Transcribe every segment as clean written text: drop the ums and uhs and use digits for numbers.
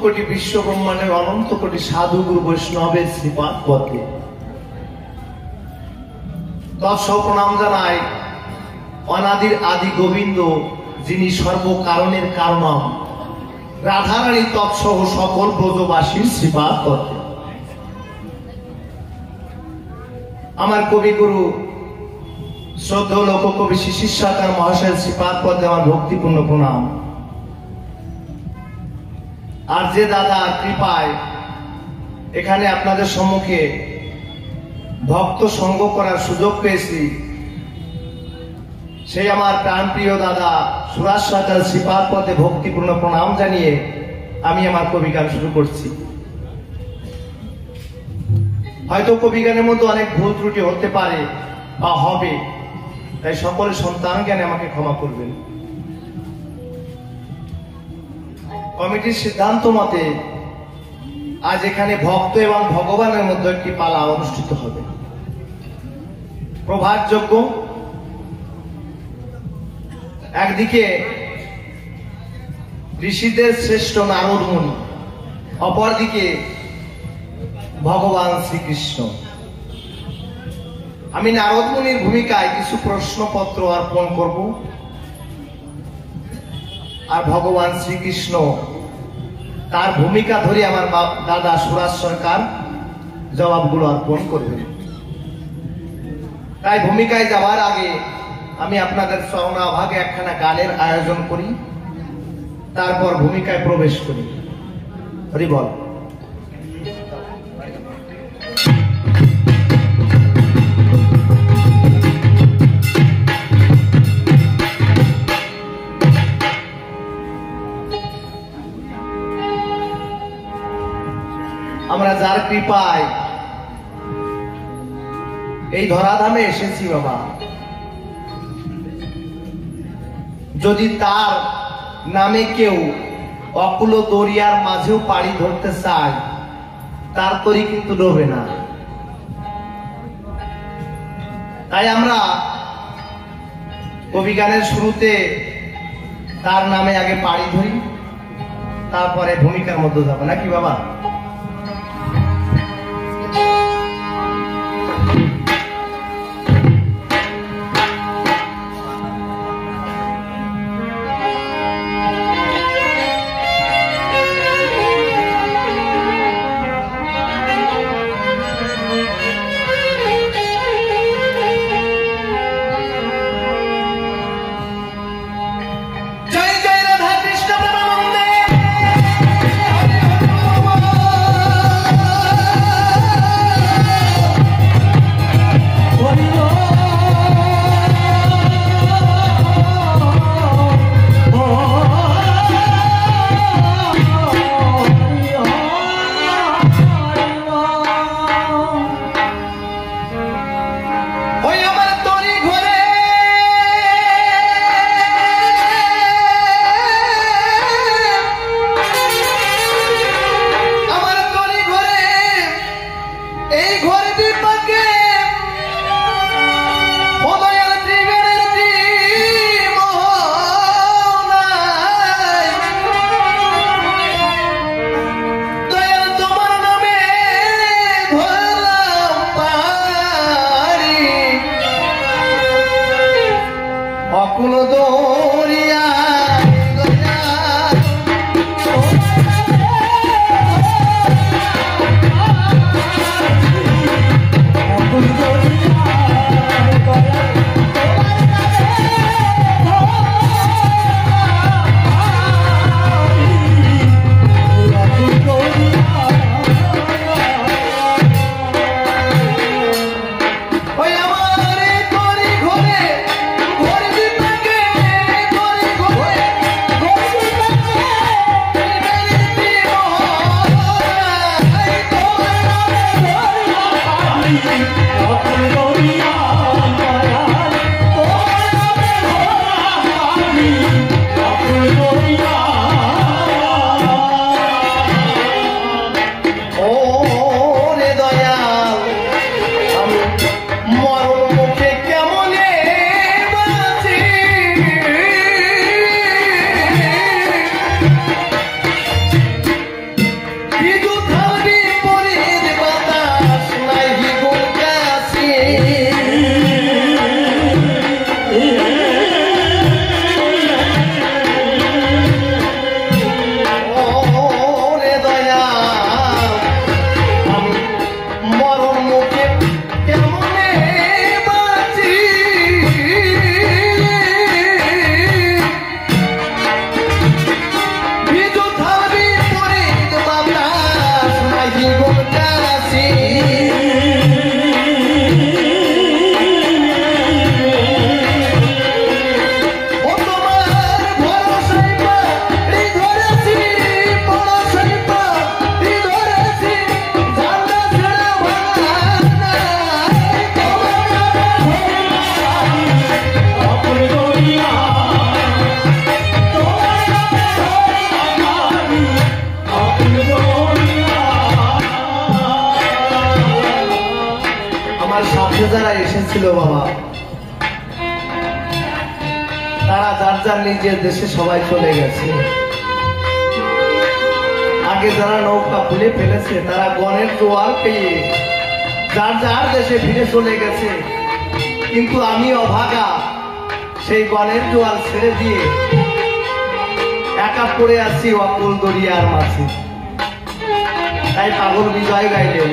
কোটি বিশ্ব ব্রহ্মাণ্ডের অনন্ত কোটি সাধু গুরু বৈষ্ণবের শ্রীপাদ পথে তৎসহ প্রণাম জানাই অনাদির আদি গোবিন্দ, যিনি সর্বকারণের কারণম, রাধারানী তৎসহ সকল ব্রজবাসীর শ্রীপাদ পথে। আমার কবিগুরু শ্রদ্ধেয় লোককবি শিশির সরকার মহাশয়ের শ্রীপাদ পথে আমার ভক্তিপূর্ণ প্রণাম। আর যে দাদা কৃপায় এখানে আপনাদের সম্মুখে ভক্ত সঙ্গ করার সুযোগ পেয়েছি, সেই আমার প্রাণপ্রিয় দাদা সুরাজ সরকার শ্রীপাদ পথে ভক্তিপূর্ণ প্রণাম জানিয়ে আমি আমার কবিগান শুরু করছি। হয়তো কবিগানের মধ্যে অনেক ভুল ত্রুটি হতে পারে বা হবে, তাই সকলের সন্তান জ্ঞানে আমাকে ক্ষমা করবেন। কমিটির সিদ্ধান্ত মতে আজ এখানে ভক্ত এবং ভগবানের মধ্যে একটি পালা অনুষ্ঠিত হবে। প্রভাত যজ্ঞ, একদিকে ঋষিদের শ্রেষ্ঠ নারদ মুনি, অপরদিকে ভগবান শ্রীকৃষ্ণ। আমি নারদ মুনির ভূমিকায় কিছু প্রশ্নপত্র অর্পণ করব, আর ভগবান শ্রীকৃষ্ণ তার ভূমিকা ধরে আমার দাদা সুরাজ সরকার জবাবগুলো অর্পণ করবেন। তাই ভূমিকায় যাওয়ার আগে আমি আপনাদের স্বর্ণাভাগে একখানা গানের আয়োজন করি, তারপর ভূমিকায় প্রবেশ করি। হরি বল। আমরা যার কৃপায় এই ধরাধামে এসেছি বাবা, যদি তার নামে কেউ অকুল দরিয়ার মাঝেও পাড়ি ধরতে চায়, তার তরি কিন্তু ডোবে না। তাই আমরা কবিগানের শুরুতে তার নামে আগে পাড়ি ধরি, তারপরে ভূমিকার মধ্যে যাবো, নাকি বাবা? মাঝে যারা এসেছিল বাবা, তারা যার যার নিজের দেশে সবাই চলে গেছে। আগে যারা নৌকা খুলে ফেলেছে তারা গণের জোয়ার পেয়ে যার যার দেশে ফিরে চলে গেছে, কিন্তু আমি অভাগা সেই গণের জোয়ার ছেড়ে দিয়ে একা পড়ে আছি অকুল দরিয়ার মাঝে। তাই পাগল বিজয় গাইলেন,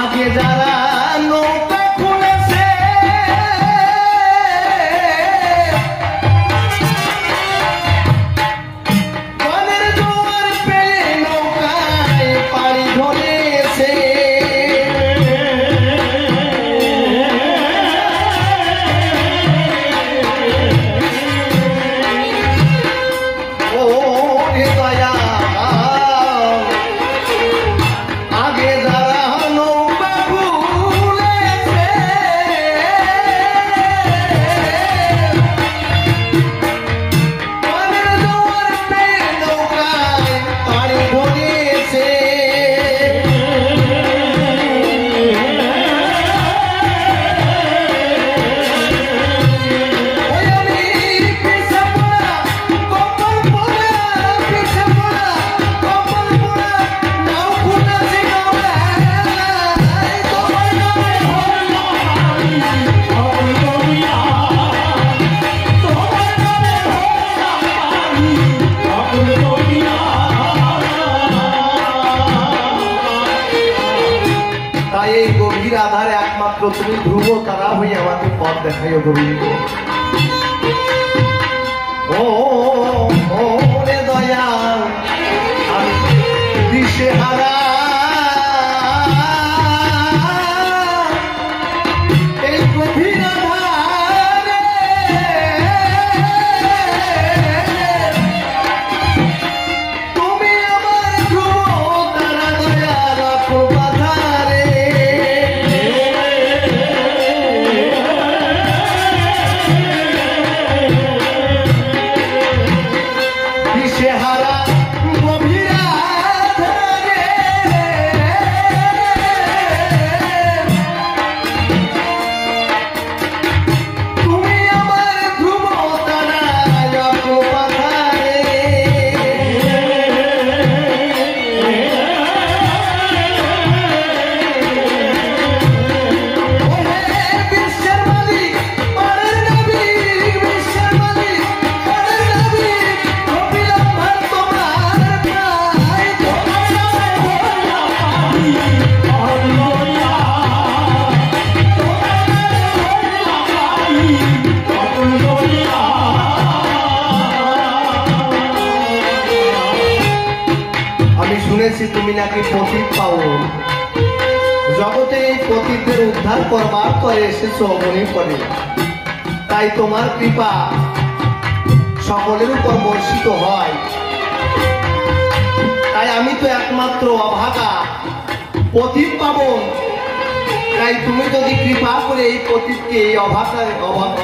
আগে যারা নৌকা খুলেছে গণের জোয়ার পেয়ে নৌকায় পাড়ি ধরেছে, আধারে একমাত্র তুমি ধ্রুব তারা হয়ে আমাকে পথ দেখাইও গোবিন্দ। ও রে দয়াল, আমি দিশেহারা এই গভীর আধারে, তুমি আমার ধ্রুব তারা দয়াল অপবাধারে। তুমি নাকি পতিত পাও, জগতে এই পতিতদের উদ্ধার করবার করে এসেছো মনে করে, তাই তোমার কৃপা সকলের উপর বর্ষিত হয়। তাই আমি তো একমাত্র অভাগা পতিত পাবন, তাই তুমি যদি কৃপা করে এই পতিতকে এই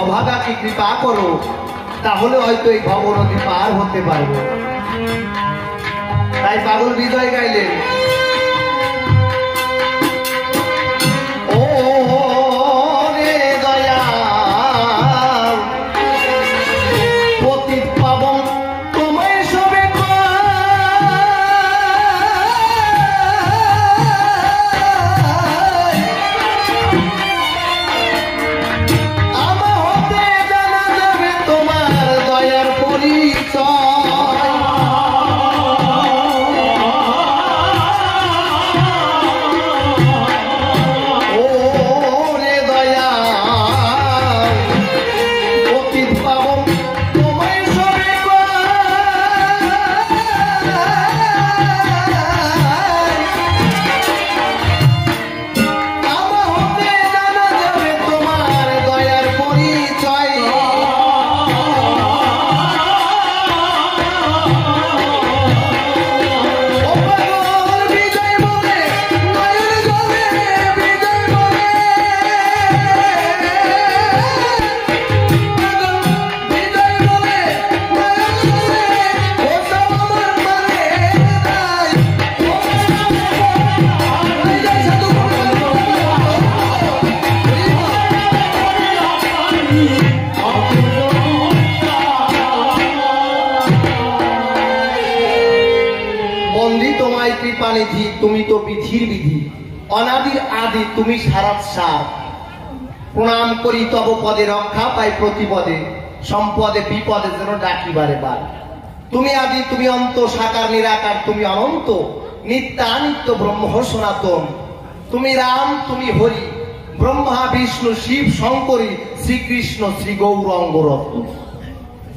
অভাগাকে কৃপা করো, তাহলে হয়তো এই ভব নদী পার হতে পারবো। তাই পাগল বিজয় গাইলেন, ও রে দয়াল, পতিত পাবন তোমায় সবে আমার হতে জানা যাবে তোমার দয়ার পরিচয়। বন্দি তোমায় কৃপানিধি, তুমি তো বিধির বিধি, অনাদির আদি তুমি সারাত সার। প্রণাম করি তব পদে, রক্ষা পাই প্রতিপদে, সম্পদে বিপদে যেন ডাকিবারে বার। তুমি আদি, তুমি অন্ত, সাকার নিরাকার, তুমি অনন্ত, নিত্যানিত্য ব্রহ্ম সনাতন। তুমি রাম, তুমি হরি, ব্রহ্মা বিষ্ণু শিব শঙ্করী, শ্রীকৃষ্ণ শ্রী গৌরাঙ্গ রত্ন।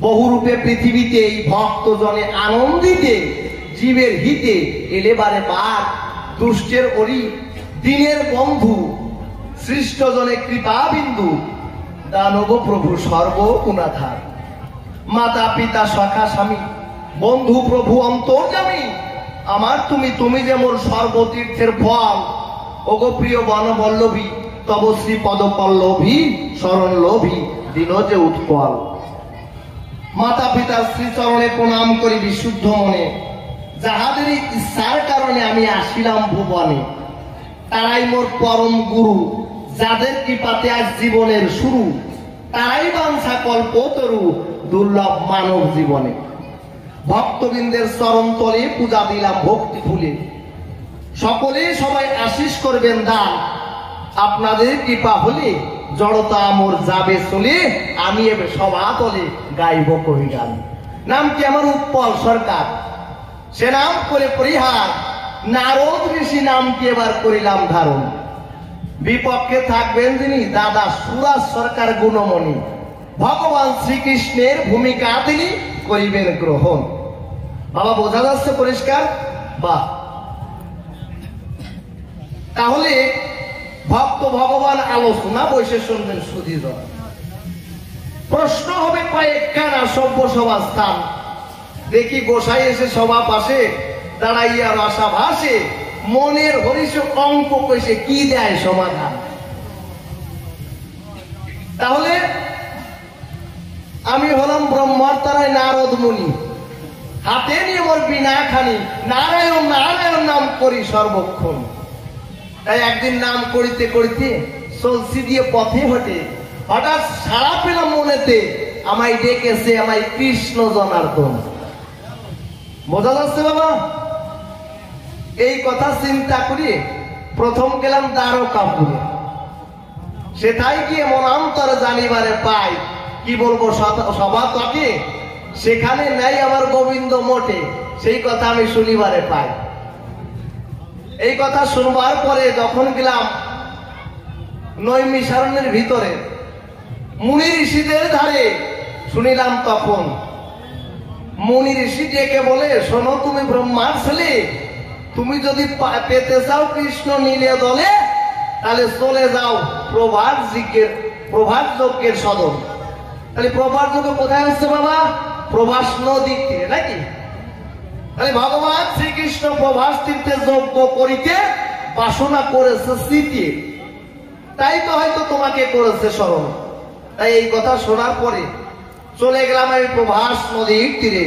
বহুরূপে পৃথিবীতে এই ভক্ত জনে আনন্দিতে, জীবের হিতে এলে বারে বার। দুষ্টের অরি, দিনের বন্ধু, সৃষ্ট জনে কৃপা বিন্দু, দানব প্রভু সর্বগুণাধার। মাতা পিতা সখা স্বামী, বন্ধু প্রভু অন্তর্যামী, আমার তুমি, তুমি যে মোর সর্বতীর্থের ফল। ওগো প্রিয় বনবল্লভী, তব শ্রী পদ পল্লভী, শরণ লোভী দিন যে উৎপল। মাতা পিতার শ্রীচরণে প্রণাম করি বিশুদ্ধ মনে, যাহাদের ইচ্ছার কারণে আমি আসিলাম ভুবনে। তারাই মোর পরম গুরু, যাদের কৃপাতে আজ জীবনের শুরু। তারাই বাঞ্ছা কল্পতরু, দুর্লভ মানব জীবনে। ভক্তবৃন্দের চরণ তলে পূজা দিলাম ভক্তি ফুলে, সকলে সবাই আশিস করবেন দান। আপনাদের কৃপা হলে জড়তা মোর যাবে চলে, আমি এবার সভা তলে গাইব কবি গান। নাম কি আমার উৎপল সরকার, সে নাম করে পরিহার। নারদ ঋষি নাম কি এবার করিলাম ধারণ। বিপক্ষে থাকবেন যিনি দাদা সুরাজ সরকার গুণমণি, ভগবান শ্রীকৃষ্ণের ভূমিকা তিনি করিবেন গ্রহণ। বাবা বোঝা যাচ্ছে পরিষ্কার? বা তাহলে ভক্ত ভগবান আলোচনা বসে শুনবেন সুধীজন। প্রশ্ন হবে কয়েকখানা সভ্য সভা স্থান। দেখি গোসাই এসে সভা পাশে দাঁড়াইয়া রসা ভাসে, মনের হরিষ অঙ্ক কইসে কি দেয় সমাধান। তাহলে আমি হলাম ব্রহ্মার নারদ মুনি, হাতে নিয়ে মোর বিনা খানি নারায়ণ নারায়ণ নাম করি সর্বক্ষণ। তাই একদিন নাম করিতে করিতে চলছি দিয়ে পথে হটে, হঠাৎ সাড়া পেলাম মনেতে, আমায় ডেকেছে আমায় কৃষ্ণ জনার্দন। বোঝা যাচ্ছে বাবা? এই কথা চিন্তা করি প্রথম গেলাম দ্বারকাপুরে। সেটাই গিয়ে মনান্তর জানিবারে পাই, কি বলবো সভা তকে সেখানে নেই আমার গোবিন্দ মোটে, সেই কথা আমি শুনিবারে পাই। এই কথা শুনবার পরে যখন গেলাম নৈমিষারণ্যের ভিতরে মুনি ঋষিদের ধারে, শুনিলাম তখন মুনি ঋষি ডেকে বলে, শোনো তুমি ব্রহ্মার ছেলে, তুমি যদি পেতে চাও কৃষ্ণ নীলে দলে, তাহলে চলে যাও প্রভাত যজ্ঞের সদন। তাহলে প্রভাত যজ্ঞ কোথায় হচ্ছে বাবা? প্রভাস নদীর তীরে, নাকি? তাহলে ভগবান শ্রীকৃষ্ণ প্রভাস তীর্থে যজ্ঞ করিতে বাসনা করেছে স্মৃতি, তাই তো হয়তো তোমাকে করেছে স্মরণ। তাই এই কথা শোনার পরে চলে গেলাম আমি প্রভাস নদীর তীরে।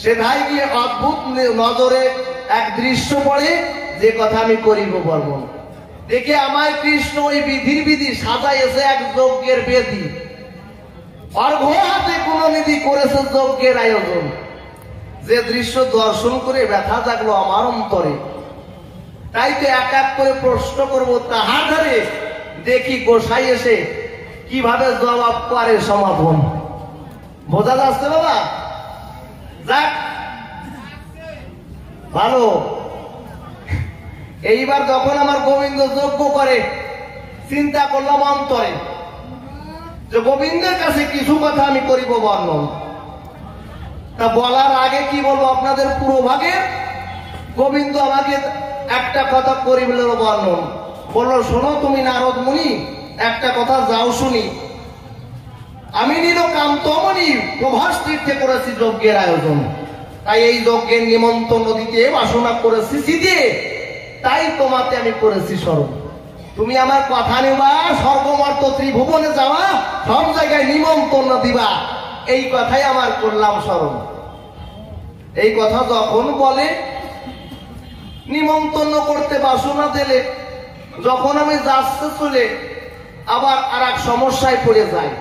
সেটাই গিয়ে অদ্ভুত নজরে এক দৃশ্য পড়ে, যে কথা আমি করিব বর্ণন। দেখে আমার কৃষ্ণ ওই বিধির বিধি সাজাইছে এক যজ্ঞের বেদি, অর্ঘ হাতে কোন নিধি করেছে যজ্ঞের আয়োজন। যে দৃশ্য দর্শন করে ব্যথা জাগলো আমার অন্তরে। তাই তো এক এক করে প্রশ্ন করবো তাহার ধারে, দেখি গোসাই এসে কিভাবে জবাব করে সমাধান। বোঝা যাচ্ছে বাবা? যাক ভালো। এইবার যখন আমার গোবিন্দ যজ্ঞ করে, চিন্তা করলাম অন্তরে যে গোবিন্দের কাছে কিছু কথা আমি করিব বর্ণন। তা বলার আগে কি বলবো, আপনাদের পুরো ভাগে গোবিন্দ আমাকে একটা কথা করিল বর্ণন। বললো, শোনো তুমি নারদ মুনি, একটা কথা যাও শুনি। আমি নীলকান্তমণি প্রভাস তীর্থে করেছি যজ্ঞের আয়োজন, তাই এই যজ্ঞের নিমন্ত্রণ দিতে বাসনা করেছি সিধে, তাই তোমাকে আমি করেছি স্মরণ। তুমি আমার কথা নিবা, স্বর্গমর্ত ত্রিভুবনে যাওয়া, সব জায়গায় নিমন্ত্রণ দিবা, এই কথাই আমার করলাম স্মরণ। এই কথা যখন বলে, নিমন্ত্রণ করতে বাসনা দিলে, যখন আমি যাচ্ছে চলে আবার আর এক সমস্যায় পড়ে যায়।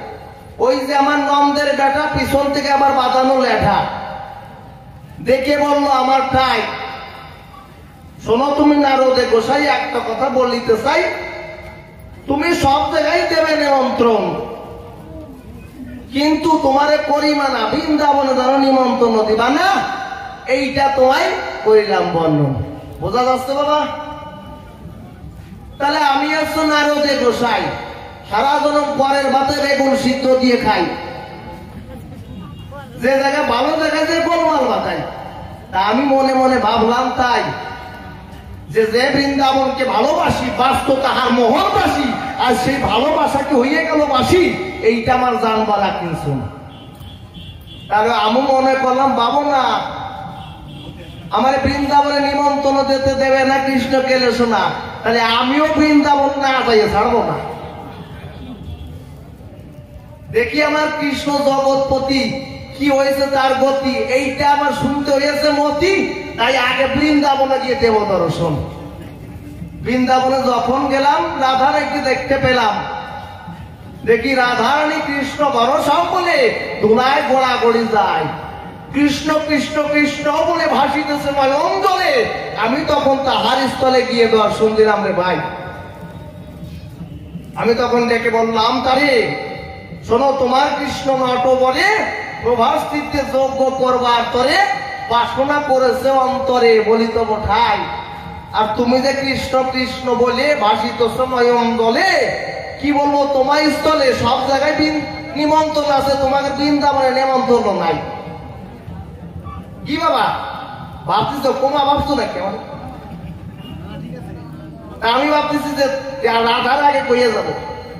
ওই যে আমার নন্দের বেটা পিছন থেকে আবার বাঁধানো লেঠা দেখে বললো, আমার ঠাই শোনো তুমি নারদে গোসাই, একটা কথা বলিতে চাই, তুমি সব জায়গায় দেবে নিমন্ত্রণ, কিন্তু তোমারে করিমা না, বৃন্দাবনে ধরো নিমন্ত্রণ দিবা না, এইটা তোমায় করিলাম বর্ণন। বোঝা যাচ্ছে বাবা? তাহলে আমি আসছো নারদে গোসাই, সারা জনম পরের ভাতে বেগুন সিদ্ধ দিয়ে খাই, যে জায়গায় ভালো জায়গায় যে গোলমাল বাতাই। তা আমি মনে মনে ভাবলাম তাই, যে বৃন্দাবনকে ভালোবাসি, বাস্তব তাহার মোহনবাসী, আর সেই ভালোবাসাকে হইয়ে গেল বাসি, এইটা আমার জানবার কিন্তু। তাহলে আমি মনে করলাম বাবু না, আমার বৃন্দাবনে নিমন্ত্রণ দিতে দেবে না কৃষ্ণ কেলে শোনা, তাহলে আমিও বৃন্দাবন না যাইয়ে ছাড়বো না। দেখি আমার কৃষ্ণ জগৎপতি কি হয়েছে তার গতি, এইটা আমার শুনতে হয়েছে মতি, তাই আগে বৃন্দাবনে গিয়ে দেব দর্শন। বৃন্দাবনে যখন গেলাম রাধার একটি দেখতে পেলাম, দেখি রাধারানী কৃষ্ণ ভরসা বলে ধুলায় গোড়াগড়ি যায়, কৃষ্ণ কৃষ্ণ কৃষ্ণ বলে ভাসিতেছে নয়ন জলে। আমি তখন তাহার স্থলে গিয়ে দর্শন দিলাম রে ভাই। আমি তখন ডেকে বললাম তারে, শোনো তোমার কৃষ্ণ নট বলে প্রভাস তীর্থে যজ্ঞ করবার তরে বাসনা করেছে অন্তরে বলিত ঠাই, আর তুমি যে কৃষ্ণ কৃষ্ণ বলে ভাসিতেছ নয়ন জলে, কি বলবো তোমার স্থলে সব জায়গায় নিমন্ত্রণ আছে, তোমাকে বৃন্দাবনে নিমন্ত্রণ নাই। কি বাবা ভাবছিস কোমা ভাবছো নাকি? আমি ভাবতেছি যে রাধার আগে কইয়ে যাবো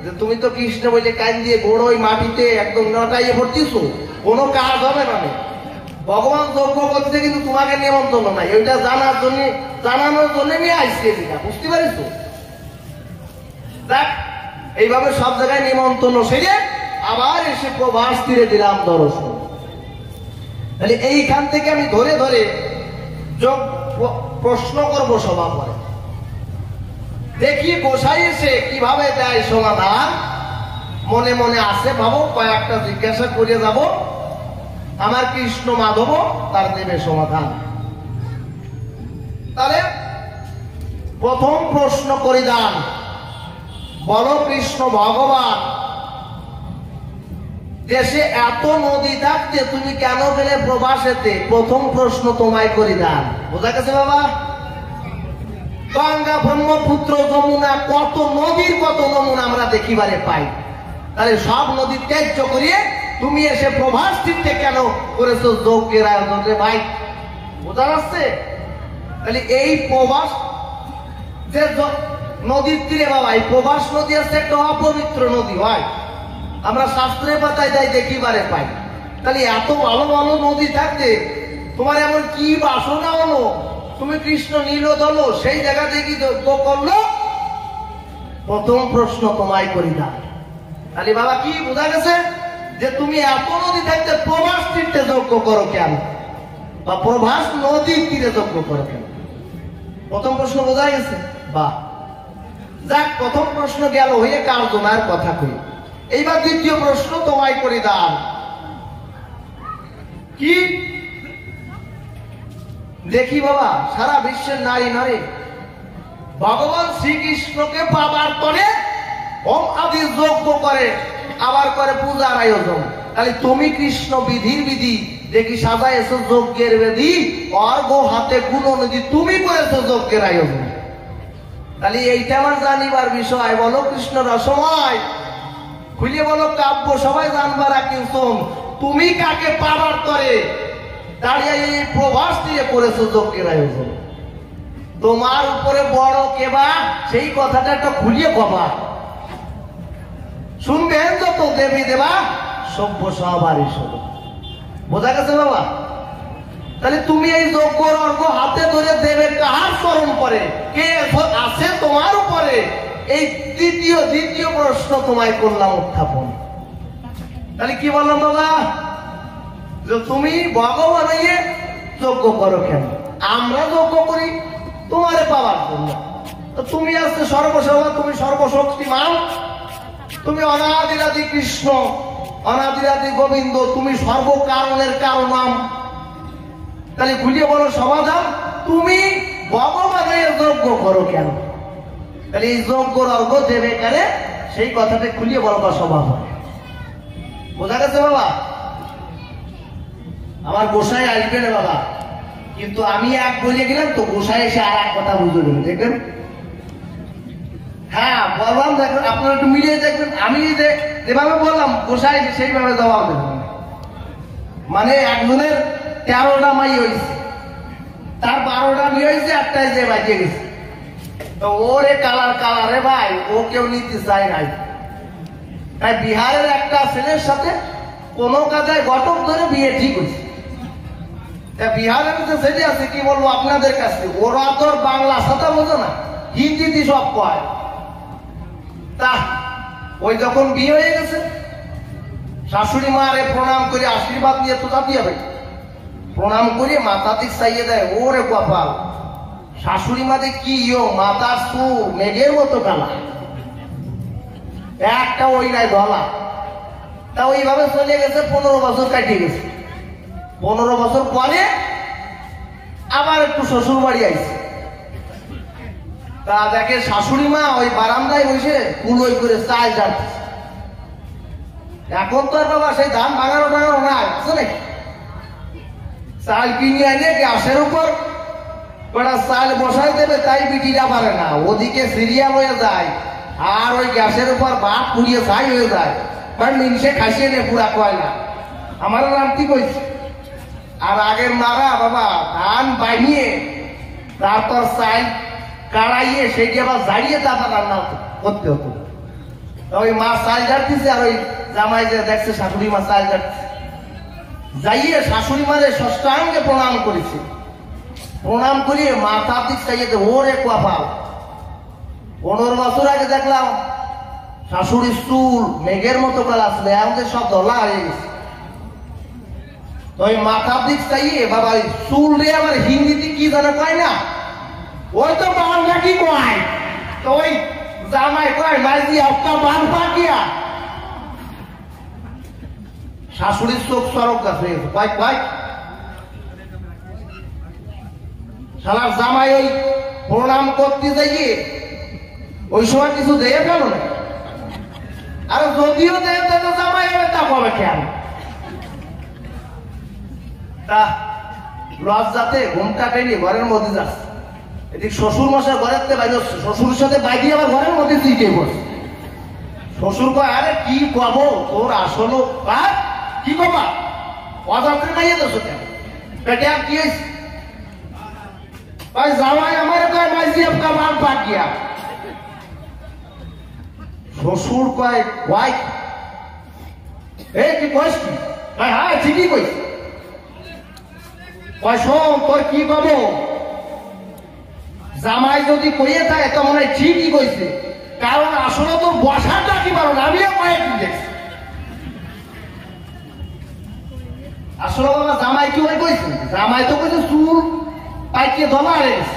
যে তুমি তো কৃষ্ণ বলে কান দিয়ে গোড় ওই মাটিতে একদম নটাইয়ে ভর্তিস, কোনো কাজ হবে না। ভগবান যজ্ঞ করছে কিন্তু তোমাকে নিমন্ত্রণ নাই, ওইটা জানার জন্য জানানোর জন্য নিয়ে আসছে, বুঝতে পারিস? দেখ এইভাবে সব জায়গায় নিমন্ত্রণ সেরে আবার এসে প্রভাস তীরে দিলাম দর্শন। তাহলে এইখান থেকে আমি ধরে ধরে যোগ প্রশ্ন করবো সভা পরে, দেখি গোসাই এসে কিভাবে দেয় সমাধান। মনে মনে আসে ভাবো, কয়েকটা জিজ্ঞাসা করে যাব, আমার কৃষ্ণ মাধব তার দেবে সমাধান। তাহলে প্রথম প্রশ্ন পরিধান, বলো কৃষ্ণ ভগবান দেশে এত নদী থাকতে তুমি কেন গেলে প্রবাসেতে? প্রথম প্রশ্ন তোমায় করিদান। বোঝা গেছে বাবা? গঙ্গা ব্রহ্মপুত্র যমুনা কত নদীর কত নমুনা আমরা দেখিবারে পাই, তাহলে সব নদী ত্যায্য করিয়ে তুমি এসে প্রভাস তীর্থে কেন করেছো যজ্ঞের আয়োজন রে ভাই? বোঝা যাচ্ছে? তাহলে এই প্রভাস যে নদীর তীরে বাবা, এই প্রভাস নদী আছে একটা অপবিত্র নদী হয়, আমরা শাস্ত্রে পাতায় যাই দেখিবারে পাই। তাহলে এত ভালো ভালো নদী থাকতে তোমার এমন কি বাসনা হলো তুমি কৃষ্ণ নীলদল সেই জায়গা থেকে যজ্ঞ করলো? প্রথম প্রশ্ন তোমায় করি না। তাহলে বাবা কি বোঝা গেছে যে তুমি এত নদী থাকতে প্রভাস তীর্থে যজ্ঞ করো কেন, বা প্রভাস নদীর তীরে যজ্ঞ করো কেন? প্রথম প্রশ্ন বোঝা গেছে? বাহ, যাক প্রথম প্রশ্ন গেল হয়ে কার্যনার কথা কই। এইবার দ্বিতীয় প্রশ্ন তোমায় করি দাও, কি দেখি বাবা সারা বিশ্বের নারী নারী ভগবান শ্রীকৃষ্ণকে পাবার পরে হোম আদি যজ্ঞ করে, আবার করে পূজার আয়োজন। তাহলে তুমি কৃষ্ণ বিধির বিধি দেখি সাজাইছো যজ্ঞের বেদি, অর্ঘ হাতে গুণ নদী তুমি করেছো যজ্ঞের আয়োজন। তাহলে এইটা আমার জানিবার বিষয়। বলো কৃষ্ণ রসময় খুলে বলো কাব্য সবাই জানবার কিন্তু তুমি কাকে পাবার করে দাঁড়িয়ে এই প্রভাস দিয়ে করেছো যজ্ঞের আয়োজন। তোমার উপরে বড় কেবা সেই কথাটা একটা খুলিয়ে কবা, শুনবেন যত দেবী দেবা সভ্য সবারই সব। বোঝা গেছে বাবা? তাহলে তুমি এই যজ্ঞর অর্ঘ হাতে ধরে দেবে কাহার চরণ পরে, কে আছে তোমার উপরে? এই দ্বিতীয় প্রশ্ন তোমায় করলাম উত্থাপন। তাহলে কি বললাম বাবা? যে তুমি ভগবান হইয়ে যজ্ঞ করো কেন? আমরা যজ্ঞ করি তোমারে পাওয়ার জন্য। তুমি আসছে সর্বসর্বা, তুমি সর্বশক্তিমান, তুমি অনাদিরাদি কৃষ্ণ, অনাদিরাদি গোবিন্দ, তুমি সর্বকারণের কারণাম। তাহলে খুলিয়ে বলো সমাধান, তুমি ভগবান করো কেন? তাহলে এই যজ্ঞর অর্ঘ দেবে কেন, সেই কথাটা খুলিয়ে বলবার স্বভাব হয়। বোঝা গেছে বাবা? আমার গোসাই আসবে না বাবা, কিন্তু আমি এক বলে গেলাম তো গোসাই এসে আর এক কথা বুঝে গেল, দেখবেন? হ্যাঁ বললাম, দেখবেন আপনারা একটু মিলিয়ে দেখবেন। আমি যেভাবে বললাম গোসাই সেইভাবে জবাব দেবেন। মানে একজনের 13টা মাই হয়েছে, তার 12টা বিয়ে হয়েছে, একটাই যে বাজিয়ে গেছে। তো ওরে কালারে ভাই, ও কেউ নিতে চায় নাই। তাই বিহারের একটা ছেলের সাথে কোনো কাজায় ঘটক ধরে বিয়ে ঠিক হয়েছে। বিহারের যে ছেলে আছে, কি বলবো আপনাদের কাছে, ওরা তোর বাংলা সাথে বোঝো না, হিন্দিতে সব কয়। তা ওই যখন বিয়ে হয়ে গেছে, শাশুড়ি মারে প্রণাম করে আশীর্বাদ নিয়ে তো জাতীয় ভাই প্রণাম করে মাথা দিক চাইয়ে দেয়। ওরে কপাল, শাশুড়ি মাঝে কি মাথা সু মেঘের মতো কালা, একটা ওই নাই ধলা। তা ওইভাবে চলে গেছে, 15 বছর কাটিয়ে গেছে। 15 বছর পরে আবার একটু শ্বশুর বাড়ি আইছে। তা দেখে শাশুড়ি মা ওই বারান্দায় বসে কুলোই করে চাল যাচ্ছে। এখন তো আর বাবা সেই ধান ভাঙানো নাই, আছে নাকি? চাল কিনে আনে গ্যাসের উপর চাল বসাই দেবে, তাই বিটিটা পারে না। ওদিকে সিরিয়াল হয়ে যায়, আর ওই গ্যাসের উপর ভাত পুড়িয়ে ছাই হয়ে যায়। মিনসে খাসিয়ে নে পুরা কয়লা। আমার রান্তি কইছে। আর আগের মারা বাবা ধান বানিয়ে তারপর চাল কাড়াইয়ে সেইটি আবার ঝাড়িয়ে তারপর রান্না করতে হতো। ওই মা চাল ঝাড়তেছে, আর ওই জামাই যে দেখছে শাশুড়ি মা চাল ঝাড়তেছে, যাইয়ে শাশুড়ি মারে ষষ্ঠাঙ্গে প্রণাম করেছে। প্রণাম করিয়ে মাথা দিক চাইয়ে ওরে কপাল। 15 বছর আগে দেখলাম শাশুড়ির চুল মেঘের মতো কালা ছিল, আমাদের সব ধলা হয়ে গেছে। ওই মাথা দিক চাইয়ে বাবা চুল রে আবার হিন্দিতে কি জানা কয় না, ওই তো বাংলা কি কয়, তো ওই জামাই কয় মাইজি আপনার বান পাকিয়া। শাশুড়ির চোখ সড়ক গাছ হয়ে গেছে, কয় কয় শালার জামাই ওই প্রণাম করতে যাইয়ে ওই সময় কিছু দিয়ে গেল না। আর যদিও দেয় তো জামাই হবে, তা কবে খেয়াল। তা লজ্জাতে ঘুমটা পেয়ে ঘরের মধ্যে যাচ্ছে। এদিক শ্বশুর মশাই ঘরের থেকে বাইরে হচ্ছে, শ্বশুরের সাথে বাইরে আবার ঘরের মধ্যে চিটে পড়ছে। শ্বশুর কয় আরে কি কবো তোর আসলো কি কবা অযাত্রে নাইয়ে দেছো কেন, পেটে আর কি হয়েছে? জামাই আমার কয় মাইজি আপকা বাল পাক গিয়া। শ্বশুর কয় ওয়াই এই কি কইস কি? হ্যাঁ ঠিকই কইস। কয় শোন তোর কি কব, জামাই যদি কইয়ে থাকে তো মনে হয় ঠিকই কইছে, কারণ আসলে তোর বসাটা কি পারো না, আমিও কয়েকদিন দেখছি। আসলে বাবা জামাই কি ওই কইছে, জামাই তো কইছে চুল পাইকে ধলা হয়ে গেছে।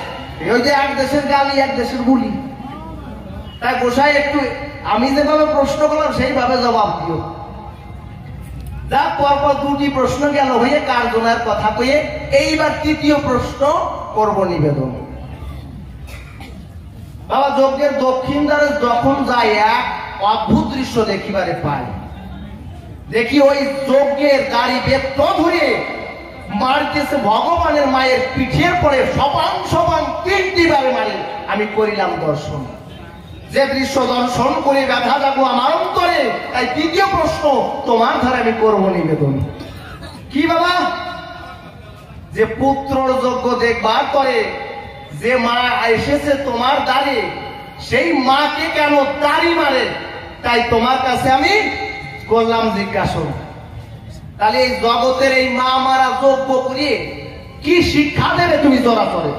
ওই যে এক দেশের গালি এক দেশের গুলি। তাই গোসাই একটু আমি যেভাবে প্রশ্ন করলাম সেইভাবে জবাব দিও। যা পরপর 2টি প্রশ্ন গেল হয়ে কার্জনের কথা কয়ে, এইবার 3য় প্রশ্ন করব নিবেদন। বাবা যজ্ঞের দক্ষিণ দ্বারে যখন যায় এক অদ্ভুত দৃশ্য দেখিবারে পায়। দেখি ওই যজ্ঞের গাড়ি বেত্ত ধরে মারতেছে ভগবানের মায়ের পিঠের পরে সপাং সপাং 3টি বারে মারে। আমি করিলাম দর্শন, যে দৃশ্য দর্শন করে ব্যথা যাবো আমার অন্তরে। তাই 3য় প্রশ্ন তোমার ধারে আমি করবো নিবেদন। কি বাবা, যে পুত্রর যজ্ঞ দেখবার পরে যে মা এসেছে তোমার দ্বারে, সেই মাকে কেন দাড়ি মারে? তাই তোমার কাছে আমি করলাম জিজ্ঞাসা। তাহলে এই জগতের এই মা মারা যজ্ঞ করিয়ে কি শিক্ষা দেবে তুমি চরাচরে?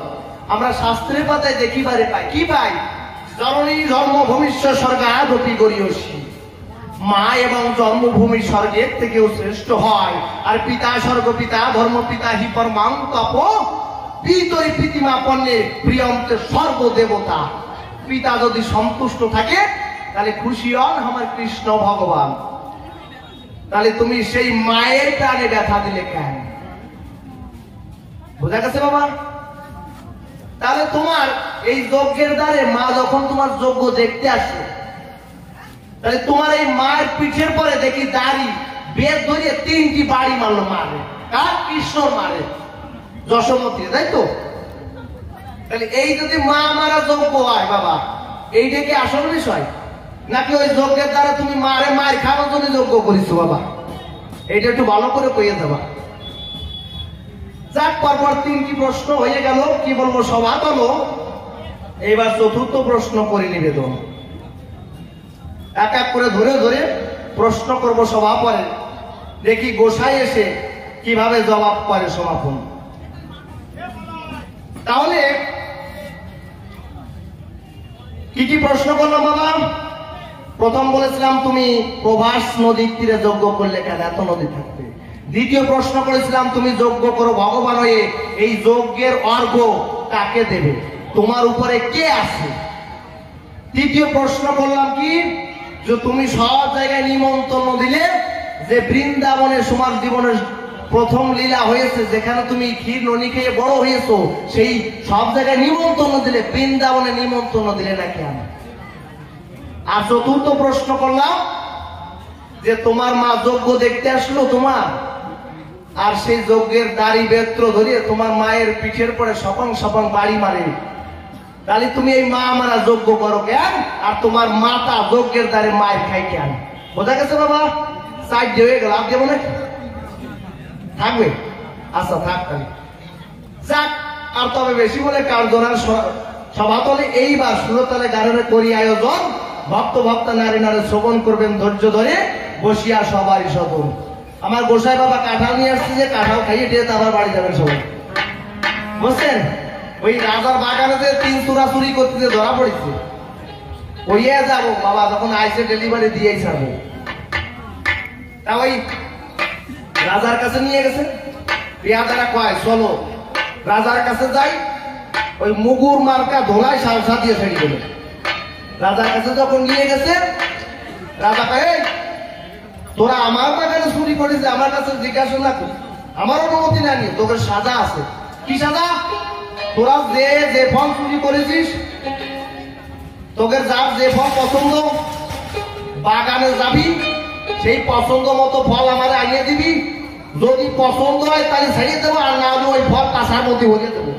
আমরা শাস্ত্রের পাতায় দেখিবারে পাই, কি পাই? জননী জন্মভূমিষ্য স্বর্গাদপি গরীয়সী। মা এবং জন্মভূমি স্বর্গের থেকেও শ্রেষ্ঠ হয়। আর পিতা স্বর্গ পিতা ধর্ম পিতা হি পরমাং তপ পিতরি প্রীতিমা পণ্যে প্রিয়ন্তে সর্বদেবতা। পিতা যদি সন্তুষ্ট থাকে তাহলে খুশি হন আমার কৃষ্ণ ভগবান। তাহলে তুমি সেই মায়ের প্রাণে ব্যথা দিলে কেন? বোঝা গেছে বাবা? তাহলে তোমার এই যজ্ঞের দ্বারে মা যখন তোমার যজ্ঞ দেখতে আসে, তাহলে তোমার এই মায়ের পিঠের পরে দেখি দাড়ি বেদ ধরিয়ে 3টি বাড়ি মারলো মারে। কার? কৃষ্ণর মারে, যশোমতী, তাই তো? তাহলে এই যদি মা মারা যজ্ঞ হয় বাবা, এইটা কি আসল বিষয়? নাকি ওই যজ্ঞের দ্বারা তুমি মারে মায়ের খাওয়ার জন্য যজ্ঞ করিছো বাবা? এইটা একটু ভালো করে কইয়ে দেবা। যাক, পরপর 3টি প্রশ্ন হয়ে গেল, কি বলবো সভা হলো। এইবার 4র্থ প্রশ্ন করে নিবেদন, এক এক করে ধরে ধরে প্রশ্ন করব সভা পরে, দেখি গোসাই এসে কিভাবে জবাব করে সমাপন। তাহলে কি কি প্রশ্ন করলাম বাবা? প্রথম বলেছিলাম তুমি প্রভাস নদীর তীরে যজ্ঞ করলে কেন, এত নদী থাকবে। দ্বিতীয় প্রশ্ন করেছিলাম তুমি যজ্ঞ করো ভগবান হয়ে, এই যজ্ঞের অর্ঘ্য কাকে দেবে, তোমার উপরে কে আছে। তৃতীয় প্রশ্ন করলাম কি, যে তুমি সব জায়গায় নিমন্ত্রণ দিলে, যে বৃন্দাবনে তোমার জীবনের প্রথম লীলা হয়েছে, যেখানে তুমি ক্ষীর ননি খেয়ে বড় হয়েছো, সেই সব জায়গায় নিমন্ত্রণ দিলে, বৃন্দাবনে নিমন্ত্রণ দিলে না কেন। আর 4র্থ প্রশ্ন করলাম যে তোমার মা যজ্ঞ দেখতে আসলো তোমার, আর সেই যজ্ঞের দাড়ি বেত্র ধরিয়ে তোমার মায়ের পিঠের পরে সপং সপং বাড়ি মারে, তাহলে তুমি এই মা মারা যজ্ঞ করো কেন, আর তোমার মাতা যজ্ঞের দ্বারে মায়ের খাই কেন। বোঝা গেছে বাবা? সাইড হয়ে গেল, আর দেবো নাকি? থাকবে? আচ্ছা থাক। তাহলে যাক, আর তবে বেশি বলে কার্যনার সভাতলে এইবার সুরতলে গারণে করি আয়োজন, ভক্ত ভক্ত নারী নারী শ্রবণ করবেন ধৈর্য ধরে বসিয়া সবারই সদন। আমার গোসাই বাবা কাঁঠাল নিয়ে আসছে, যে কাঁঠাল খাইয়ে দিয়ে আবার বাড়ি যাবেন সবাই, বুঝছেন? ওই রাজার বাগানে যে 3 চোরা চুরি করতে ধরা পড়েছে, ওইয়া যাবো বাবা, যখন আইসে ডেলিভারি দিয়েই যাবো। তা ওই রাজার কাছে নিয়ে গেছে, পেয়াদারা কয় চলো রাজার কাছে যাই, ওই মুগুর মার্কা ধোলায় সালসা দিয়ে ছেড়ে গেল। রাজার কাছে যখন নিয়ে গেছে, রাজা কয় তোরা আমার বাগানে চুরি করেছে, আমার কাছে জিজ্ঞাসা না করি, আমার অনুমতি না নিয়ে, তোদের সাজা আছে। কি সাজা? তোরা যে ফল চুরি করেছিস, তোদের যার যে ফল পছন্দ, বাগানে যাবি, সেই পছন্দ মতো ফল আমার আনিয়ে দিবি, যদি পছন্দ হয় তাহলে ছেড়ে দেবো, আর না হলে ওই ফল কাঁচার মধ্যে ভরিয়ে দেবো।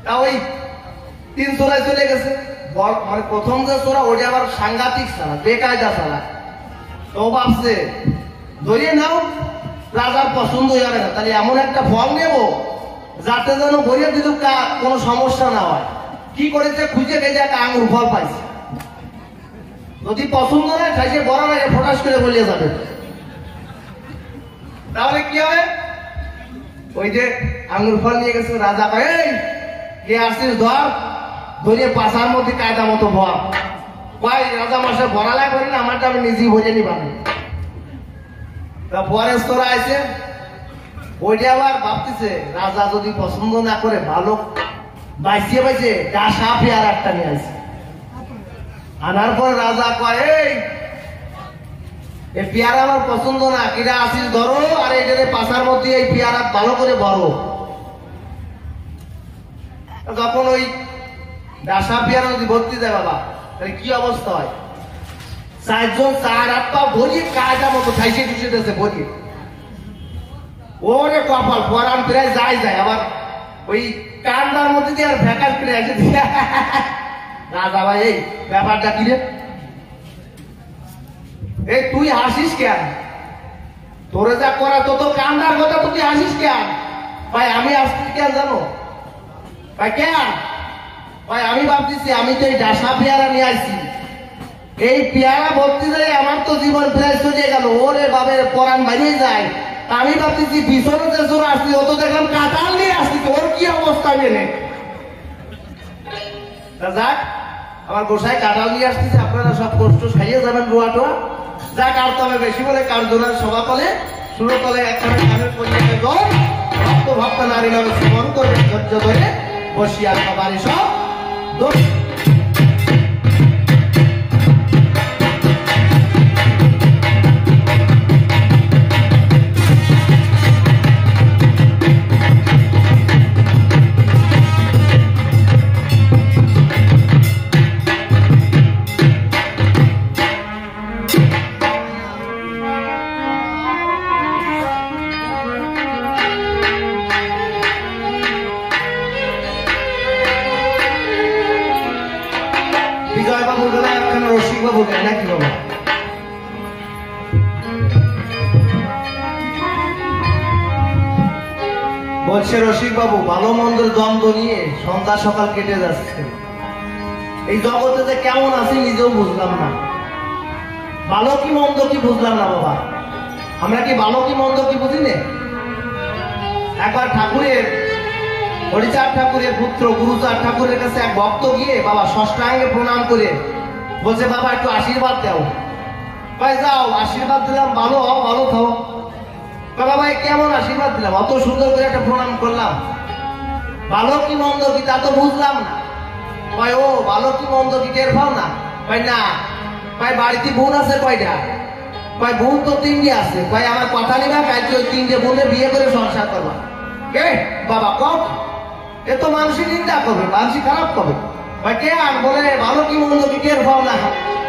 তা ওই 3 চোরায় চলে গেছে। মানে প্রথম যে চোরা, ওটা আবার সাংঘাতিক ছাড়া, বেকায়দা ছাড়া। তো ভাবছে ধরিয়ে নাও, রাজার পছন্দ যাবে না, তাহলে এমন একটা ফল নেব যাতে যেন ভরিয়ে দিল কোনো সমস্যা না হয়। কি করেছে, খুঁজে গেছে একটা আঙুর ফল পাইছে, যদি পছন্দ নয় খাইছে বড় না, ফটাস করে বলিয়ে যাবে। তাহলে কি হবে, ওই যে আঙুর ফল নিয়ে গেছে, রাজা কয় এই কে আসছিস ধর, ধরিয়ে পাশার মধ্যে কায়দা মতো ভর। কয় রাজা মাসে ভরালা করি না, আমারটা আমি নিজেই ভরে নিবানি। তা পরে তোরা আছে, ওইটা আবার ভাবতেছে রাজা যদি পছন্দ না করে, ভালো বাইসিয়ে বাইছে ডাসা পেয়ারা একটা নিয়ে আসে। আনার পর রাজা কয় এই পেয়ারা আমার পছন্দ না, কিরা আসিস ধরো, আর এখানে পাশার মধ্যে এই পেয়ারা ভালো করে ভরো। যখন ওই ডাসা পেয়ারা যদি ভর্তি দেয় বাবা, তাহলে কি অবস্থা হয়, 4 জন 4-8 পা ভরিয়ে কায়দা মতো খাইছে ঢুসে দিয়েছে ভরিয়ে। ওরে কপাল, পরান প্রায় যায় আবার ওই কান্দার মধ্যে দিয়ে আর ফ্যাকাল ফিরে আসে। রাজা ভাই এই ব্যাপারটা কি রে, এই তুই হাসিস কেন, তোরে যা করা তো তোর কান্দার কথা, তুই হাসিস কেন? ভাই আমি আসছি কেন জানো ভাই, কেন ভাই আমি ভাবতেছি আমি তো এই ডাসা পেয়ারা নিয়ে আসছি, এই পেয়ারা ভর্তি যায় আমার তো জীবন প্রায় চলে গেল। ওরে বাবের পরাণ বাড়িয়ে যায়, আমি ভাবতেছি পিছনে যে জোর আসছি, ও তো দেখলাম কাঁঠাল নিয়ে আসছি, ওর কি অবস্থা মেনে। যাক, আমার গোসাই কাঁঠাল নিয়ে আসতেছে, আপনারা সব কষ্ট খাইয়ে যাবেন রোয়া টোয়া। যাক, আর তবে বেশি বলে কার্যনার সভাতলে সুরতলে একখানে গানের পরিচয় দল, ভক্ত ভক্ত নারী নামে শ্রবণ করবে ধৈর্য ধরে বসিয়া সবারই সব দোষ। বিজয় বাবু গেলে একখানা রসিক বাবু গেলে নাকি বাবা? বলছে রসিক বাবু, ভালো মন্দের দ্বন্দ্ব নিয়ে সন্ধ্যা সকাল কেটে যাচ্ছে। এই জগতে যে কেমন আছি নিজেও বুঝলাম না। ভালো কি মন্দ কি বুঝলাম না বাবা। আমরা কি ভালো কি মন্দ কি বুঝি না? একবার ঠাকুরের, হরিচাঁদ ঠাকুরের পুত্র গুরুচাঁদ ঠাকুরের কাছে এক ভক্ত গিয়ে বাবা ষষ্ঠাঙ্গে প্রণাম করে বলছে, বাবা একটু আশীর্বাদ দাও। ভাই যাও, আশীর্বাদ দিলাম, ভালো হও, ভালো থাও। বাবা ভাই কেমন আশীর্বাদ দিলাম, অত সুন্দর করে একটা প্রণাম করলাম, ভালো কি মন্দ কি তা তো বুঝলাম না। ভাই ও ভালো কি মন্দ কি টের পাও না? ভাই না। ভাই বাড়িতে বোন আছে কয়টা? ভাই বোন তো 3টে আছে। ভাই আমার কথা নিবা, কালকে ওই 3টে বোনে বিয়ে করে সংসার করবা। কে বাবা কম, এ তো মানুষের নিন্দা করবে, মানুষ খারাপ করবে। ভাই কে আর বলে ভালো কি মন্দ কি টের পাও না?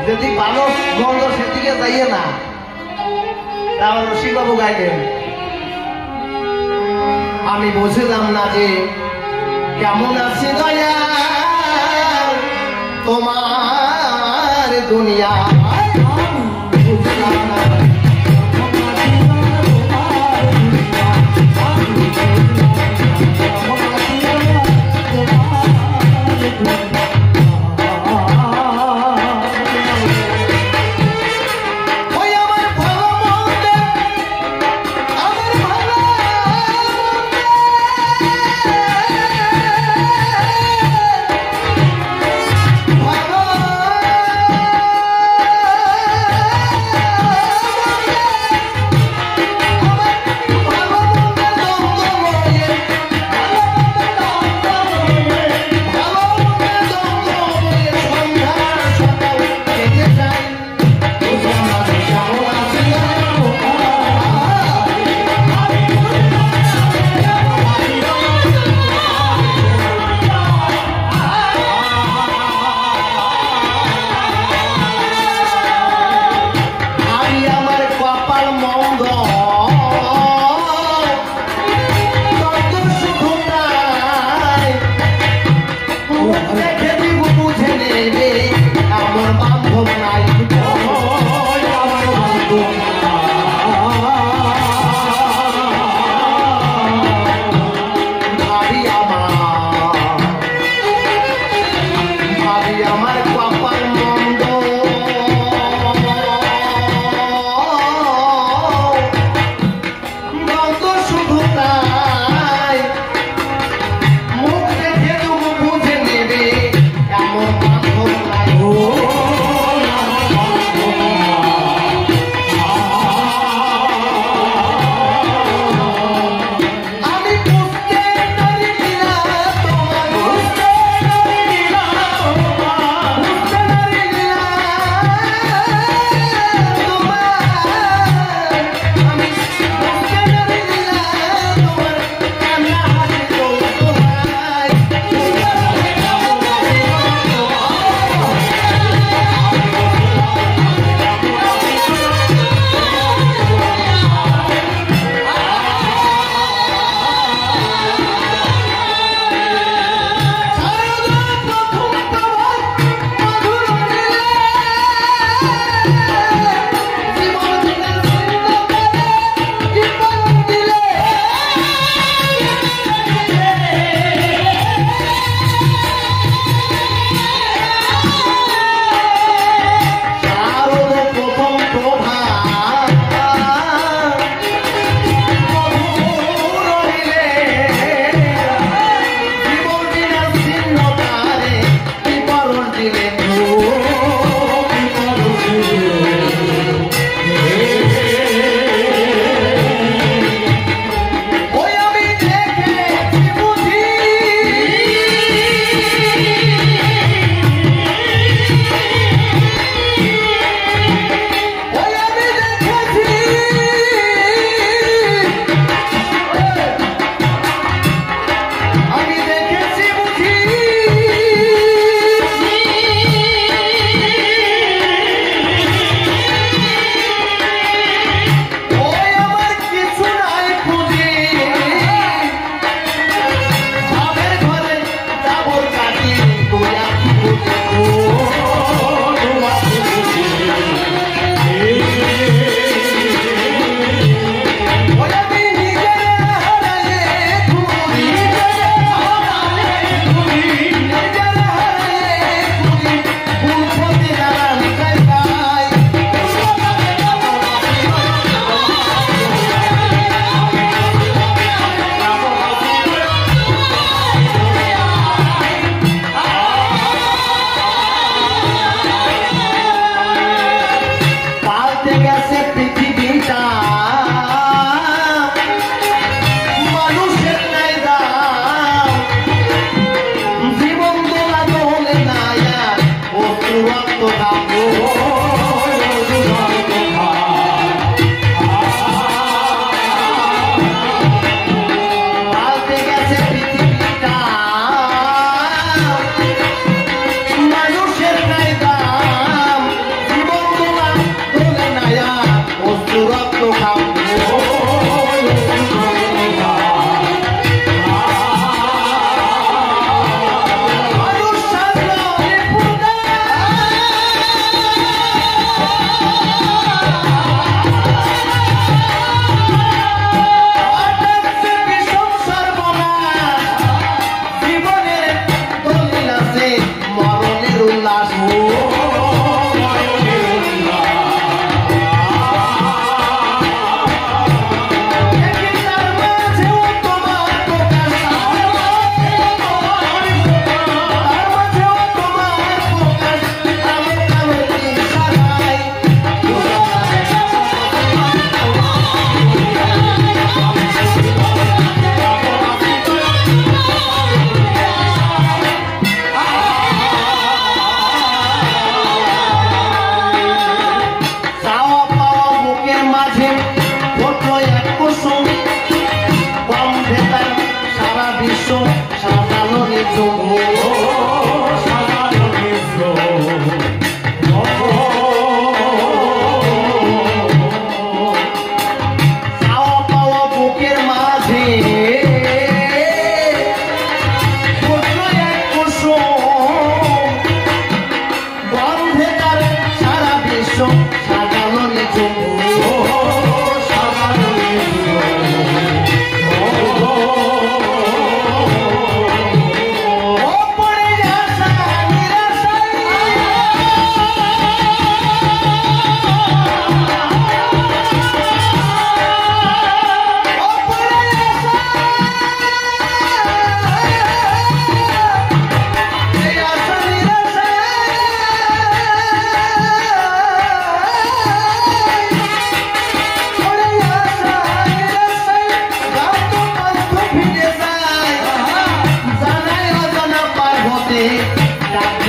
যদি ভালো মন্দ সেদিকে যাইয়ে না। তাহলে রসিকবাবু গাইলেন, আমি বুঝলাম না যে কেমন আছে দয়া তোমার দুনিয়া। বুঝলাম না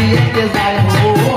দিয়েতে যায় হো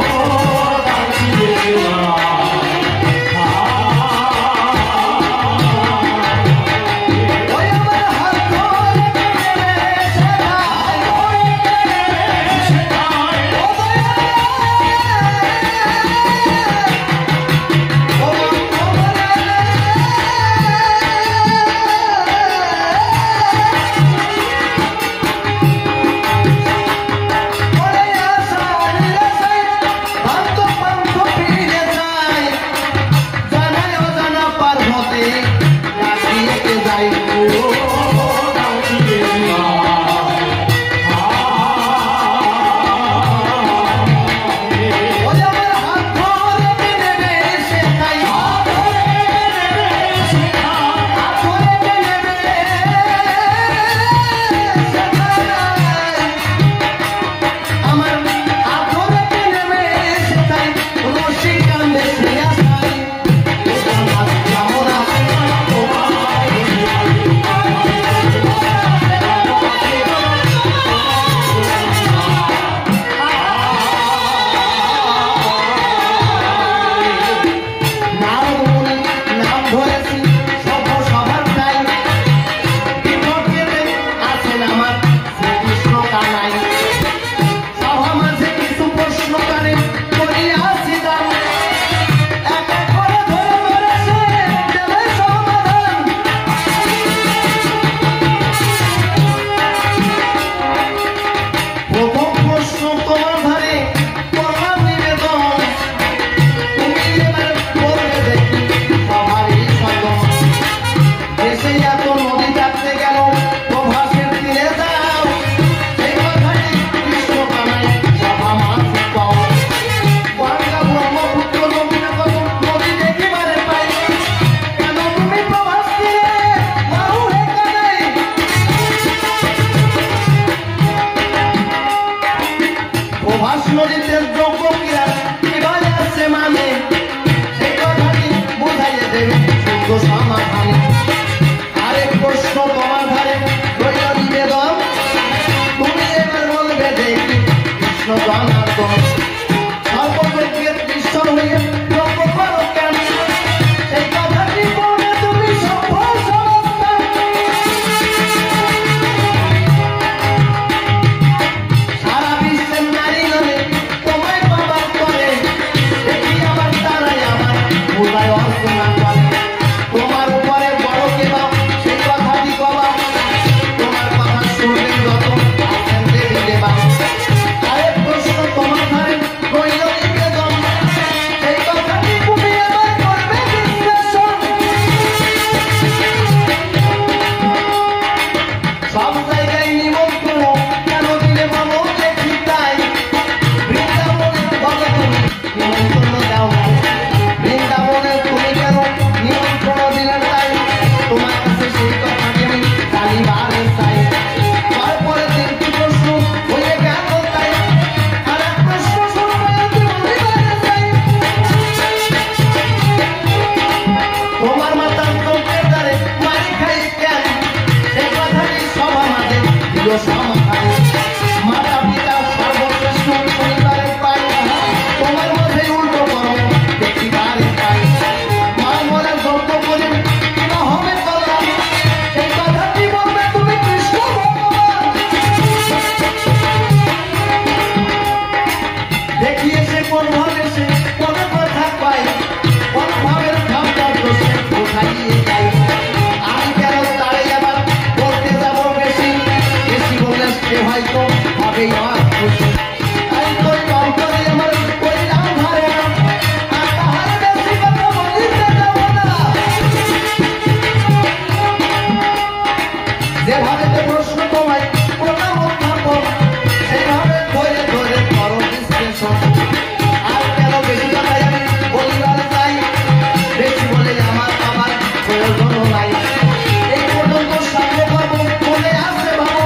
এই পর্যন্ত সামনে করবো বলে আসছে ভাবো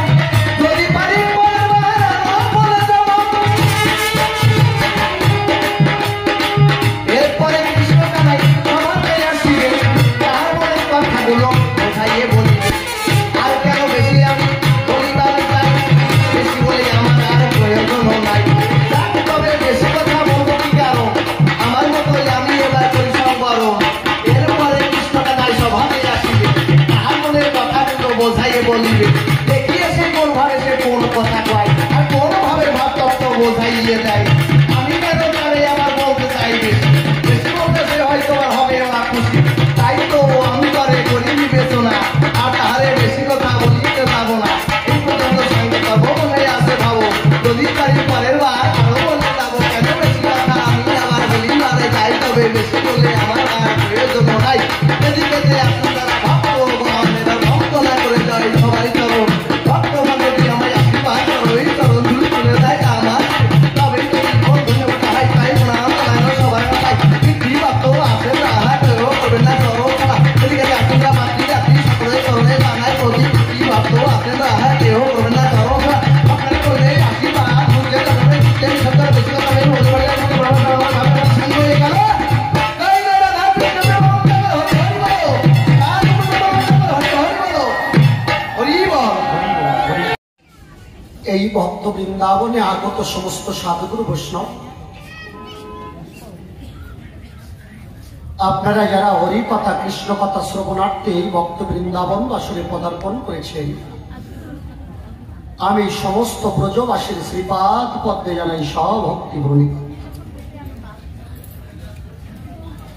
যদি পারি কথা কয় আর কোনোভাবে ভাবতত্ত্ব বোঝাইয়ে দেয়। আমি কেন তারে আমার বলতে চাই বেশি বেশি বলতেছে হয়তো আর হবে ওরা খুশি, তাই তো আমি তারে করি বিবেচনা আর তাহারে বেশি কথা বলিতে যাবো না। এই পর্যন্ত সঙ্গে করবো মনে আছে ভাবো, যদি পারি পরের বার আরো বলে যাবো কেন বেশি কথা আমি আবার বলি মারে যাই, তবে বেশি বললে আমার আর প্রয়োজন নাই। এদিকে যে আপনারা ভাবতো এবার ভক্ত না করে যায় সবাই চরণ ভক্ত মানে আমায় আশীর্বাদ করো, এই চরণ ধুলি তুলে দেয় আমার, তবেই তো ধন্যবাদ তাই তাই প্রণাম জানানো সবাই তাই কি ভক্ত আছে তাহা কেউ করবে না চরণ করা। এদিকে আপনারা মাতৃ জাতি সকলে চরণে জানায় প্রতি কি ভক্ত আছে তাহা কেউ করবে না চরণ করা। আপনারা করলে আশীর্বাদ ভুলে যাবে সেই সত্তর বেশি কথা আমি বলতে পারি না, সঙ্গে হয়ে গেল এই ভক্ত বৃন্দাবনে আগত সমস্ত সাধুগুরু বৈষ্ণব, আপনারা যারা হরি কথা কৃষ্ণ কথা শ্রবণার্থে এই ভক্ত বৃন্দাবন আসলে পদার্পণ করেছেন, আমি সমস্ত ব্রজবাসীর শ্রীপাদ পদ্মে জানাই সভক্তি প্রণিপাত।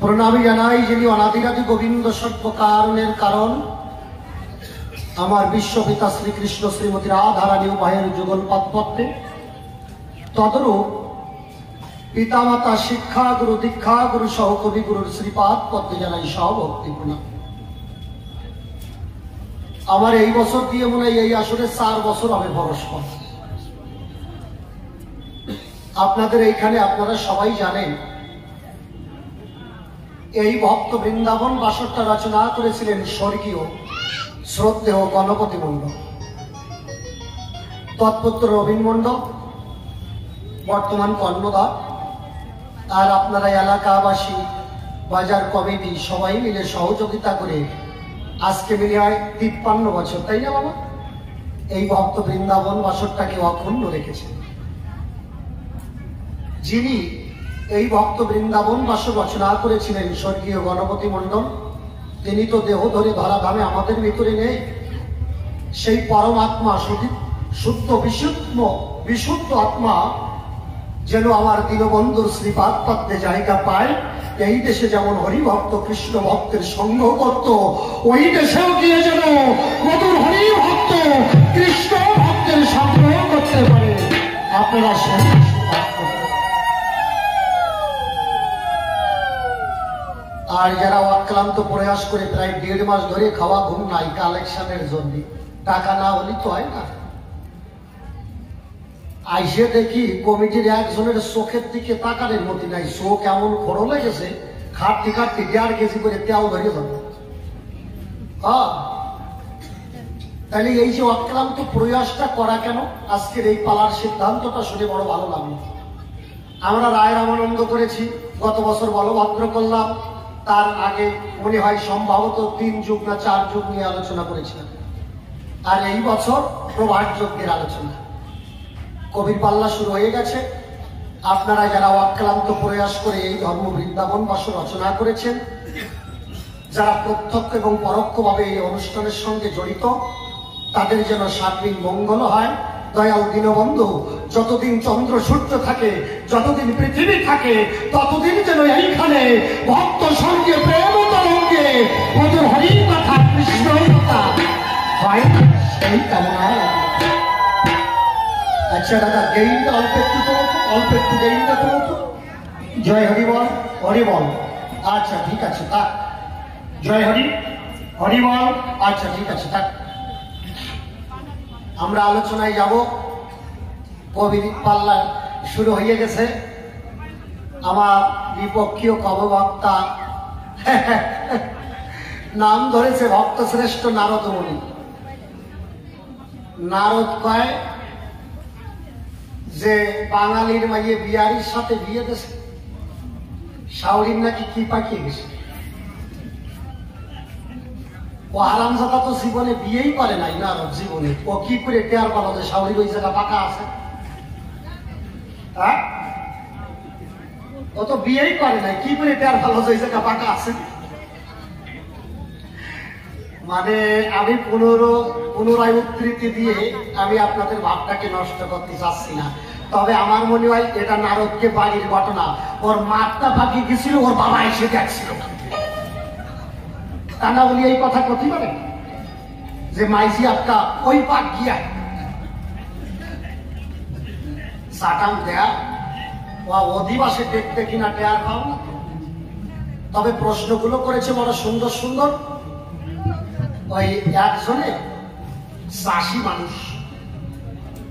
প্রণামী জানাই যিনি অনাদিরাদি গোবিন্দ সর্বকারণের কারণ, আমার বিশ্বপিতা শ্রীকৃষ্ণ শ্রীমতী রাধারানী উভয়ের যুগল পদ্মে, তদরূপ পিতামাতা শিক্ষা গুরু দীক্ষা গুরু সহ কবি গুরুর শ্রীপাদ পদ্মে জানাই সভক্তি প্রণাম। আমার এই বছর দিয়ে মনে হয় এই আসলে 4 বছর হবে পরস্পর। আপনাদের এইখানে আপনারা সবাই জানেন এই ভক্ত বৃন্দাবন বাসরটা রচনা করেছিলেন স্বর্গীয় শ্রদ্ধেয় গণপতি মণ্ডল, তৎপুত্র রবীন মণ্ডল, বর্তমান কর্ণধার। আর আপনারা এলাকাবাসী বাজার কমিটি সবাই মিলে সহযোগিতা করে আজকে মিলে হয় 53 বছর, তাই না বাবা? এই ভক্ত বৃন্দাবন বাসরটাকে অক্ষুণ্ণ রেখেছে। যিনি এই ভক্ত বৃন্দাবন বাসর রচনা করেছিলেন স্বর্গীয় গণপতি মণ্ডল, তিনি তো দেহ ধরে ধরাধামে আমাদের ভিতরে নেই। সেই পরমাত্মা শুদ্ধ বিশুদ্ধ আত্মা যেন আমার দীনবন্ধুর শ্রীপাদ পদ্মে জায়গা পায়। এই দেশে যেমন হরিভক্ত কৃষ্ণ ভক্তের সঙ্গ করত, ওই দেশেও গিয়ে যেন মধুর হরিভক্ত কৃষ্ণ ভক্তের সঙ্গ করতে পারে। আপনারা আর যারা অক্লান্ত প্রয়াস করে প্রায় 1.5 মাস ধরে খাওয়া ঘুম নাই কালেকশনের জন্য, টাকা না হলে তো হয় না। আইসে দেখি কমিটির একজনের চোখের দিকে তাকানোর মতি নাই, চোখ এমন খড়ো লেগেছে খাটতে খাটতে 1.5 কেজি করে তেল ধরে যাবে। তাহলে এই যে অক্লান্ত প্রয়াসটা করা কেন? আজকের এই পালার সিদ্ধান্তটা শুনে বড় ভালো লাগলো। আমরা রায় রামানন্দ করেছি, গত বছর বলভদ্র করলাম, তার আগে মনে হয় সম্ভবত 3 যুগ না 4 যুগ নিয়ে আলোচনা করেছিলাম, আর এই বছর প্রভাত যজ্ঞের আলোচনা। কবির পাল্লা শুরু হয়ে গেছে। আপনারা যারা অক্লান্ত প্রয়াস করে এই ধর্ম বৃন্দাবন বাসর রচনা করেছেন, যারা প্রত্যক্ষ এবং পরোক্ষভাবে এই অনুষ্ঠানের সঙ্গে জড়িত, তাদের যেন সার্বিক মঙ্গল হয়। দয়াল দীনবন্ধু, যতদিন চন্দ্র সূর্য থাকে, যতদিন পৃথিবী থাকে, ততদিন যেন এইখানে ভক্ত সঙ্গে প্রেম তরঙ্গে মধুর হরি কথা কৃষ্ণ কথা হয়, সেই কামনা। আচ্ছা দাদা, গেইনটা অল্প একটু গেইনটা করো তো। জয় হরি বল, হরি বল। আচ্ছা ঠিক আছে থাক। জয় হরি, হরি বল। আচ্ছা ঠিক আছে থাক। আমরা আলোচনায় যাব। কবির পাল্লা শুরু হয়ে গেছে। আমার বিপক্ষীয় কববক্তা নাম ধরেছে ভক্ত শ্রেষ্ঠ নারদ মুনি। নারদ কয় যে বাঙালির মাইয়ে বিহারির সাথে বিয়ে দিয়েছে, শাওরির নাকি কি পাকিয়ে গেছে। ও হারামজাদা তো জীবনে বিয়েই করে নাই, নারদ জীবনে। ও কি করে টের পালো যে শাওরির ওই জায়গা পাকা আছে? হ্যাঁ, ও তো বিয়েই করে নাই, কি করে টের পালো যে ওই জায়গা পাকা আছে? মানে আমি পুনরায় উদ্ধৃতি দিয়ে আমি আপনাদের ভাবটাকে নষ্ট করতে চাচ্ছি না, তবে আমার মনে হয় এটা নারদকে বাড়ির ঘটনা। ওর মাঠটা ফাঁকি গেছিল, ওর বাবা এসে দেখছিল। তা না বলি এই কথা কতি পারে যে মাইজি আপকা ওই পাক গিয়া সাটাম দেয়া ও অধিবাসে দেখতে কিনা টেয়ার পাও না। তবে প্রশ্নগুলো করেছে বড় সুন্দর সুন্দর। ওই একজনে চাষি মানুষ,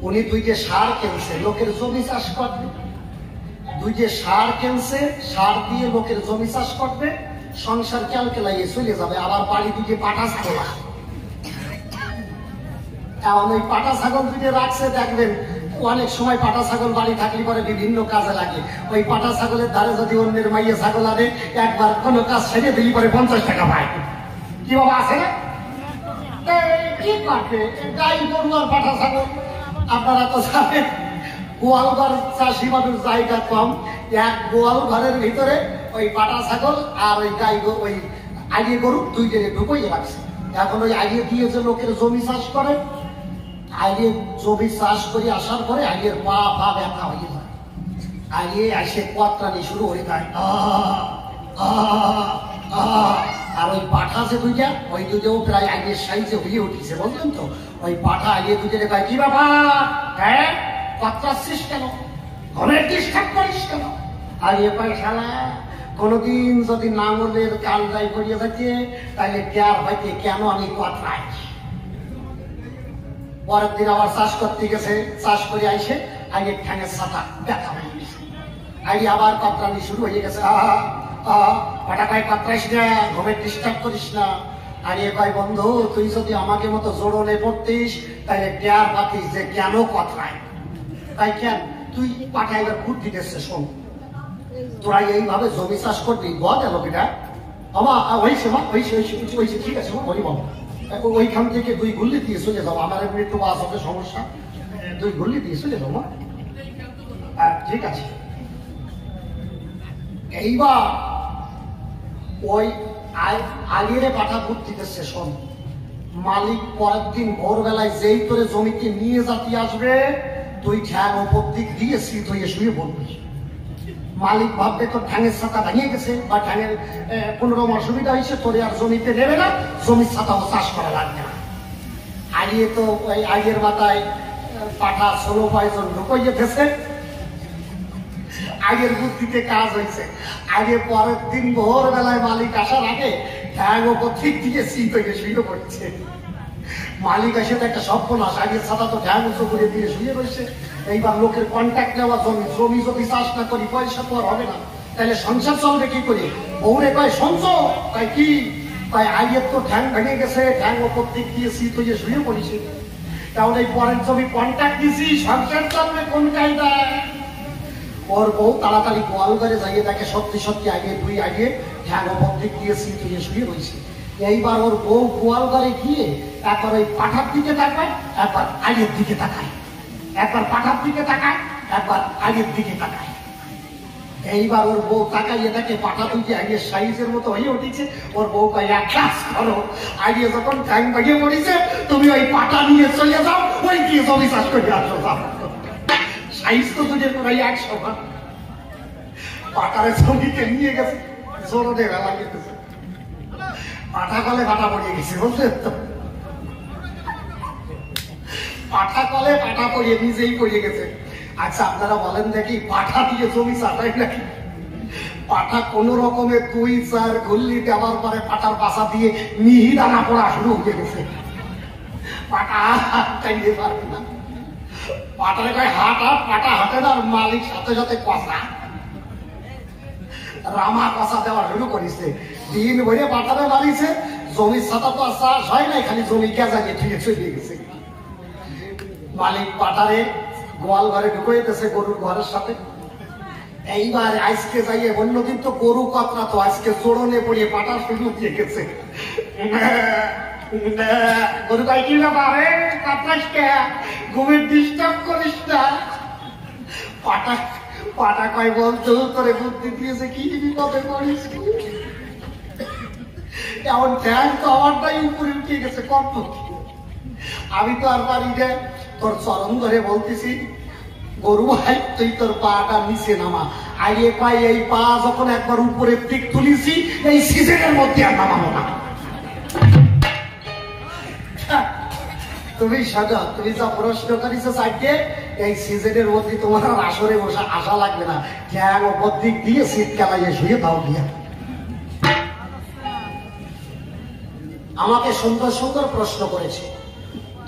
উনি দুইটে সার কিনছে লোকের জমি চাষ করবে, দুইটে সার কিনছে, সার দিয়ে লোকের জমি চাষ করবে, সংসার ক্যালকেলাইয়ে চলে যাবে। আবার বাড়ি দুইটে পাটা ছাগল আছে। এখন ওই পাটা ছাগল দুইটে রাখছে, দেখবেন অনেক সময় পাটা ছাগল বাড়ি থাকলে পরে বিভিন্ন কাজে লাগে। ওই পাটা ছাগলের ধারে যদি অন্যের মাইয়ে ছাগল আনে, একবার কোনো কাজ ছেড়ে দিলি পরে 50 টাকা পায়। কি বাবা আছে না? কি করবে গাই গরু আর পাটা ছাগল? আপনারা তো জানেন গোয়াল ঘর চাষি মানুষ জায়গা কম, এক গোয়াল ঘরের ভিতরে ওই পাটা ছাগল আর ওই গাই ওই আইয়ে গরু দুইটে ঢুকিয়ে রাখছে। এখন ওই আইয়ে দিয়ে যে লোকের জমি চাষ করে, আইয়ে জমি চাষ করে আসার পরে আইয়ের পা ব্যথা হয়ে যায়। আইয়ে এসে কতরানি শুরু হয়ে যায়, আর ওই পাঠা যে দুইটা, ওই দুটোও প্রায় আগের সাইজে হয়ে উঠেছে, বললেন তো। ওই পাঠা আগে দুজনে কয়, কি ব্যাপার, হ্যাঁ পাত্রাচ্ছিস কেন, ঘরের ডিস্টার্ব করিস কেন? আর এ কয়, শালা কোনদিন যদি নাঙলের কালজাই করিয়ে থাকে তাহলে টের হইতে কেন আমি কতরাই। পরের দিন আবার চাষ করতে গেছে, চাষ করে আইসে আগে ঠ্যাঙের ছাতা ব্যথা হয়ে গেছে। আগে আবার কতরানি শুরু হয়ে গেছে, হঠাৎ কাতরাইস না, ঘুমের ডিস্টার্ব করিস না। আর এ কয়, বন্ধু তুই যদি আমাকে মতো জোড়নে পড়তিস তাহলে টেয়ার পাতিস যে কেন কতরাই। তাই কেন তুই পাঠায় এবার বুদ্ধি দিচ্ছে, শোন তোরা এইভাবে জমি চাষ করবি, গদ এলো বেটা আমা হয়েছে মা, হয়েছে ঠিক আছে মা, বলি বাবা ওইখান থেকে 2 গুল্লি দিয়ে চলে যাবো, আমার এমনি একটু বাস হবে সমস্যা, 2 গুল্লি দিয়ে চলে যাবো মা, ঠিক আছে। এইবার ওই আগের পাঠা বুদ্ধি দিচ্ছে, শোন মালিক পরের দিন ভোরবেলায় যেই তোরে জমিতে নিয়ে যাতে আসবে, তুই ঠ্যাং ওপর দিক দিয়ে শীত হয়ে শুয়ে পড়বি। মালিক ভাববে তোর ঠ্যাঙের ছাতা ভাঙিয়ে গেছে বা ঠ্যাঙের কোনোরকম অসুবিধা হয়েছে, তোরে আর জমিতে নেবে না, জমির ছাতাও চাষ করা লাগবে না। আগে তো ওই আগের মাথায় পাঠা 16 পয়জন ঢুকাইয়ে ফেছে, আগের বুদ্ধিতে কাজ হয়েছে। আগে পরের দিন ভোরবেলায় মালিক আসার আগে ঠ্যাং ওপর ঠিক দিয়ে শীত হয়ে শুয়ে পড়ছে। মালিক এসে তো একটা সর্বনাশ, আগের ছাতা তো ঠ্যাং উঁচু করে দিয়ে শুয়ে রয়েছে। এইবার লোকের কন্ট্যাক্ট নেওয়া, জমি যদি চাষ না করি পয়সা তো আর হবে না, তাহলে সংসার চলবে কি করে? বউরে কয়, শুনছো? তাই কি? তাই আগের তো ঠ্যাং ভেঙে গেছে, ঠ্যাং ওপর দিক দিয়ে শীত হয়ে শুয়ে পড়েছে, তাহলে এই পরের জমি কন্ট্যাক্ট দিছি, সংসার চলবে কোন কায়দায়? ওর বউ তাড়াতাড়ি গোয়াল ঘরে যাইয়ে দেখে সত্যি সত্যি আগে 2 আগে ঠ্যাং ওপর দিক দিয়ে শীত হয়ে শুয়ে রয়েছে। এইবার ওর বউ গোয়াল ঘরে গিয়ে একবার ওই পাঠার দিকে তাকায়, একবার আগের দিকে তাকায়, একবার পাঠার দিকে তাকায়, একবার আগের দিকে তাকায়। এইবার ওর বউ তাকাইয়ে দেখে পাঠা দুইটি আগের সাইজের মতো হয়ে উঠেছে। ওর বউ কয়, এক কাজ করো, আগে যখন ঠ্যাং ভেঙে পড়েছে তুমি ওই পাঠা নিয়ে চলে যাও, ওই গিয়ে জমি চাষ করে আসো। যাও, সাইজ তো দুজের প্রায় 100। পাটারে জমিতে নিয়ে গেছে, জোরে বেলা গেছে, পাঠা কলে পাঠা পড়িয়ে গেছে, বুঝলেন তো? পাঠা কলে পাঠা পড়িয়ে নিজেই পড়িয়ে গেছে। আচ্ছা আপনারা বলেন দেখি, পাঠা দিয়ে জমি চাষাই নাকি? পাঠা কোন রকমের 2-4 গুল্লি দেওয়ার পরে পাঠার পাশা দিয়ে মিহিদানা পড়া শুরু হয়ে গেছে। পাঠা চাইতে পারবে না, পাটারে কয় হাট হাট, পাটা হাটে না, মালিক সাথে সাথে কষা রামা কষা দেওয়া শুরু করেছে। দিন ভরে পাটারে মারিছে, জমির ছাতা তো আর চাষ হয় নাই, খালি জমি গেজাকে ঠিক চলে গেছে। মালিক পাটারে গোয়াল ঘরে ঢুকাইতেছে গরুর ঘরের সাথে। এইবার আজকে যাইয়ে, অন্যদিন তো গরু কতরা, তো আজকে জোড়নে পড়িয়ে পাটা শুরু দিয়ে গেছে। গরু কয়, কি ব্যাপার রে কাতরাস কে, ঘুমের ডিস্টার্ব করিস না? পাটা কয়, বলতো তোরে বুদ্ধি দিয়েছে, কি বিপদে পড়িস? এমন ট্যাঙ্ক তো আমারটাই উপরে উঠে গেছে কত। আমি তো আর পারি যে তোর চরণ ধরে বলতেছি গরু ভাই তুই তোর পাটা নিচে নামা। আগে পাই এই পা যখন একবার উপরে দিক তুলিছি এই সিজনের মধ্যে আর নামাবো না। তুমি সাজা, তুমি যা প্রশ্ন করিস আজকে এই সিজনের মধ্যে তোমার আর আসরে বসা আশা লাগবে না। ঠ্যাং ওপর দিক দিয়ে শীত কালাইয়ে শুয়ে দাও দিয়া। আমাকে সুন্দর সুন্দর প্রশ্ন করেছে।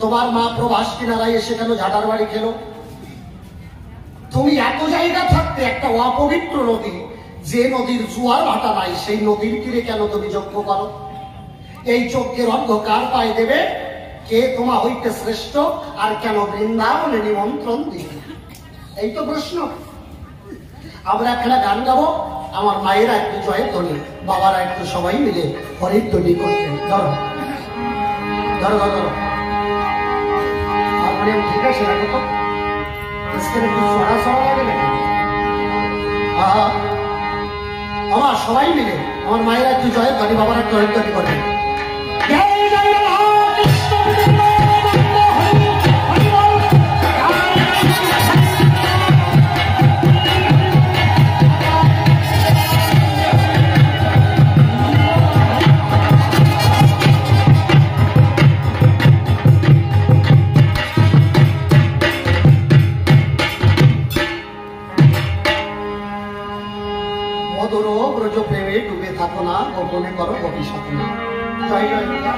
তোমার মা প্রবাস কিনারায় এসে কেন ঝাঁটার বাড়ি খেলো? তুমি এত জায়গা থাকতে একটা অপবিত্র নদী, যে নদীর জোয়ার ভাটা নাই, সেই নদীর তীরে কেন তুমি যজ্ঞ করো? এই যজ্ঞের অন্ধকার পায় দেবে কে তোমা হইতে শ্রেষ্ঠ, আর কেন বৃন্দাবনে নিমন্ত্রণ দিবে? এই তো প্রশ্ন। আমরা একটা গান গাবো, আমার মায়েরা একটু জয়ের ধ্বনি, বাবারা একটু সবাই মিলে হরির ধ্বনি করতেন। ধরো ধরো ধরো হারমোনিয়াম ঠিক আছে রাখো তো, একটু চড়া চড়া লাগে নাকি? আমার সবাই মিলে আমার মায়েরা একটু জয়ের ধ্বনি, বাবারা একটু হরির ধ্বনি করতেন। মধুর ব্রজ প্রেমে ডুবে থাকো না, গোপনে করো গোপী স্বপ্ন। জয় জয় দুর্গা।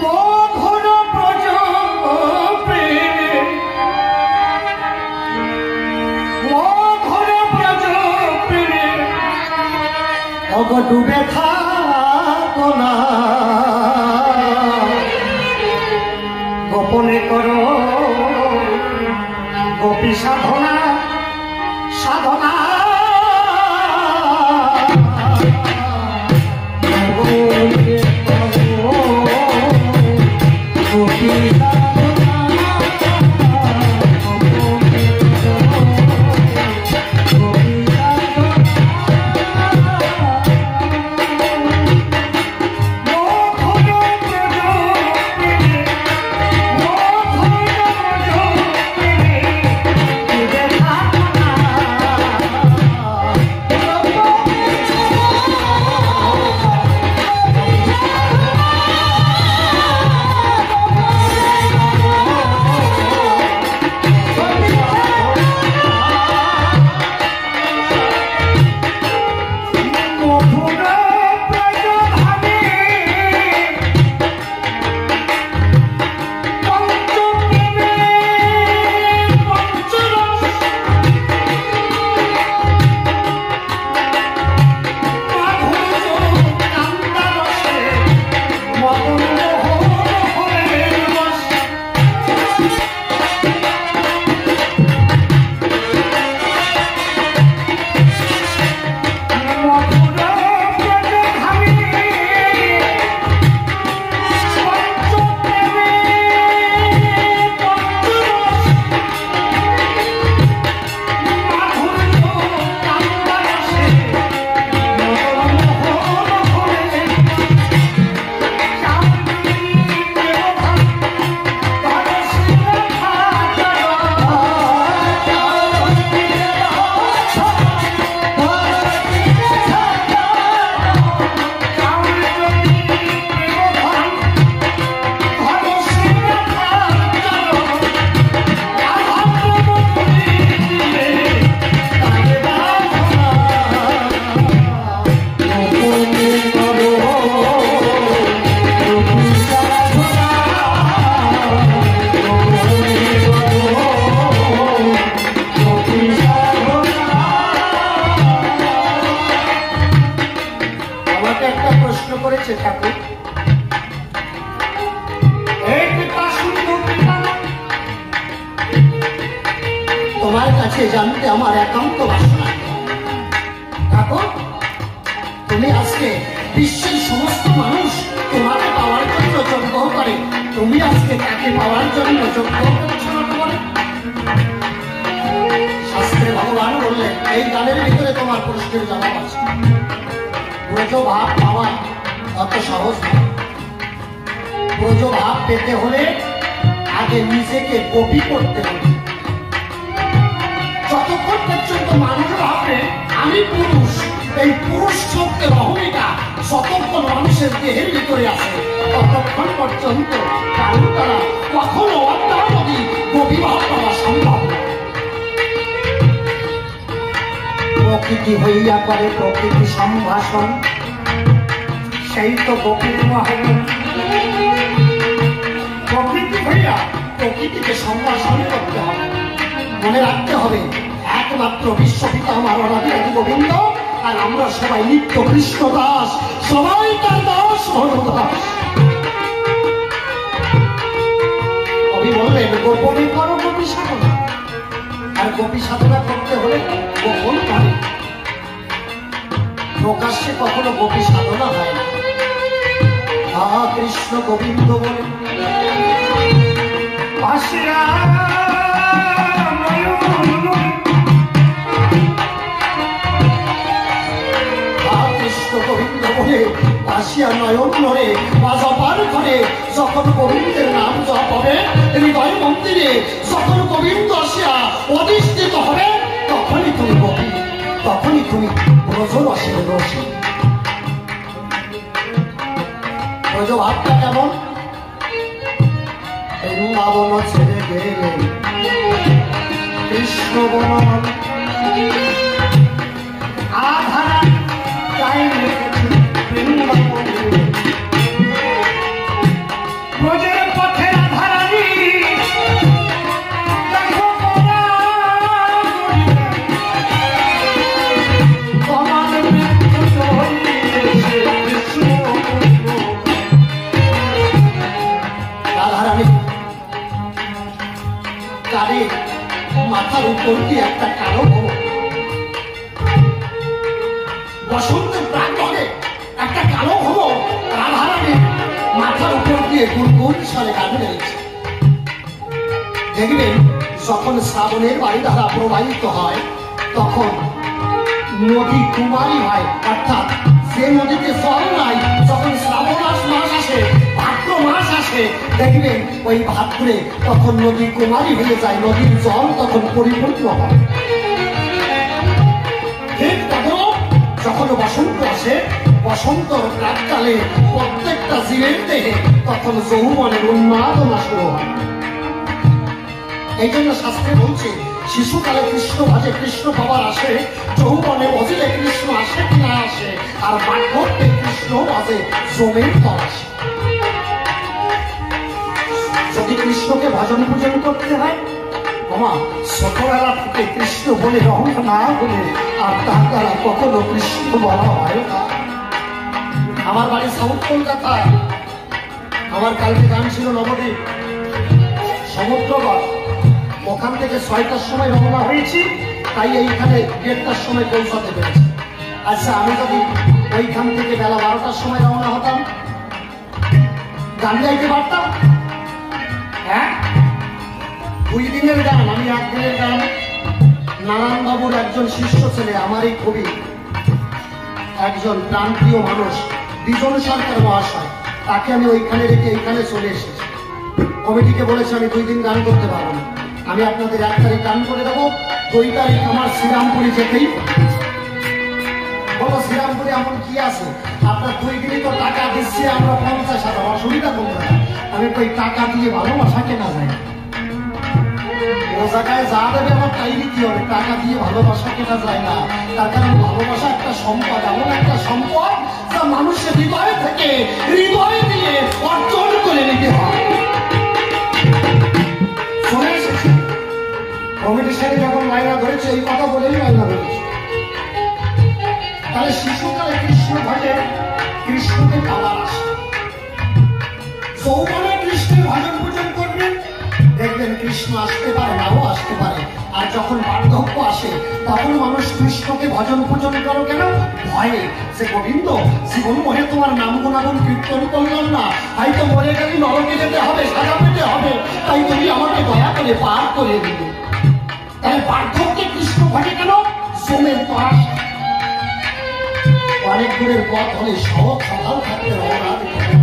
মধুর ব্রজ প্রেমে, মধুর ব্রজ প্রেমে অগ ডুবে থাকো না, গোপনে করো গোপী সাধনা সাধনা। তোমার কাছে জানতে আমার একান্ত বাসনা। ঠাকুর, তুমি আজকে বিশ্বের সমস্ত মানুষ তোমাকে পাওয়ার জন্য সন্দেহ করে তুমি আজকে তাকে পাওয়ার জন্য যোগ্য করেছো নটবর। শাস্ত্রে ভগবান বললেন এই গানের ভিতরে তোমার প্রশ্নের জবাব আছে। ব্রজ ভাব পাওয়া অত সহজ নয়। ব্রজ ভাব পেতে হলে আগে নিজেকে গোপী করতে হবে। যতক্ষণ পর্যন্ত মানুষ ভাববে আমি পুরুষ, এই পুরুষ শব্দের অহমিকা যতক্ষণ মানুষের দেহের ভিতরে আছে ততক্ষণ পর্যন্ত কারণ তারা কখনো অদ্যাবধি গোপী ভাব পাওয়া সম্ভব না। প্রকৃতি হইয়া করে প্রকৃতি সম্ভাষণ, সেই তো গোপীর মহল। প্রকৃতি হইয়া প্রকৃতিকে সম্ভাষণ করতে হবে। মনে রাখতে হবে একমাত্র বিশ্বপিতা আমার অনাদি গোবিন্দ, আর আমরা সবাই নিত্য কৃষ্ণ দাস, সবাই তার দাস দাস। কবি বললেন গোপনে করো গোপী সাধনা, আর গোপী সাধনা করতে হলে গোপন করে। প্রকাশ্যে কখনো গোপী সাধনা হয় না। কৃষ্ণ গোবিন্দ বলে কৃষ্ণ গোবিন্দ বলে আসিয়া নয়ন নরে বাজাবার ঘরে যখন গোবিন্দের নাম জপ হবে হৃদয় মন্দিরে, যখন গোবিন্দ আসিয়া অধিষ্ঠিত হবে তখনই তুমি গোপী, তখনই তুমি ব্রজ রসের রসী। ব্রজ ভাবটা কেমন? বৃন্দাবন ছেড়ে গেলে কৃষ্ণ বন আধারা গায়ে রেখেছে বৃন্দাবন। ব্রজের পথে আধারানি মাথার উপর দিয়ে একটা কালো বসন্তের প্রাঙ্গণে একটা কালো হবো রাধারানী মাথার উপর দিয়ে গুনগুন সালে গান গেছে। দেখবেন যখন শ্রাবণের বাড়ি ধারা প্রবাহিত হয় তখন নদী কুমারী হয়, অর্থাৎ যে নদীতে জল নাই, যখন শ্রাবণ মাস আসে, ভাদ্র মাস আসে, দেখবেন ওই ভাদ্রে তখন নদী কুমারী হয়ে যায়, নদীর জল তখন পরিপূর্ণ হয়। ঠিক তখন যখন বসন্ত আসে, বসন্তর প্রাককালে প্রত্যেকটা জীবের দেহে তখন যৌবনের উন্মাদনা শুরু হয়। এই জন্য শাস্ত্রে বলছে শিশুকালে কৃষ্ণ ভাজে কৃষ্ণ পাবার আসে, যৌবনে অজিলে কৃষ্ণ আসে কি না আসে, আর বার্ধক্যে কৃষ্ণ বাজে জমির তর আসে। যদি কৃষ্ণকে ভজন পূজন করতে হয় তোমার ছোটবেলা থেকে কৃষ্ণ বলে রহনা না বলে আর তার দ্বারা কখনো কৃষ্ণ বলা হয় না। আমার বাড়ি সাউথ কলকাতায়, আমার কালকে গান ছিল নবদ্বীপ সমুদ্রগড়, ওখান থেকে 6টার সময় রওনা হয়েছি, তাই এইখানে 1:30টার সময় পৌঁছাতে পেরেছি। আচ্ছা আমি যদি ওইখান থেকে বেলা 12টার সময় রওনা হতাম গান গাইতে পারতাম? হ্যাঁ, 2 দিনের গান, আমি 1 দিনের গান। নারায়ণ বাবুর একজন শিষ্য ছেলে, আমারই কবি, একজন প্রান্তীয় মানুষ, বিজন সরকার মহাশয়, তাকে আমি ওইখানে রেখে এইখানে চলে এসেছি। কমিটিকে বলেছি আমি 2 দিন গান করতে পারবো না, আমি আপনাদের 1 তারিখ গান করে দেবো, 2 তারিখ আমার শ্রীরামপুরে যেতেই। বলো শ্রীরামপুরে এমন কি আছে? আপনার 2 দিনই তো টাকা দিচ্ছি আমরা 50,000, অসুবিধা করবো না। আমি ওই টাকা দিয়ে ভালোবাসা কেনা যায়, ও জায়গায় যা দেবে আমার তাই দিতে হবে, টাকা দিয়ে ভালোবাসা কেনা যায় না। তার কারণ ভালোবাসা একটা সম্পদ, এমন একটা সম্পদ যা মানুষের হৃদয় থেকে হৃদয় দিয়ে অর্জন করে নিতে হয়। চলে এসেছি কমিটির সাথে যখন লাইনা ধরেছে এই কথা বলেই লাইনা ধরেছে। তাহলে শিশুকালে কৃষ্ণ ভজে কৃষ্ণকে পাওয়ার আসে, যৌবনে কৃষ্ণের ভজন পূজন করবেন, দেখবেন কৃষ্ণ আসতে পারে নাও আসতে পারে। আর যখন বার্ধক্য আসে তখন মানুষ কৃষ্ণকে ভজন পূজন করো কেন? ভয়ে যে গোবিন্দ জীবন মনে তোমার নাম গুণাগুণ কীর্তন করলাম না, হয়তো মরে গেলে নরকে যেতে হবে, সাজা পেতে হবে, তাই তুমি আমাকে দয়া করে পার করে দিবে। তাই বার্ধক্যে কৃষ্ণ ভজে কেন? সোমের পাশ অনেক দূরের পথ হলে সহজ সকাল থাকতে রওনা দিতে হবে।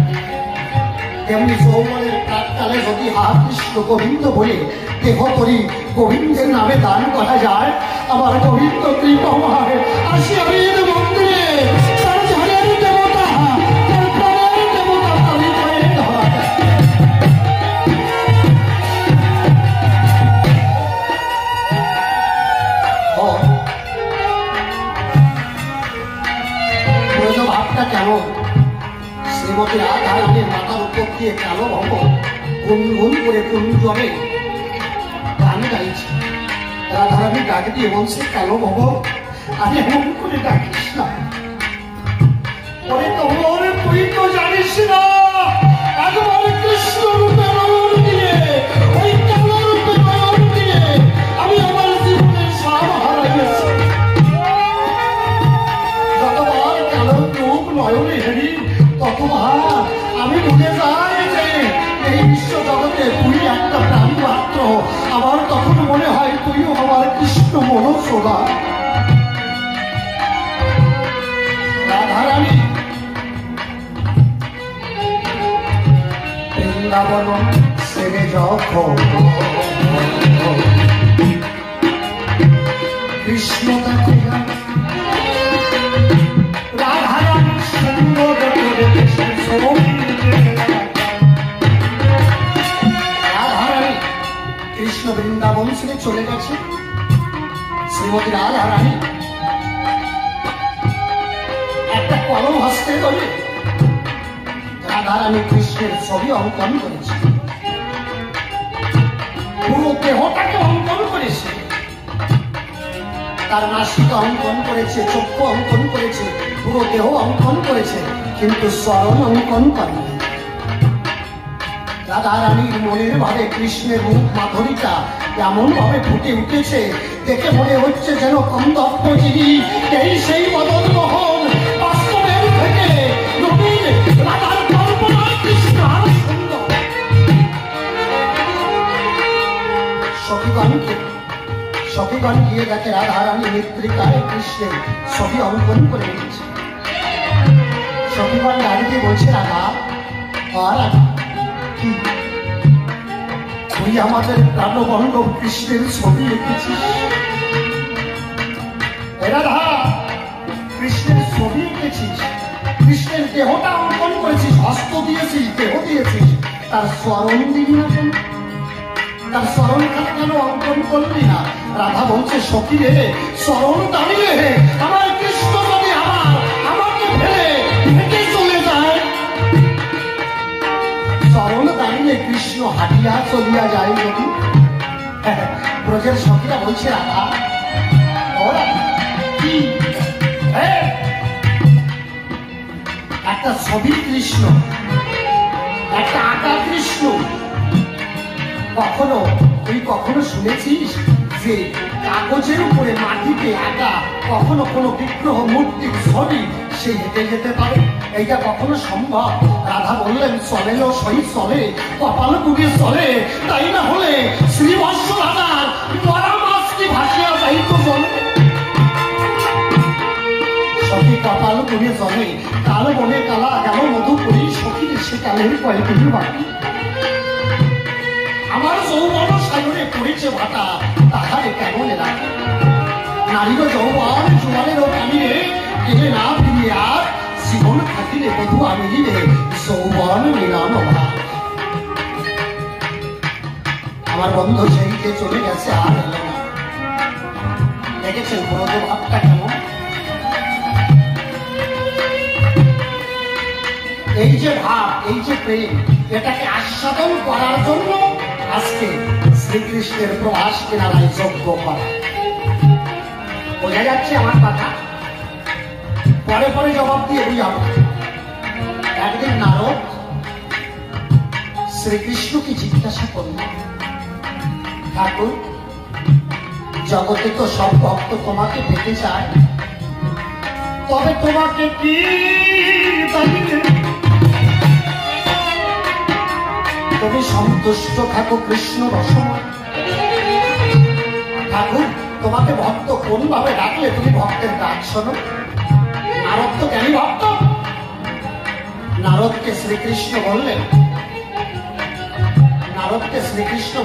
তেমনি যৌবনের প্রাককালে যদি হা কৃষ্ণ গোবিন্দ বলে দেহ করি গোবিন্দের নামে দান করা যায়, আমার গোবিন্দ কৃপমায় আসি আমি মন্দিরে তার ঝাড়ের দেবতা, তার প্রাণের দেবতা আমি পায়ে ধরা। ভাবটা কেমন? শ্রীমতী রাধারানীর মাথার উপর দিয়ে কালো ভব গুনগুন করে কুঞ্জরে গান গাইছে। রাধারানী ডাক দিয়ে বলছে, কালো ভব আমি এমন করে ডাকিস না, তুই তো জানিস না একবার কৃষ্ণ রূপে নয়ন দিয়ে, ওই কালো রূপে নয়ন দিয়ে আমি আমার জীবনের সব হারাইছি। যতবার কালো রূপ নয়নে হেরি ততবার আমি বুঝে যাই যে এই বিশ্ব জগতে তুই একটা প্রাণী মাত্র। আমার তখন মনে হয় তুইও আমার কৃষ্ণ মনসোদা। রাধারানী বৃন্দাবন সেরে যখন কৃষ্ণ তাকে রাধারানী সুন্দর রাধারানী কৃষ্ণ বৃন্দাবন ছেড়ে চলে গেছে। শ্রীমতী রাধারানী একটা কলম হস্তে ধরে রাধারানী কৃষ্ণের ছবি অঙ্কন করেছে, পুরো দেহটাকে অঙ্কন করেছে, তার নাসিকা অঙ্কন করেছে, চক্ষু অঙ্কন করেছে, পুরো দেহ অঙ্কন করেছে, কিন্তু চরণ অঙ্কন করেনি। রাধারানীর মনের ভাবে কৃষ্ণের রূপ মাধুরীটা এমন ভাবে ফুটে উঠেছে, দেখে মনে হচ্ছে যেন কন্দর্পগিরি এই সেই মদন মোহন বাস্তবের থেকে নবীন রাধার কল্পনা কৃষ্ণ আরো সুন্দর। সখীগণ গিয়ে দেখে রাধারানী মৃত্তিকায় কৃষ্ণের ছবি অঙ্কন করে নিয়েছে। সখীগণ দাঁড়িয়ে বলছে, রাধা কি তুই আমাদের প্রাণবল্লভ কৃষ্ণের ছবি এঁকেছিস? রাধা কৃষ্ণের ছবি এঁকেছিস, কৃষ্ণের দেহটা অঙ্কন করেছিস, হস্ত দিয়েছিস, দেহ দিয়েছিস, তার স্মরণ দিবি না কেন? তার স্মরণ খানে কেন অঙ্কন করলি না? রাধা বলছে, সখী রে স্মরণ দাঁড়িয়ে আমার কৃষ্ণ যদি আমাকে ফেলে হেঁটে চলে যায়, স্মরণ দাঁড়িয়ে কৃষ্ণ হাঁটিয়া চলিয়া যায় যদি। ব্রজের সখীরা বলছে, রাধা ওরা কি একটা ছবি কৃষ্ণ, একটা আঁকা কৃষ্ণ, কখনো শুনেছিস যে কাগজের উপরে মাটিতে আঁকা কখনো কোনো বিগ্রহ মূর্তির ছবি সে হেঁটে যেতে পারে? এইটা কখনো সম্ভব? রাধা বললেন, চলেও সই চলে, কপাল কুড়ে চলে, তাই না হলে শ্রীবৎস রাধার মরা মাছটি ভাসিয়া যাইত জলে। সখী কপাল কুড়ে জলে, কাল বনে কালা গেল মধুপুরী, সখীর সে কালের কয়েকটি বাকি। আমার যৌবন সাগরে পড়েছে ভাটা, তাহারে কেমন রাখে নারীর যৌবন জোয়ারের কামিনে এলে না ফিরিয়ে আর জীবন থাকিলে বধু আমি দিলে যৌবন মিলন ভাব। আমার বন্ধু সেই যে চলে গেছে আর এলো না। দেখেছেন ব্রজ ভাবটা কেমন? এই যে ভাব, এই যে প্রেম, এটাকে আস্বাদন করার জন্য আজকে শ্রীকৃষ্ণের প্রভাস কিনারায় যজ্ঞ করা। বোঝা যাচ্ছে আমার কথা? পরে পরে জবাব দিয়ে বুঝাবো। একদিন নারদ শ্রীকৃষ্ণকে জিজ্ঞাসা করল, ঠাকুর জগতে তো সব ভক্ত তোমাকে পেতে চায়, তবে তোমাকে কি তুমি সন্তুষ্ট থাকো কৃষ্ণ রসময়। ঠাকুর, তোমাকে ভক্ত কোন ভাবে ডাকলে তুমি ভক্তের ডাক শোনো? নারদ তো জ্ঞানী ভক্ত। নারদকে শ্রীকৃষ্ণ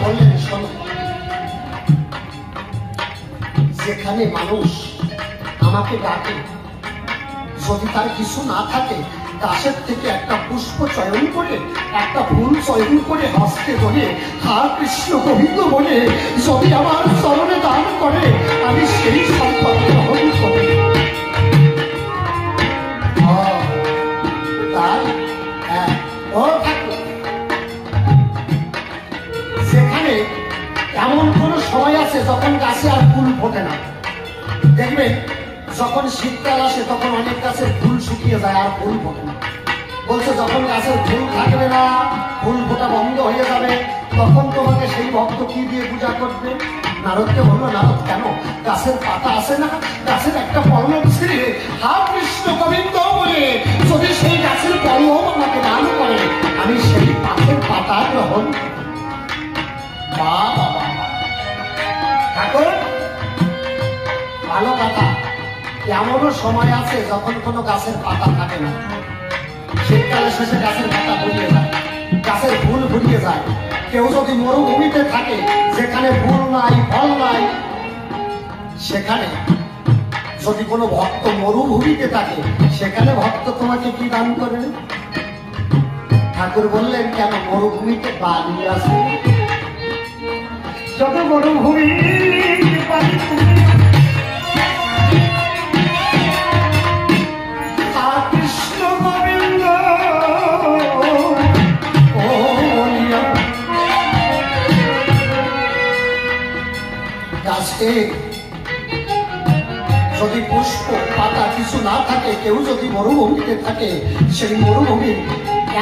বললেন, শোনো, যেখানে মানুষ আমাকে ডাকে, যদি তার কিছু না থাকে, গাছের থেকে একটা পুষ্প চয়ন করে, একটা ফুল চয়ন করে হস্তে ধরে হা কৃষ্ণ গোবিন্দ বলে যদি আমার চরণে দান করে, আমি সেই সম্পদ গ্রহণ করি। তাই সেখানে এমন কোন সময় আছে যখন গাছে আর ফুল ফোটে না। দেখবেন যখন শীতকাল আসে তখন অনেক গাছের ফুল শুকিয়ে যায়, আর ফুল ফোটে না। বলছে যখন গাছের ফুল থাকবে না, ফুল ফোটা বন্ধ হয়ে যাবে, তখন তোমাকে সেই ভক্ত কি দিয়ে পূজা করবে? নারদকে বললো, নারদ কেন? গাছের পাতা আছে না, গাছের একটা পল্লব ছিঁড়ে হা কৃষ্ণ গোবিন্দ বলে যদি সেই গাছের পল্লব আমাকে দান করে, আমি সেই পাতের পাতা গ্রহণ। ঠাকুর, ভালো কথা। এমনও সময় আছে যখন কোনো গাছের পাতা থাকে না। শীতকালের শেষে গাছের পাতা ভরিয়ে যায়, গাছের ফুল ভরিয়ে যায়। কেউ যদি মরুভূমিতে থাকে, যেখানে ফুল নাই ফল নাই, সেখানে যদি কোনো ভক্ত মরুভূমিতে থাকে, সেখানে ভক্ত তোমাকে কি দান করে? ঠাকুর বললেন, কেন? মরুভূমিতে বালি আছে। যত মরুভূমি কৃষ্ণ গোবিন্দ গাছে যদি পুষ্প পাতা কিছু না থাকে, কেউ যদি মরুভূমিতে থাকে, সেই মরুভূমির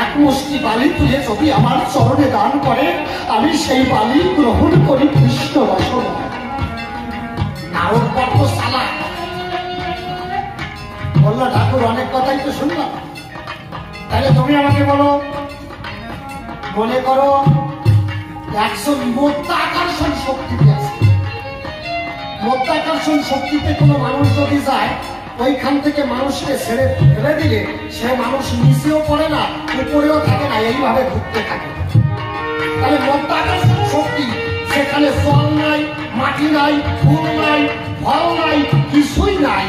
এক মুষ্টি বালি তুলে যদি আমার চরণে দান করে, আমি সেই বালি গ্রহণ করি কৃষ্ণ রসম। নারদ বড্ড চালাক। বললো, ঠাকুর অনেক কথাই তো শুনলাম, তাহলে তুমি আমাকে বলো, মনে করো একজন মধ্যাকর্ষণ শক্তিতে আছে। মধ্যাকর্ষণ শক্তিতে কোনো মানুষ যদি যায়, ওইখান থেকে মানুষকে ছেড়ে ফেলে দিলে সে মানুষ নিচেও পড়ে না, উপরেও থাকে না, এইভাবে ঘুরতে থাকে। তাহলে মধ্যাকর্ষণ শক্তি, সেখানে জল নাই, মাটি নাই, ফুল নাই, ফল নাই, কিছুই নাই,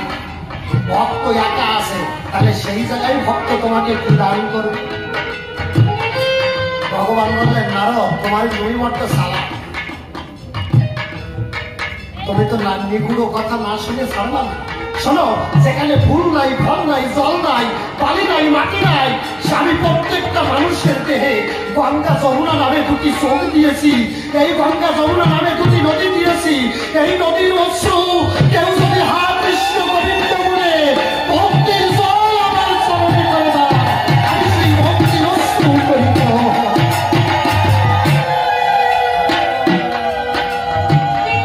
ভক্ত একা আছে, তাহলে সেই জায়গায় ভক্ত তোমাকে কি দান করবে? ভগবান বললেন, নারদ, তোমার নৈমত্য সালা, তুমি তো নিগুড়ো কথা না শুনে ছাড়লাম। শোনো, যেখানে ফুল নাই, ফল নাই, জল নাই, বালি নাই, মাটি নাই, আমি প্রত্যেকটা মানুষের দেহে গঙ্গা যমুনা নামে দুটি চোখ দিয়েছি, এই গঙ্গা যমুনা নামে দুটি নদী দিয়েছি। এই নদীর অশ্রু কেউ যদি হা কৃষ্ণ গোবিন্দ বলে ভক্তির জল আমার চরণে করে দেয়, আমি সেই ভক্তির অশ্রু করিত।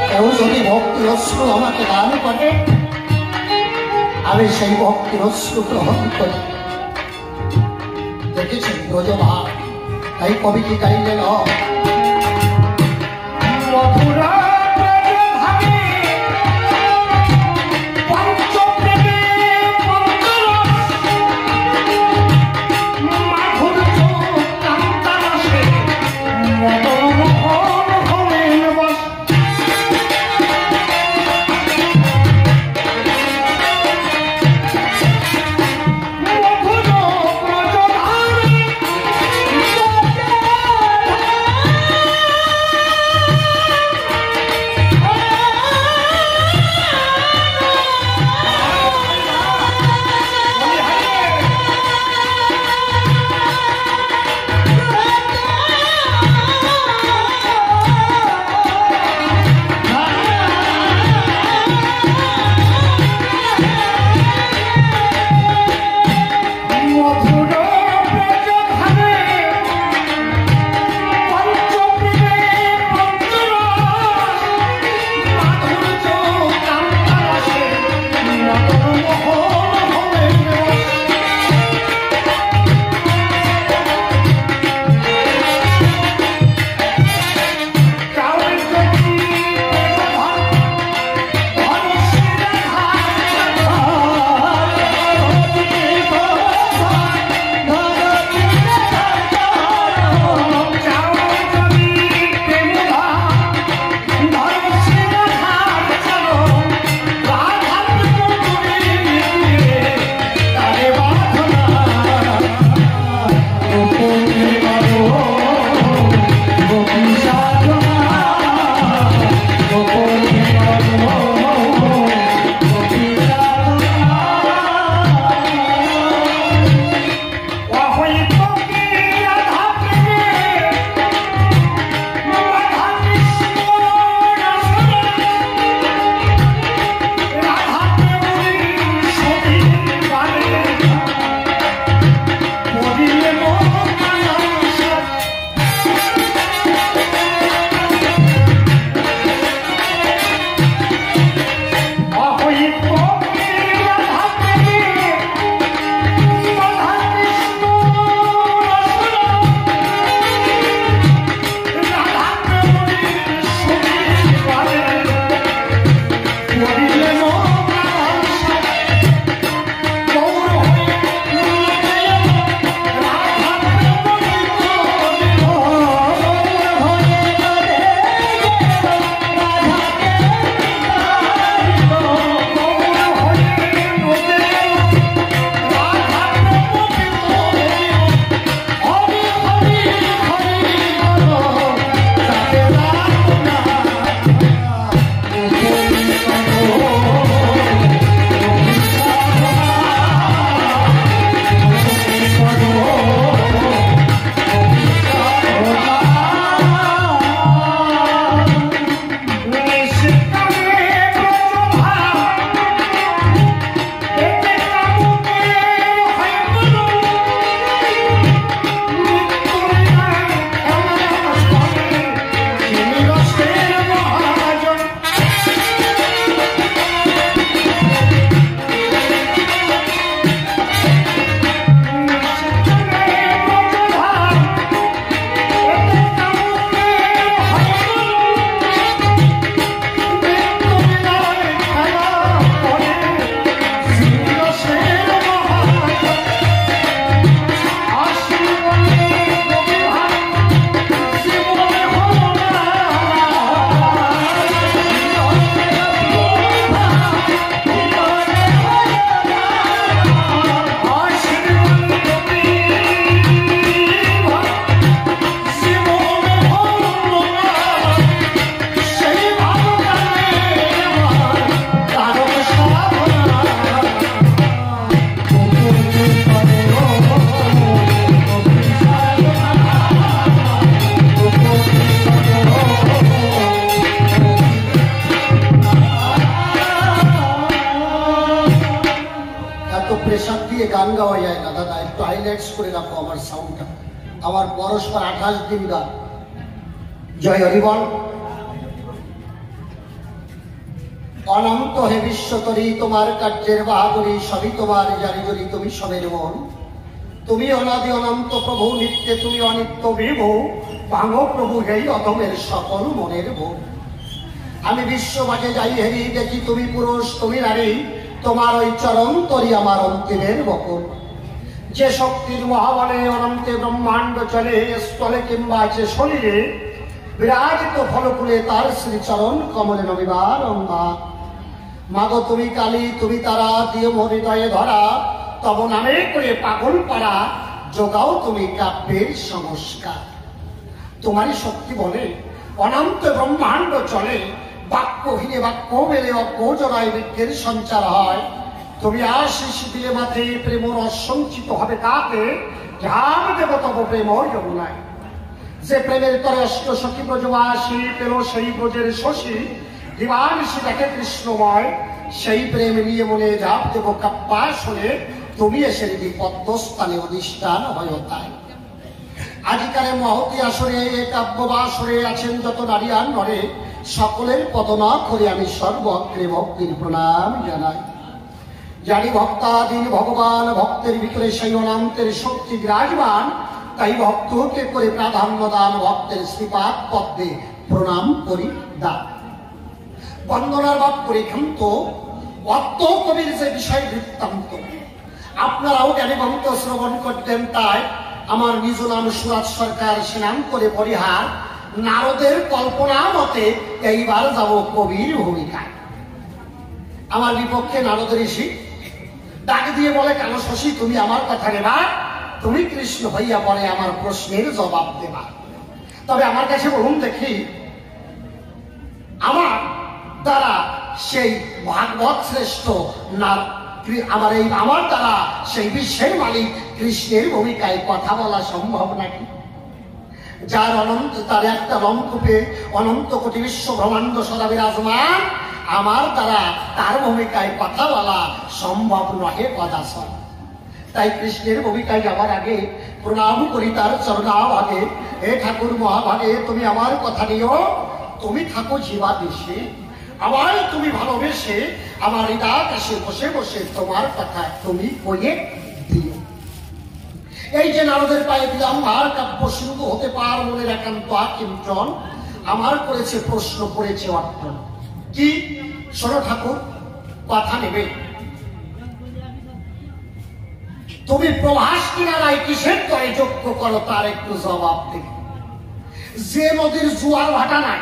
কেউ যদি ভক্তির অশ্রু আমাকে দান করে, আমি সেই ভক্তির অশ্রু গ্রহণ করি। দেখেছেন ব্রজভাব, তাই কবিকে গাইলেন, মথুরা গান গাওয়া যায় না দাদা, একটু হাইলাইটস করে রাখো আমার সাউন্ডটা। আমার পরস্পর 28 দিন গান। জয় হরিবল। অনন্ত হে বিশ্বতরী, তোমার কার্যের বাহাদুরি সবই তোমার জারি জরি, তুমি সবের মন। তুমি অনাদি অনন্ত প্রভু, নিত্যে তুমি অনিত্য বিভু। ভাঙো প্রভু হেই অধমের সকল মনের ভোগ। আমি বিশ্ব মাঝে যাই হেরি, দেখি তুমি পুরুষ তুমি নারী, তোমার ওই চরণ তরি আমার অন্তিমের বকুল। যে শক্তির মহাবলে অনন্তে ব্রহ্মাণ্ড চলে, স্থলে কিংবা আছে শরীরে, বিরাজিত ফলকুলে তার শ্রীচরণ কমলে নবিবার অম্বা। মাগো তুমি কালী, তুমি তারা, দিও মোর হৃদয়ে ধরা, তব নামে করে পাগল পাড়া, যোগাও তুমি কাব্যের সংস্কার। তোমারই শক্তি বলে অনন্ত ব্রহ্মাণ্ড চলে, বাক্যহীনে বাক্য মেলে অজ্ঞ জড়ায় বৃক্ষের সঞ্চার হয়। তুমি আশিস দিলে মাত্রে প্রেম অসঞ্চিত হবে তাতে, ধ্যান দেব তব প্রেম যমুনায়। যে প্রেমের তরে অষ্ট সখী ব্রজবাসী পেল সেই ব্রজের শশী, দিবানিশি দেখে কৃষ্ণময়, সেই প্রেম নিয়ে মনে জাপ দেব কাব্যাসনে, তুমি এসে যদি পদ্মস্থানে অধিষ্ঠান হয় তাই। আজিকারে মহতি আসরে কাব্যবাসরে আছেন যত নারী আর নরে, সকলের পদনা করে আমি সর্বগ্রে ভক্তির প্রণাম জানাই। জানি ভক্তাধীন ভগবান, ভক্তের ভিতরে সেই অনন্তের শক্তি বিরাজমান, তাই ভক্তকে করে প্রাধান্য দান, ভক্তের শ্রীপাদ পদ্মে প্রণাম করি দান। বন্দনার বাদ করে ক্ষান্ত অত্ত কবির যে বিষয় বৃত্তান্ত, আপনারাও জ্ঞানীবন্ত শ্রবণ করতেন, তাই আমার নিজ নাম সুরাজ সরকার, স্নান করে পরিহার, নারদের কল্পনা মতে এইবার যাব কবির ভূমিকায়। আমার বিপক্ষে নারদ ঋষি ডাক দিয়ে বলে, কেন শশী তুমি আমার কথা নেবা, তুমি কৃষ্ণ হইয়া পরে আমার প্রশ্নের জবাব দেবা। তবে আমার কাছে বলুন দেখি, আমার দ্বারা সেই ভাগবত শ্রেষ্ঠ আমার দ্বারা সেই বিশ্বের মালিক কৃষ্ণের ভূমিকায় কথা বলা সম্ভব নাকি? যার অনন্ত, তার একটা রংকূপে অনন্ত কোটি বিশ্ব ব্রহ্মাণ্ড সদা বিরাজমান, আমার দ্বারা তার ভূমিকায় কথা বলা সম্ভব নহে কদাচন। তাই কৃষ্ণের ভূমিকায় যাওয়ার আগে প্রণাম করি তার চরণাভাগে। হে ঠাকুর মহাভাগে, তুমি আমার কথা নিও, তুমি থাকো জীবা দেশে, আমায় তুমি ভালোবেসে, আমার হৃদয় কাছে বসে বসে তোমার কথা তুমি কয়ে দিও। এই যে নারদের পায়ে দিলাম ভার, কাব্য সিন্ধু হতে পার মনের একান্ত আকিঞ্চন, আমার করেছে প্রশ্ন পড়েছে অর্থন। কি শোনো ঠাকুর, কথা নেবে? তুমি প্রভাস কিনারায় কিসের তরে যোগ্য করো, তার একটু জবাব দেবে। যে নদীর জোয়ার ভাটা নাই,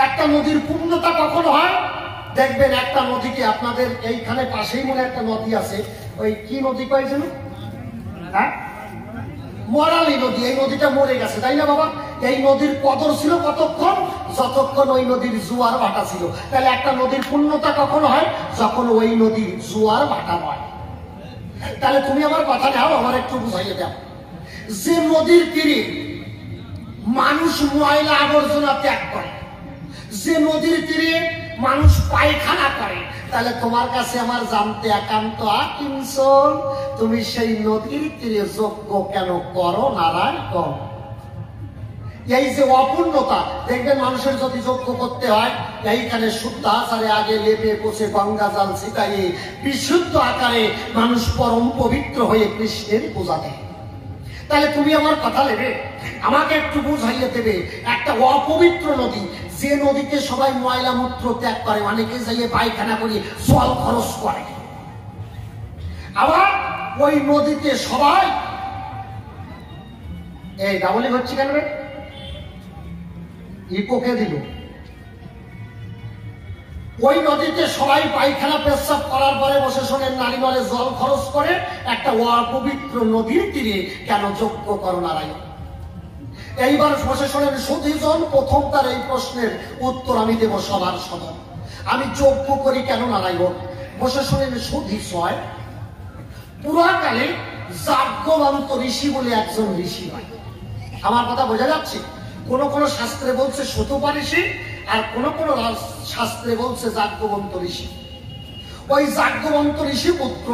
একটা নদীর পূর্ণতা কখন হয়? দেখবেন একটা নদীকে, আপনাদের এইখানে পাশেই মনে একটা নদী আছে, ওই কি নদী কয় যেন, হ্যাঁ মরালি নদী। এই নদীটা মরে গেছে, তাই না বাবা? এই নদীর কদর ছিল কতক্ষণ? যতক্ষণ ওই নদীর জোয়ার ভাটা ছিল। তাহলে একটা নদীর পূর্ণতা কখন হয়? যখন ওই নদীর জোয়ার ভাটা হয়। তাহলে তুমি আমার কথা নাও, আমার একটু বুঝাইয়ে দাও। যে নদীর তীরে মানুষ ময়লা আবর্জনা ত্যাগ করে, যে নদীর তীরে মানুষ পায়খানা করে, তাহলে তোমার কাছে আমার জানতে একান্ত আকিঞ্চন, তুমি সেই নদীর তীরে যজ্ঞ কেন করো নারায়ণ? এই যে অপূর্ণতা, দেখবেন মানুষের যদি যজ্ঞ করতে হয়, এইখানে শুদ্ধ আচারে আগে লেপে পোছে গঙ্গা জল ছিটাইয়ে বিশুদ্ধ আকারে মানুষ পরম পবিত্র হয়ে কৃষ্ণের পূজা দেয়। তাহলে তুমি আমার কথা নেবে, আমাকে একটু বুঝাইয়ে দেবে। একটা অপবিত্র নদী, যে নদীতে সবাই ময়লা মূত্র ত্যাগ করে, অনেকে যাইয়ে পায়খানা করে জল খরচ করে, আবার ওই নদীতে সবাই এই ডাবলিং হচ্ছে কেন রে? ইকোকে দিল। ওই নদীতে সবাই পায়খানা পেশাব করার পরে বসে শোনেন নারী বলে জল খরচ করে, একটা অপবিত্র নদীর তীরে কেন যজ্ঞ করো নারায়ণ? এইবার বসে শোনেন সুধীজন, প্রথম তার এই প্রশ্নের উত্তর আমি দেব সবার সদন। আমি যজ্ঞ করি কেন নারায়ণ? বসে শোনেন সুধীশয়, পুরাকালে যাজ্ঞবন্ত ঋষি বলে একজন ঋষি হয়। আমার কথা বোঝা যাচ্ছে? কোন কোন শাস্ত্রে বলছে শতপা ঋষি, আর কোন কোন শাস্ত্রে বলছে যাজ্ঞবন্ত ঋষি। ওই যাজ্ঞবন্ত ঋষি পুত্র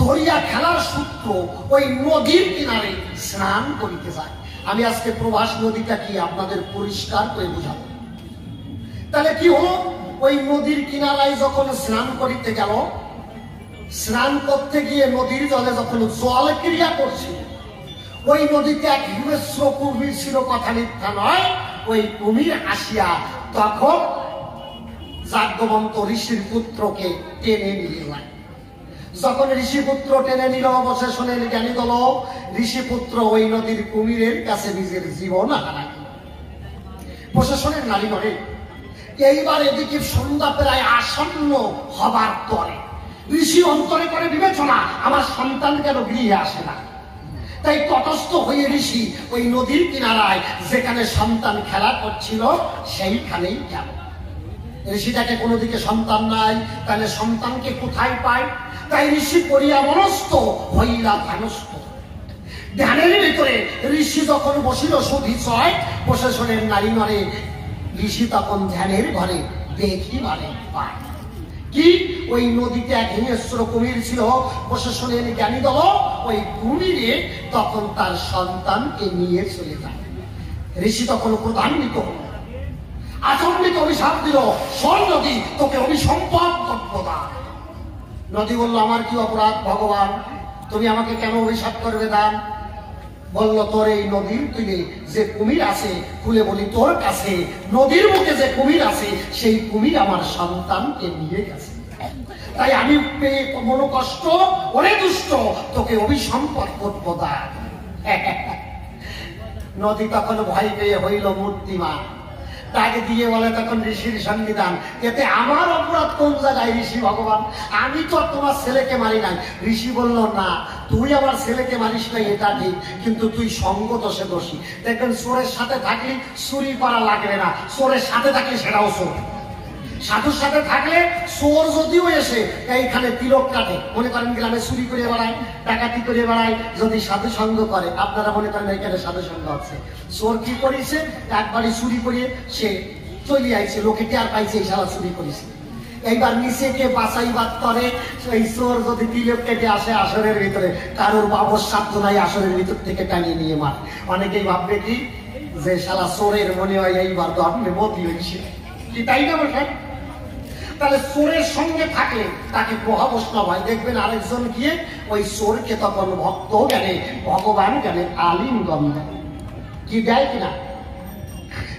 ধরিয়া খেলার সূত্র ওই নদীর কিনারে স্নান করিতে যায়। আমি আজকে প্রভাস নদীটা কি আপনাদের পরিষ্কার করে বুঝাবো। তাহলে কি হলো, ওই নদীর কিনারায় যখন স্নান করিতে গেল, স্নান করতে গিয়ে নদীর জলে যখন জল ক্রিয়া করছে, ওই নদীতে এক হিংস্র কুমির ছিল, কথা মিথ্যা নয়। ওই কুমির আসিয়া তখন যাজ্ঞবন্ত ঋষির পুত্রকে টেনে নিয়ে যায়। যখন ঋষিপুত্র টেনে নিল, বসে শোনেন জ্ঞানী দল, ঋষিপুত্র ওই নদীর কুমিরের কাছে নিজের জীবন হারায়। বসে শোনেন নারী নরে, এইবার এদিকে সন্ধ্যা প্রায় আসন্ন হবার পরে ঋষি অন্তরে করে বিবেচনা, আমার সন্তান কেন গৃহে আসে না। তাই তটস্থ হয়ে ঋষি ওই নদীর কিনারায় যেখানে সন্তান খেলা করছিল সেইখানেই গেল। ঋষিটাকে কোনো দিকে সন্তান নাই, তাহলে সন্তানকে কোথায় পায়? তাই ঋষি করিয়া মনস্থ হইলা ধ্যানস্থ। ধ্যানের ভিতরে ঋষি যখন বসিল সুধিচয়, বসে শোনেন নারী নরে, ঋষি তখন ধ্যানের ঘরে দেখিবারে পায় কি, ওই নদীতে এক হিংস্র কুমির ছিল। বসে শোনেন জ্ঞানী দল, ওই কুমিরে তখন তার সন্তানকে নিয়ে চলে যায়। ঋষি তখন ক্রোধান্বিত হল, আচম্বিত অভিশাপ দিল, শোন নদী, তোকে অভিসম্পাদ করবো না। নদী বলল, আমার কি অপরাধ ভগবান, তুমি আমাকে কেন অভিশাপ করবে দান? বলল, তোর এই নদীর তীরে যে কুমির আছে, খুলে বলি তোর কাছে নদীর মুখে যে কুমির আছে, সেই কুমির আমার সন্তানকে নিয়ে গেছে। তাই আমি পেয়ে মনো কষ্ট, ওরে দুষ্ট, তোকে অভিসম্পদ করবো দান। নদী তখন ভয় পেয়ে হইল মূর্তিমান, তাকে দিয়ে বলে তখন ঋষির সন্নিধান, এতে আমার অপরাধ কোন জায়গায় ঋষি ভগবান? আমি তো তোমার ছেলেকে মারি নাই। ঋষি বলল, না, তুই আমার ছেলেকে মারিস নাই এটা ঠিক, কিন্তু তুই সঙ্গ দোষে দোষী। দেখবেন চোরের সাথে থাকলে চুরি করা লাগবে না, চোরের সাথে থাকলে সেটাও চোর। সাধুর সাথে থাকলে চোর যদিও এসে এইখানে তিলক কাটে, মনে করেন গ্রামে চুরি করে বেড়ায়, ডাকাতি করে বেড়ায়, যদি সাধু সঙ্গ করে, আপনারা মনে করেন এখানে সাধু সঙ্গ আছে, চোর কি করেছে, একবারই চুরি করিয়ে সে চলে আইছে, লোকে টের পাইছে এই শালা চুরি করেছে। এইবার নিচেকে বাছাইবাদ করে, এই চোর যদি তিলক কেটে আসে আসরের ভিতরে, কারোর বাবর সাধ্য নাই আসরের ভিতর থেকে টানিয়ে নিয়ে মার। অনেকেই ভাববে কি যে শালা চোরের মনে হয় এইবার তো আপনি মতি হয়েছে কি, তাই না বলছেন? তাহলে চোরের সঙ্গে থাকলে তাকে মহাবৈষ্ণব হয়। দেখবেন আরেকজন গিয়ে ওই চোরকে তখন ভক্ত জ্ঞানে ভগবান জ্ঞানে আলিঙ্গন দেয়, কি দেয় কিনা।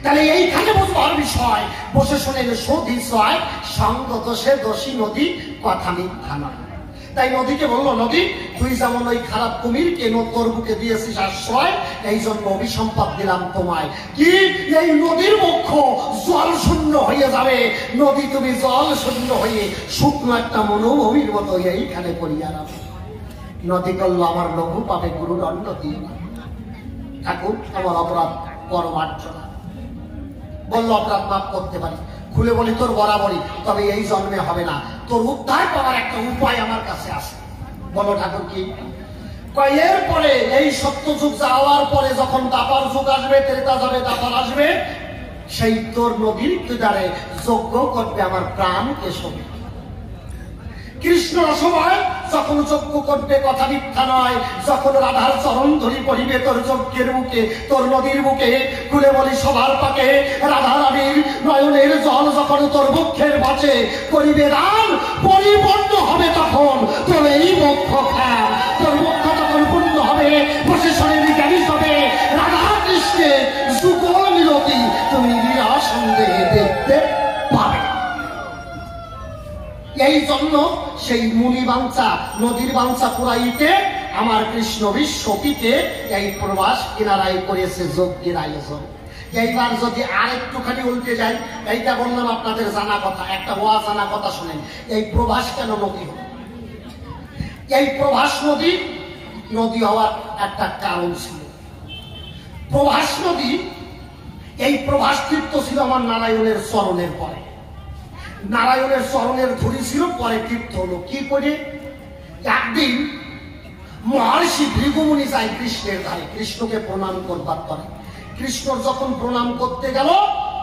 তাহলে এইখানে বুঝবার বিষয়, বসে শুনে সধিচয়, সঙ্গ দোষে দোষী নদী, কথা মিথ্যা নয়। তাই নদীকে বললো, নদী, তুই যেমন ওই খারাপ কুমিরকে তোর বুকে দিয়েছিস আশ্রয়, এই জন্য অভিসম্পদ দিলাম তোমায়। কি, এই নদীর মুখ জল শূন্য হয়ে যাবে। নদী, তুমি জল শূন্য হয়ে শুকনো একটা মনোভূমির মতো এইখানে পড়িয়া রাখো। নদী করলো, আমার লঘু পাবে গুরু দণ্ড দিন, ঠাকুর আমার অপরাধ পরমার্জনা। বললো, অপরাধ মাফ করতে পারি। খুলে বলি, তোর বরাবরই, তবে এই জন্মে হবে না, তোর উদ্ধার করার একটা উপায় আমার কাছে আছে। বলো ঠাকুর কি? এর পরে এই সত্যযুগ যাওয়ার পরে যখন দাপার যুগ আসবে, ত্রেতা যাবে, দাপার আসবে, সেই তোর নদীর কিনারে যজ্ঞ করবে আমার প্রাণ কেশব। কৃষ্ণ সময় যখন যজ্ঞ করবে, কথা মিথ্যা নয়, যখন রাধার চরণ ধরি পড়িবে তোর যজ্ঞের মুখে, তোর নদীর মুখে, খুলে বলি সবার পাকে, রাধা রানীর নয়নের জল যখন তোর মুখের বাঁচে করিবে দান, পরিপূর্ণ হবে তখন তোর এই মুখ খান, তোর মুখ তখন পূর্ণ হবে, বসে শরীর জ্ঞানী হবে, রাধা কৃষ্ণের যুগল মিলতি তুমি নিরাসন্দেহে দেখতে পাবে। এই জন্য সেই মুনি বাঞ্ছা, নদীর বাঞ্ছা পুরাইতে আমার কৃষ্ণ বিশ্বপীতে এই প্রবাস কিনারায় করেছে যজ্ঞের আয়োজন। এইবার যদি আর একটুখানি উল্টে যাই, এইটা বললাম আপনাদের জানা কথা, একটা অজানা কথা শুনেন। এই প্রবাস কেন নদী হল? এই প্রবাস নদী হওয়ার একটা কারণ ছিল। প্রবাস নদী, এই প্রবাস তীর্থ ছিল আমার নারায়ণের চরণের পরে, নারায়ণের চরণের ধরি ছিল, পরে তীর্থ হলো। কি করে? একদিন মহর্ষি ভৃগুমুনি যায় কৃষ্ণের ধারে, কৃষ্ণকে প্রণাম করবার পরে, কৃষ্ণ যখন প্রণাম করতে গেল,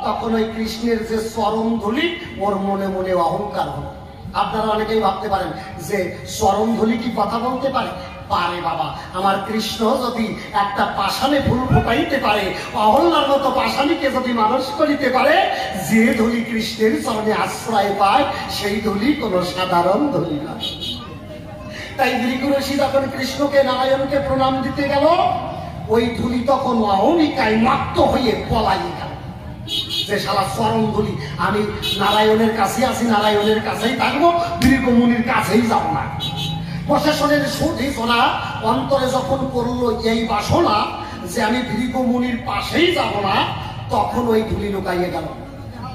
তখন ওই কৃষ্ণের যে চরণ ধরি, ওর মনে মনে অহংকার হলো, আপনারা অনেকেই ভাবতে পারেন যে চরণধুলি কি কথা বলতে পারে? পারে বাবা। আমার কৃষ্ণ যদি একটা পাষাণে ফুল ফোটাইতে পারে, অহল্যার মতো পাষাণীকে যদি মানুষ করিতে পারে, যে ধুলি কৃষ্ণের চরণে আশ্রয় পায় সেই ধুলি কোনো সাধারণ ধুলি না। তাই ভৃগুরসী যখন কৃষ্ণকে নারায়ণকে প্রণাম দিতে গেল, ওই ধুলি তখন অহমিকায় মত্ত হয়ে পলাই গেল যে শালা চরণ ধুলি, আমি নারায়ণের কাছে আছি, নারায়ণের কাছেই থাকবো, ভৃগু মুনির কাছেই যাব না। প্রশাসনের সুধিসনা অন্তরে যখন করলো এই বাসনা যে আমি ভৃগু মুনির পাশেই যাব না, তখন ওই ধুলি লুকাইয়ে গেল।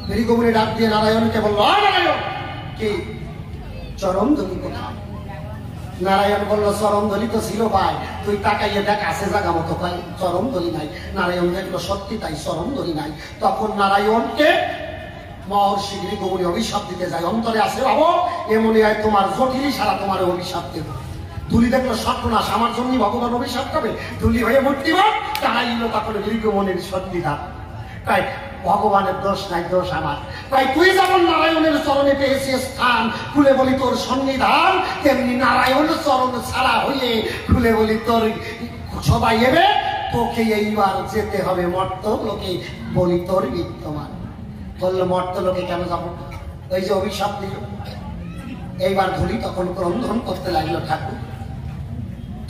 ভৃগু মুনি ডাক দিয়ে নারায়ণকে বললো, নারায়ণ কি চরণ ধুলি কোথায়? নারায়ণ বলল, চরণ ধুলি তো ছিল ভাই, তুই তাকাইয়ে দেখ আছে জায়গা মতো ভাই, চরণ ধুলি নাই। নারায়ণ দেখলো সত্যি তাই, চরণ ধুলি নাই। তখন নারায়ণকে মহর্ষি ভৃগু মুনি অভিশাপ দিতে যায়। অন্তরে আছে বাবু এমনি হয় তোমার জটিলই সারা তোমার অভিশাপ দেবে। ধুলি দেখলো সর্বনাশ, আমার জন্য ভগবান অভিশাপ করবে, ধুলি হয়ে মূর্তিমান। তারাইল তখন ভৃগু মুনির সত্যিটা। তাই ভগবানের দোষ নাই, দোষ আমার। তাই তুই যেমন নারায়ণের চরণে পেয়েছিস স্থান, খুলে বলি তোর সন্নিধান, তেমনি নারায়ণের চরণ ছাড়া হয়ে খুলে বলি তোর সবাই এবে, তোকে এইবার যেতে হবে মর্ত লোকে, বলি তোর বিদ্যমান। বললো মর্ত লোকে কেন যাবো? ওই যে অভিশাপ দিল। এইবার ধুলি তখন ক্রন্দন করতে লাগলো, ঠাকুর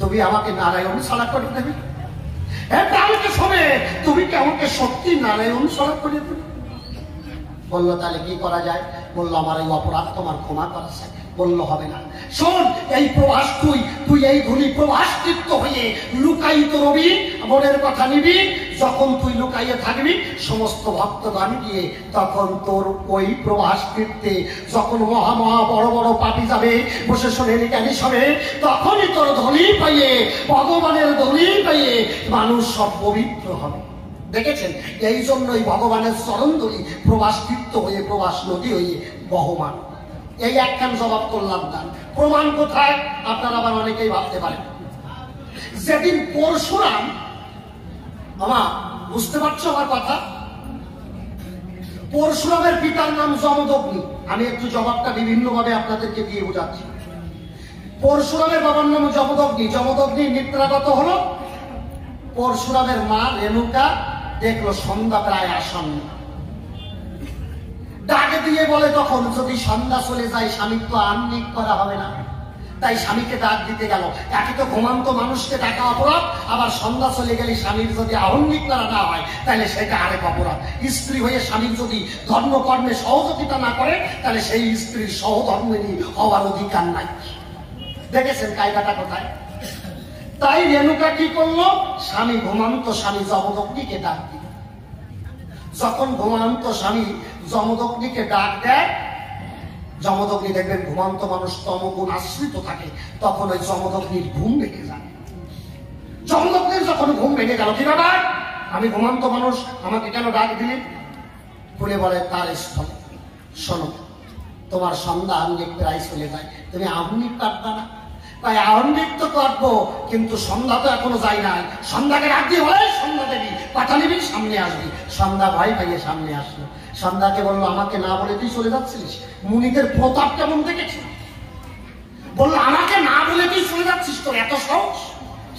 তুমি আমাকে নারায়ণ ছাড়া করে দেবে? তুমি কি আমাকে সত্যি নারায়ণ ছাড়া করে দেবে? বললো তাহলে কি করা যায়? বললো আমার এই অপরাধ তোমার ক্ষমা করা যায়। বললো হবে না, শোন এই প্রভাস, তুই এই ধুলি প্রভাস তৃপ্ত হয়ে লুকায়িত রবি, মনের কথা নিবি। যখন তুই লুকাইয়ে থাকবি সমস্ত ভক্তগণ গিয়ে তখন তোর ওই প্রভাস তৃপ্তে যখন মহা মহা বড় বড় পাপি যাবে, বসে শোনেনি জ্ঞানী সবে, তখনই তোর ধুলি পাইয়ে, ভগবানের ধুলি পাইয়ে মানুষ সব পবিত্র হবে। দেখেছেন, এই জন্যই ভগবানের চরণ ধুলি প্রভাস তৃপ্ত হয়ে প্রভাস নদী হয়ে বহমান। এই একখান জবাব করলাম না। প্রমাণ কোথায়? আপনারা আবার অনেকেই ভাবতে পারেন যেদিন পরশুরাম, মামা বুঝতে পারছো আমার কথা? পরশুরামের পিতার নাম যমদগ্নি। আমি একটু জবাবটা বিভিন্ন ভাবে আপনাদেরকে দিয়ে বোঝাচ্ছি। পরশুরামের বাবার নাম যমদগ্নি। যমদগ্নি নিদ্রাগত হলো। পরশুরামের মা রেণুকা দেখলো সন্ধ্যা প্রায় আসন্ন, ডাক দিয়ে বলে তখন যদি সন্ধ্যা চলে যায় স্বামীর তো আহ্নিক করা হবে না। তাই স্বামীকে ডাক দিতে গেল। একে তো ঘুমান্ত মানুষকে ডাকা অপরাধ, আবার সন্ধ্যা চলে গেলে স্বামীর যদি আহ্নিক করা না হয় তাহলে সেটা আরেক অপরাধ। স্ত্রী হয়ে স্বামীর যদি ধর্মকর্মে সহযোগিতা না করে তাহলে সেই স্ত্রীর সহধর্মিণী হওয়ার অধিকার নাই। দেখেছেন কায়দাটা কোথায়? তাই রেণুকা কি করলো? স্বামী ঘুমান্ত স্বামী যমদগ্নিকে ডাক দিল। যখন ঘুমান্ত স্বামী যমদগ্নিকে ডাক দেয়, যমদগ্নি দেখবেন ঘুমান্ত মানুষ তমগুণ আশ্রিত থাকে, তখন ওই যমদগ্নির ঘুম ভেঙে যায়। যমদগ্নির যখন ঘুম ভেঙে গেল, কি ব্যাপার, আমি ঘুমান্ত মানুষ, আমাকে কেন ডাক দিলি? খুলে বলে তার স্থলে, শোনো তোমার সন্ধ্যা আহ্নিক প্রায় চলে যায়, তুমি আহ্নিক কাটবা না? তাই আহ্নিক তো কাটবো, কিন্তু সন্ধ্যা তো এখনো যায় নাই। সন্ধ্যাকে ডাক দিয়ে বলে, সন্ধ্যা দেবী পাঠা নিবি, সামনে আসবি। সন্ধ্যা ভয় পাইয়ে সামনে আসলো। সন্ধ্যাকে বললো আমাকে না বলে তুই চলে যাচ্ছিস? মুনিদের প্রতাপ কেমন দেখেছিস? বললো আমাকে না বলে তুই চলে যাচ্ছিস, তোর এত সাহস?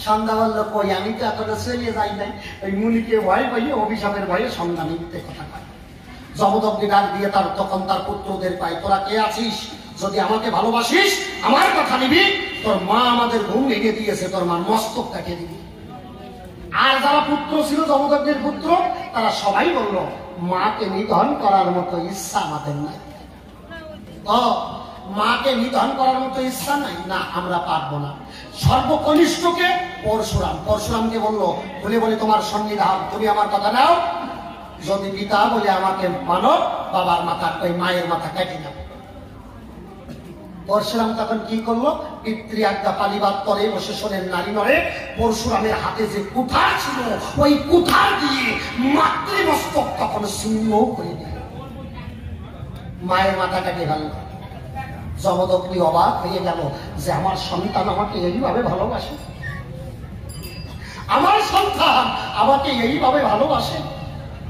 সন্ধ্যা বললো কই, আমি তো এতটা চলে যাই নাই। ওই মুনিকে ভয় পাইয়ে অভিশাপের ভয়ে সন্ধ্যা মিথ্যে কথা পায়। যমদগ্নি ডাক দিয়ে তখন তার পুত্রদের পায়, তোরা কে আছিস? যদি আমাকে ভালোবাসিস আমার কথা নিবি, তোর মা আমাদের ঘুম ভেঙে দিয়েছে, তোর মার মস্তক কেটে দিবি। আর যারা পুত্র ছিল যমদগ্নির পুত্র, তারা সবাই বলল মাকে নিধন করার মতো ইচ্ছা আমাদের নাই। মাকে নিধন করার মতো ইচ্ছা নাই, না আমরা পারবো না। সর্বকনিষ্ঠকে পরশুরাম, পরশুরামকে বললো বলে বলে তোমার সন্নিধান, তুমি আমার কথা নাও, যদি পিতা বলে আমাকে মানো, বাবার মাথা ওই মায়ের মাথা কেটে নাও। পরশুরাম তখন কি করলো? পিতৃ আজ্ঞা পালিবার তরে বসে শোনেন নারী নরে। পরশুরামের হাতে যে কুঠার ছিল, ওই কুঠার দিয়ে মাতৃমস্তক তখন শূন্য করে দিল, মায়ের মাথা কেটে গেল। যমদগ্নি অবাক হয়ে গেল যে আমার সন্তান আমাকে এইভাবে ভালোবাসে, আমার সন্তান আমাকে এইভাবে ভালোবাসে।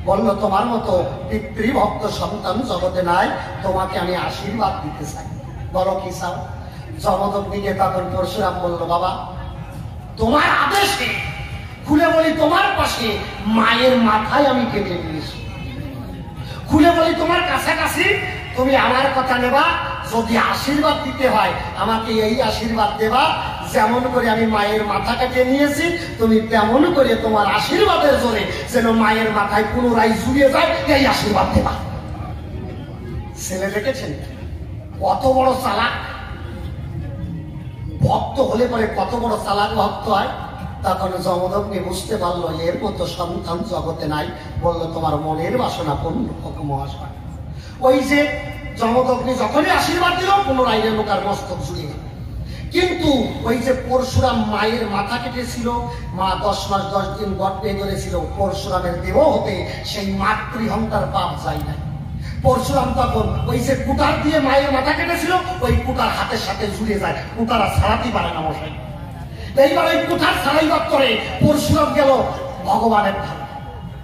বলল তোমার মতো পিতৃভক্ত সন্তান জগতে নাই, তোমাকে আমি আশীর্বাদ দিতে চাই। বলো কি চাও? যমদগ্নিকে তখন পরশুরাম বলল, বাবা তোমার আদেশে, খুলে বলি তোমার পাশে মায়ের মাথায় আমি কেটে নিয়েছি। খুলে বলি তোমার কাছাকাছি, তুমি আমার কথা নেবা, যদি আশীর্বাদ দিতে হয় আমাকে এই আশীর্বাদ দেবা, যেমন করে আমি মায়ের মাথা কেটে নিয়েছি তুমি তেমন করে তোমার আশীর্বাদের জোরে যেন মায়ের মাথায় পুনরায় জুড়িয়ে যায় এই আশীর্বাদ দেবা। ছেলে দেখেছেন কত বড় চালাক ভক্ত হলে পরে, কত বড় চালাক ভক্ত হয়। তখন যমদগ্নি বুঝতে পারলো এর মতো সন্তান জগতে নাই। বললো তোমার মনের বাসনা পূর্ণ হোক মহাশয়। ওই যে যমদগ্নি যখনই আশীর্বাদ দিল পুনরায় রেণুকার মস্তক জুড়ে গেল। কিন্তু ওই যে পরশুরাম মায়ের মাথা কেটেছিল, মা 10 মাস 10 দিন গর্ভে ধরেছিল, পরশুরামের দেহ হতে সেই মাতৃহন্তার পাপ যায় না। পরশুরাম তখন ওই যে কুটার দিয়ে মায়ের মাথা কেটেছিল ওই কুটার হাতের সাথে জুড়ে যায়, কুটারা ছাড়াতে পারে না মশাই। এইবার ওই কুঠার ছাড়াইবার করে পরশুরাম গেল ভগবানের ধারে।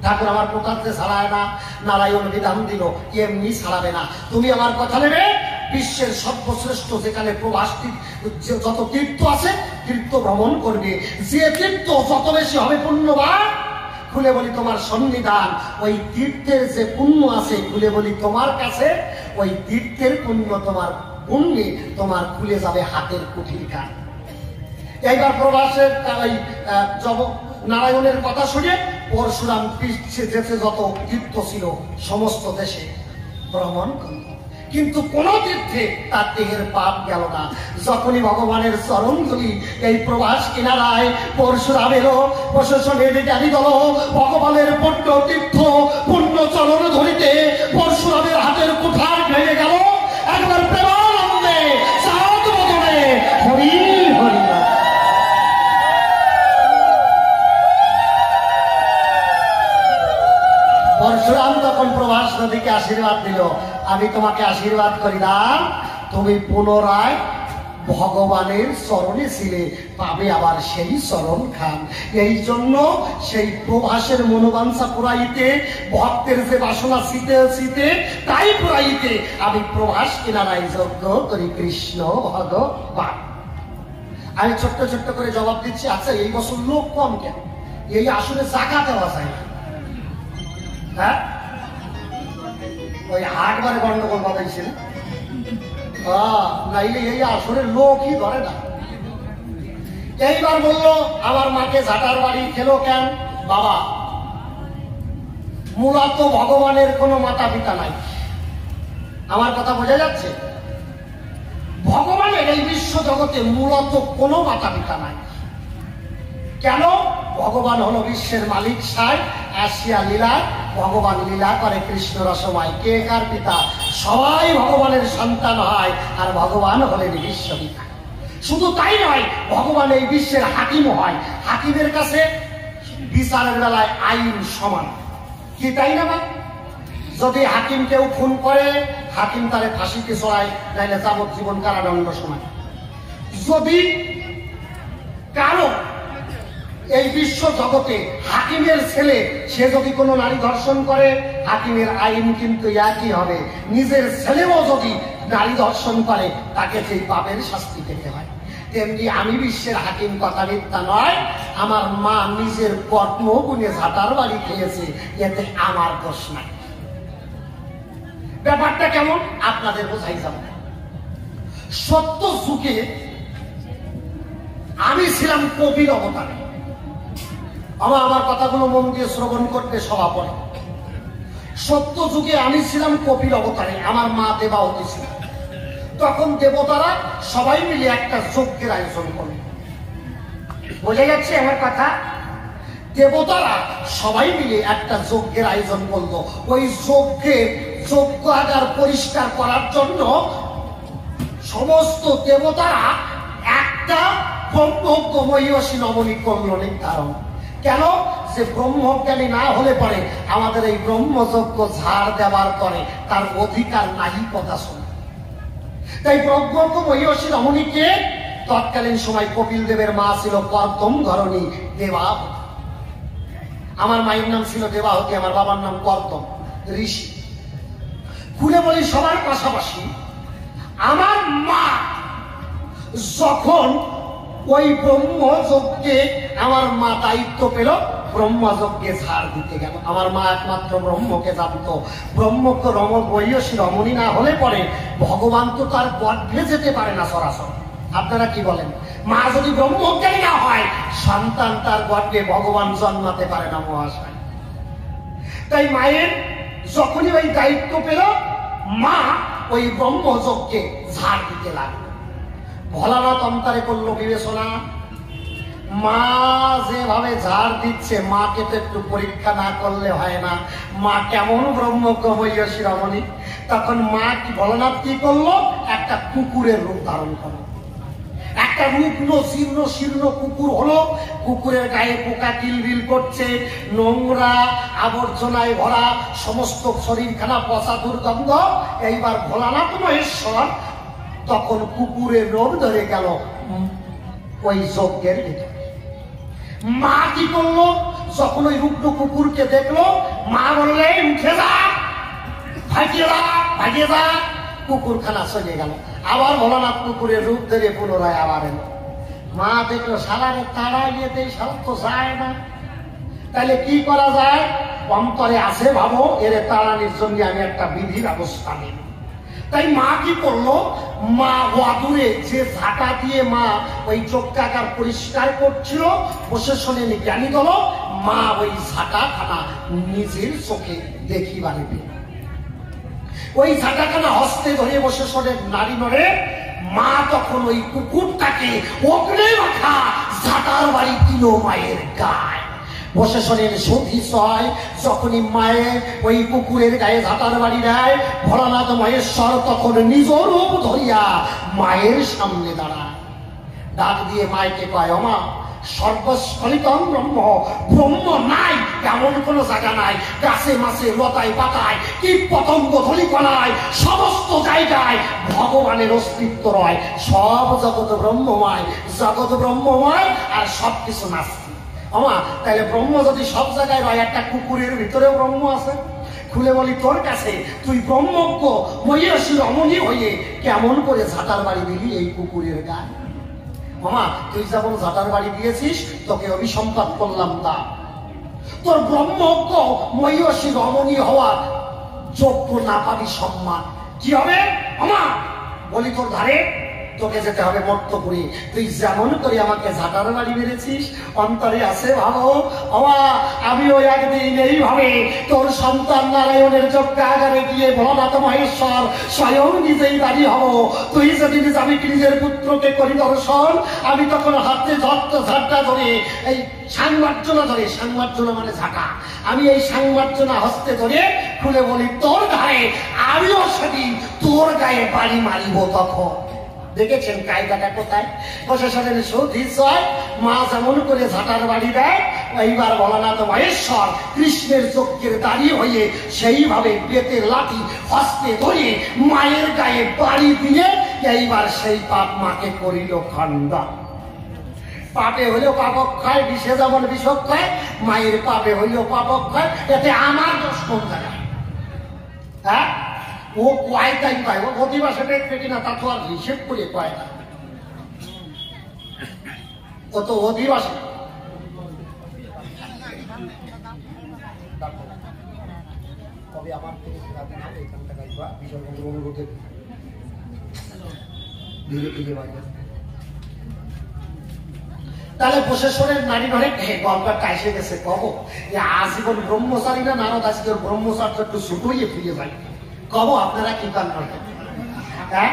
ঠাকুর আমার কুঠার যে ছাড়ায় না, নারায়ণ বিধান দিল এমনি ছাড়াবে না, তুমি আমার কথা নেবে। বিশ্বের সর্বশ্রেষ্ঠ যেখানে প্রবাস যত তীর্থ আছে তীর্থ ভ্রমণ করবে, যে তীর্থ যত বেশি হবে পুণ্যবান, খুলে বলি তোমার সন্নিধান, ওই তীর্থের যে পুণ্য আছে খুলে বলি তোমার কাছে, ওই তীর্থের পুণ্য তোমার পুণ্যে তোমার খুলে যাবে হাতের কুঠির কান। এইবার প্রবাসের নারায়ণের কথা শুনে পরশুরাম পিছিয়ে যেতে যত তীর্থ ছিল সমস্ত দেশে ভ্রমণ করল, কিন্তু কোন তীর্থে তার দেহের পাপ গেল না। যখনই ভগবানের চরণ ধরি এই প্রবাস কিনারায় পরশুরামেরও প্রশাসনের জ্ঞানী দল ভগবানের পূর্ণ তীর্থ পূর্ণ চরণ ধরিতে পরশুরামের হাতের কুঠার ভেঙে গেল। একবার প্রেমানন্দে সাত বদনে হরি হরি। পরশুরাম তখন প্রভাস নদীকে আশীর্বাদ দিল, আমি তোমাকে আশীর্বাদ করিলাম তুমি পুনরায় ভগবানের চরণে ছিলে, পাবে আবার সেই চরণ খান। এই জন্য সেই প্রভাসের মনোবাঞ্ছা পুরাইতে, ভক্তের যে বাসনা শীতে তাই পুরাইতে আমি প্রভাস কিনারায় যজ্ঞ করি কৃষ্ণ ভগবান। আমি ছোট্ট ছোট্ট করে জবাব দিচ্ছি, আচ্ছা এই বছর লোক কম কেন? এই আসলে জাকাত দেওয়া যায় না। হ্যাঁ, ওই হাটবারে গন্ডগোল বাঁধাইছে নাইলে এই আসলে লোকই ধরে না। এইবার বললো আমার মাকে ঝাঁটার বাড়ি খেলো কেন? বাবা মূলত ভগবানের কোনো মাতা পিতা নাই। আমার কথা বোঝা যাচ্ছে? ভগবানের এই বিশ্ব জগতে মূলত কোনো মাতা পিতা নাই। কেন? ভগবান হলো বিশ্বের মালিক সাই, আসিয়া লীলা, ভগবান লীলা করে কৃষ্ণ রসময়। কে কার পিতা? সবাই ভগবানের সন্তান হয়, আর ভগবান হলেন বিশ্ব পিতা। শুধু তাই নয়, ভগবান এই বিশ্বের হাকিম হয়। হাকিমের কাছে বিচারের বেলায় আইন সমান, কি তাই না ভাই? যদি হাকিম কেউ খুন করে হাকিম তারে ফাঁসিতে চড়ায়, নাইলে যাবজ্জীবন কারাদণ্ড শোনায়। যদি কারো এই বিশ্ব জগতে হাকিমের ছেলে সে যদি কোনো নারী ধর্ষণ করে হাকিমের আইন কিন্তু একই হবে। নিজের ছেলেও যদি নারী ধর্ষণ করে তাকে সেই পাপের শাস্তি পেতে হয়। তেমনি আমি বিশ্বের হাকিম, কথা মিথ্যা নয়। আমার মা নিজের কর্মগুণে ঝাঁটার বাড়ি খেয়েছে, এতে আমার দোষ নাই। ব্যাপারটা কেমন আপনাদের বোঝাই যাবে। সত্য যুগে আমি ছিলাম কবির অবতারে। আমার কথাগুলো মন দিয়ে শ্রবণ করতে সভা পড়ে। সত্য যুগে আমি ছিলাম কপিল অবতারে, আমার মা দেবাবতী ছিল। তখন দেবতারা সবাই মিলে একটা যজ্ঞের আয়োজন করল। বোঝা যাচ্ছে আমার কথা? দেবতারা সবাই মিলে একটা যজ্ঞের আয়োজন করলো। ওই যজ্ঞ আগার পরিষ্কার করার জন্য সমস্ত দেবতারা একটা ব্রহ্মজ্ঞময়সী নবনী করল নির্ধারণ। কেন? যে ব্রহ্মজ্ঞানী না হলে পরে আমাদের এই ব্রহ্মযজ্ঞ ঝাড় দেওয়ার পরে তার অধিকার নাই কথা শোনা। তাই ব্রহ্মজ্ঞময়সী রমণীকে তৎকালীন সময় কপিল দেবের মা ছিল কর্দম ধরণী দেবাবতী। আমার মায়ের নাম ছিল দেবাবতী, আমার বাবার নাম কর্দম ঋষি। খুলে বলি সবার পাশাপাশি আমার মা যখন ওই ব্রহ্মযজ্ঞে আমার মা দায়িত্ব পেল, ব্রহ্মযজ্ঞে ঝাড় দিতে গেল। আমার মা একমাত্র ব্রহ্মকে জানত। ব্রহ্মকে বৈয়সী রমণী না হলে পরে ভগবান তো তার গর্ভে যেতে পারে না সরাসরি। আপনারা কি বলেন? মা যদি ব্রহ্মজ্ঞানী না হয়, সন্তান তার গর্ভে ভগবান জন্মাতে পারে না মহাশয়। তাই মায়ের যখনই ওই দায়িত্ব পেল, মা ওই ব্রহ্মযজ্ঞে ঝাড় দিতে লাগলো। ভোলানাথ অন্তরে করলো বিবেচনা, মা যেভাবে ঝাড় দিচ্ছে, মাকে তো একটু পরীক্ষা না করলে হয় না। মা কেমন ব্রহ্মজ্ঞ বৈয়সী রমণী। তখন মা কি ভোলানাথ কি করলো? একটা কুকুরের রূপ ধারণ করলো। একটা রুগ্ন শীর্ণ শীর্ণ কুকুর হলো। কুকুরের গায়ে পোকা কিলবিল করছে, নোংরা আবর্জনায় ভরা, সমস্ত শরীরখানা পচা দুর্গন্ধ। এইবার ভোলানাথ মহেশ্বর তখন কুকুরের রোগ ধরে গেল ওই যজ্ঞের ভিতরে। মা কি করলো? যখন ওই রুগ্ন কুকুরকে দেখলো, মা বললে উঠে যা, ভাগিয়ে যা, ভাগিয়ে যা। কুকুরখানা চলে গেল। আবার ভোলানাথ কুকুরের রূপ ধরে পুনরায় আবার এলো। মা দেখলো সালারে তাড়াই নিয়ে সাল তো যায় না, তাহলে কি করা যায়? অন্তরে আছে ভাবো, এর তাড়ানির জন্য আমি একটা বিধি ব্যবস্থা নিই। তাই মা কি করলো? মা ওয়াদুরে যে ঝাঁটা দিয়ে মা ওই যজ্ঞাগার পরিষ্কার করছিল, বসে শোনে জ্ঞানী দল, মা ওই ঝাঁটাখানা নিজের চোখে দেখিবারে পেল। ওই ঝাঁটাখানা হস্তে ধরে বসে শোনে নারী নড়ে। মা তখন ওই কুকুরটাকে অগ্নে মাখা ঝাঁটার বাড়ি দিল মায়ের গায়ে। বসে শোনেন সতী সয় যখনই মায়ের ওই কুকুরের গায়ে ঝাঁটার বাড়ি দেয়, ভোলানাথ মহেশ্বর তখন নিজ রূপ ধরিয়া মায়ের সামনে দাঁড়ায়। ডাক দিয়ে মায়েকে কয়, ও মা, সর্বস্ফলিতং ব্রহ্ম, ব্রহ্ম নাই এমন কোন জায়গা নাই। গাছে মাছে লতায় পাতায় কীট পতঙ্গ ধূলিকণায় সমস্ত জায়গায় ভগবানের অস্তিত্ব রয়। সব জগৎ ব্রহ্মময়, জগৎ ব্রহ্মময়, আর সবকিছু নাস্তি। আমা তাহলে ব্রহ্ম যদি সব জায়গায় রয়, একটা কুকুরের ভিতরেও ব্রহ্ম আছে। খুলে বলি তোর কাছে, তুই ব্রহ্মজ্ঞ মহিষী রমণী হয়ে কেমন করে ঝাঁটার বাড়ি দিলি এই কুকুরের গায়ে? মামা, তুই যেমন ঝাঁটার বাড়ি দিয়েছিস, তোকে অভিসম্পাদ করলাম তা। তোর ব্রহ্মজ্ঞ মহিষী রমণী হওয়ার যোগ্য না পাবি সম্মান। কি হবে মামা? বলি তোর ধারে তোকে যেতে হবে মর্তপুরী। তুই যেমন করে আমাকে ঝাঁটার বাড়ি মেরেছিস, অন্তরে আছে ভাবো বাবা, আমিও একদিন এইভাবে তোর সন্তান নারায়ণের যজ্ঞাগারে গিয়ে ভোলানাথ মহেশ্বর স্বয়ং নিজেই দাঁড়ি হব। তুই যেদিন যাবি নিজের পুত্রকে করি দর্শন, আমি তখন হাতে ঝাঁটা ধরে এই সাংমার্জনা ধরে, সাংমার্জনা মানে ঝাঁটা, আমি এই সাংমার্জনা হস্তে ধরে খুলে বলি তোর গায়ে, আমিও সেদিন তোর গায়ে বাড়ি মারিব। তখন দেখেছেন কায়দাটা কোথায়? প্রশাসনের সৌধিসয় মা যেমন করে ঝাঁটার বাড়ি দেয়, এইবার ভোলানাথ মহেশ্বর কৃষ্ণের যজ্ঞের দাঁড়িয়ে হয়ে সেইভাবে বেতের লাঠি হস্তে ধরে মায়ের গায়ে বাড়ি দিয়ে এইবার সেই পাপ মাকে করিল খণ্ডন। পাপে হইলেও পাপক্ষয়, বিষে যেমন বিষক্ষয়, মায়ের পাপে হইলেও পাপক্ষয়। এতে আমার দোষ কোন জায়গায়? হ্যাঁ, ও কয় তাই পায়, ও অধিবাসে দেখবে কিনা তা তো আর হিসেব করে কয় না। ও তো অধিবাসে। তবে আমার থেকে ধীরে ধীরে বাড়বে। তাহলে প্রশাসনের নারী ঘরে গল্পটা এসে গেছে। কব যে আজীবন ব্রহ্মচারী না নারদ আজকে ব্রহ্মচার্য একটু ছুটোইয়ে ফিরে যায়। কব আপনারা কি কান করবেন? হ্যাঁ,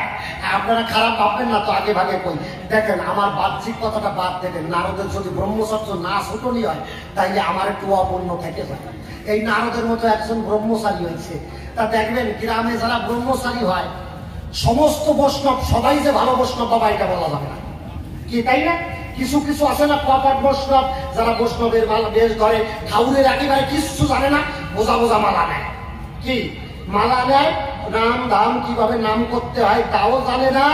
আপনারা খারাপ ভাববেন না তো, আগে ভাগে কই। দেখেন, আমার বাহ্যিক কথাটা বাদ দেবেন। নারদের যদি ব্রহ্মচর্য না ছুটনি হয়, তাইলে আমার একটু অপূর্ণ থেকে যায়। এই নারদের মতো একজন ব্রহ্মচারী হয়েছে, তা দেখবেন গ্রামে যারা ব্রহ্মচারী হয়, সমস্ত বৈষ্ণব সবাই যে ভালো বৈষ্ণব বাবা এটা বলা যাবে না, কি তাই না? কিছু কিছু আছে না কপাট বৈষ্ণব, যারা বৈষ্ণবের মালা বেশ ধরে, ঠাকুরের একেবারে কিছু জানে না, বোঝা বোঝা মালা নেয়। কি মালা নেয়, নাম ধাম কিভাবে নাম করতে হয় তাও জানে না।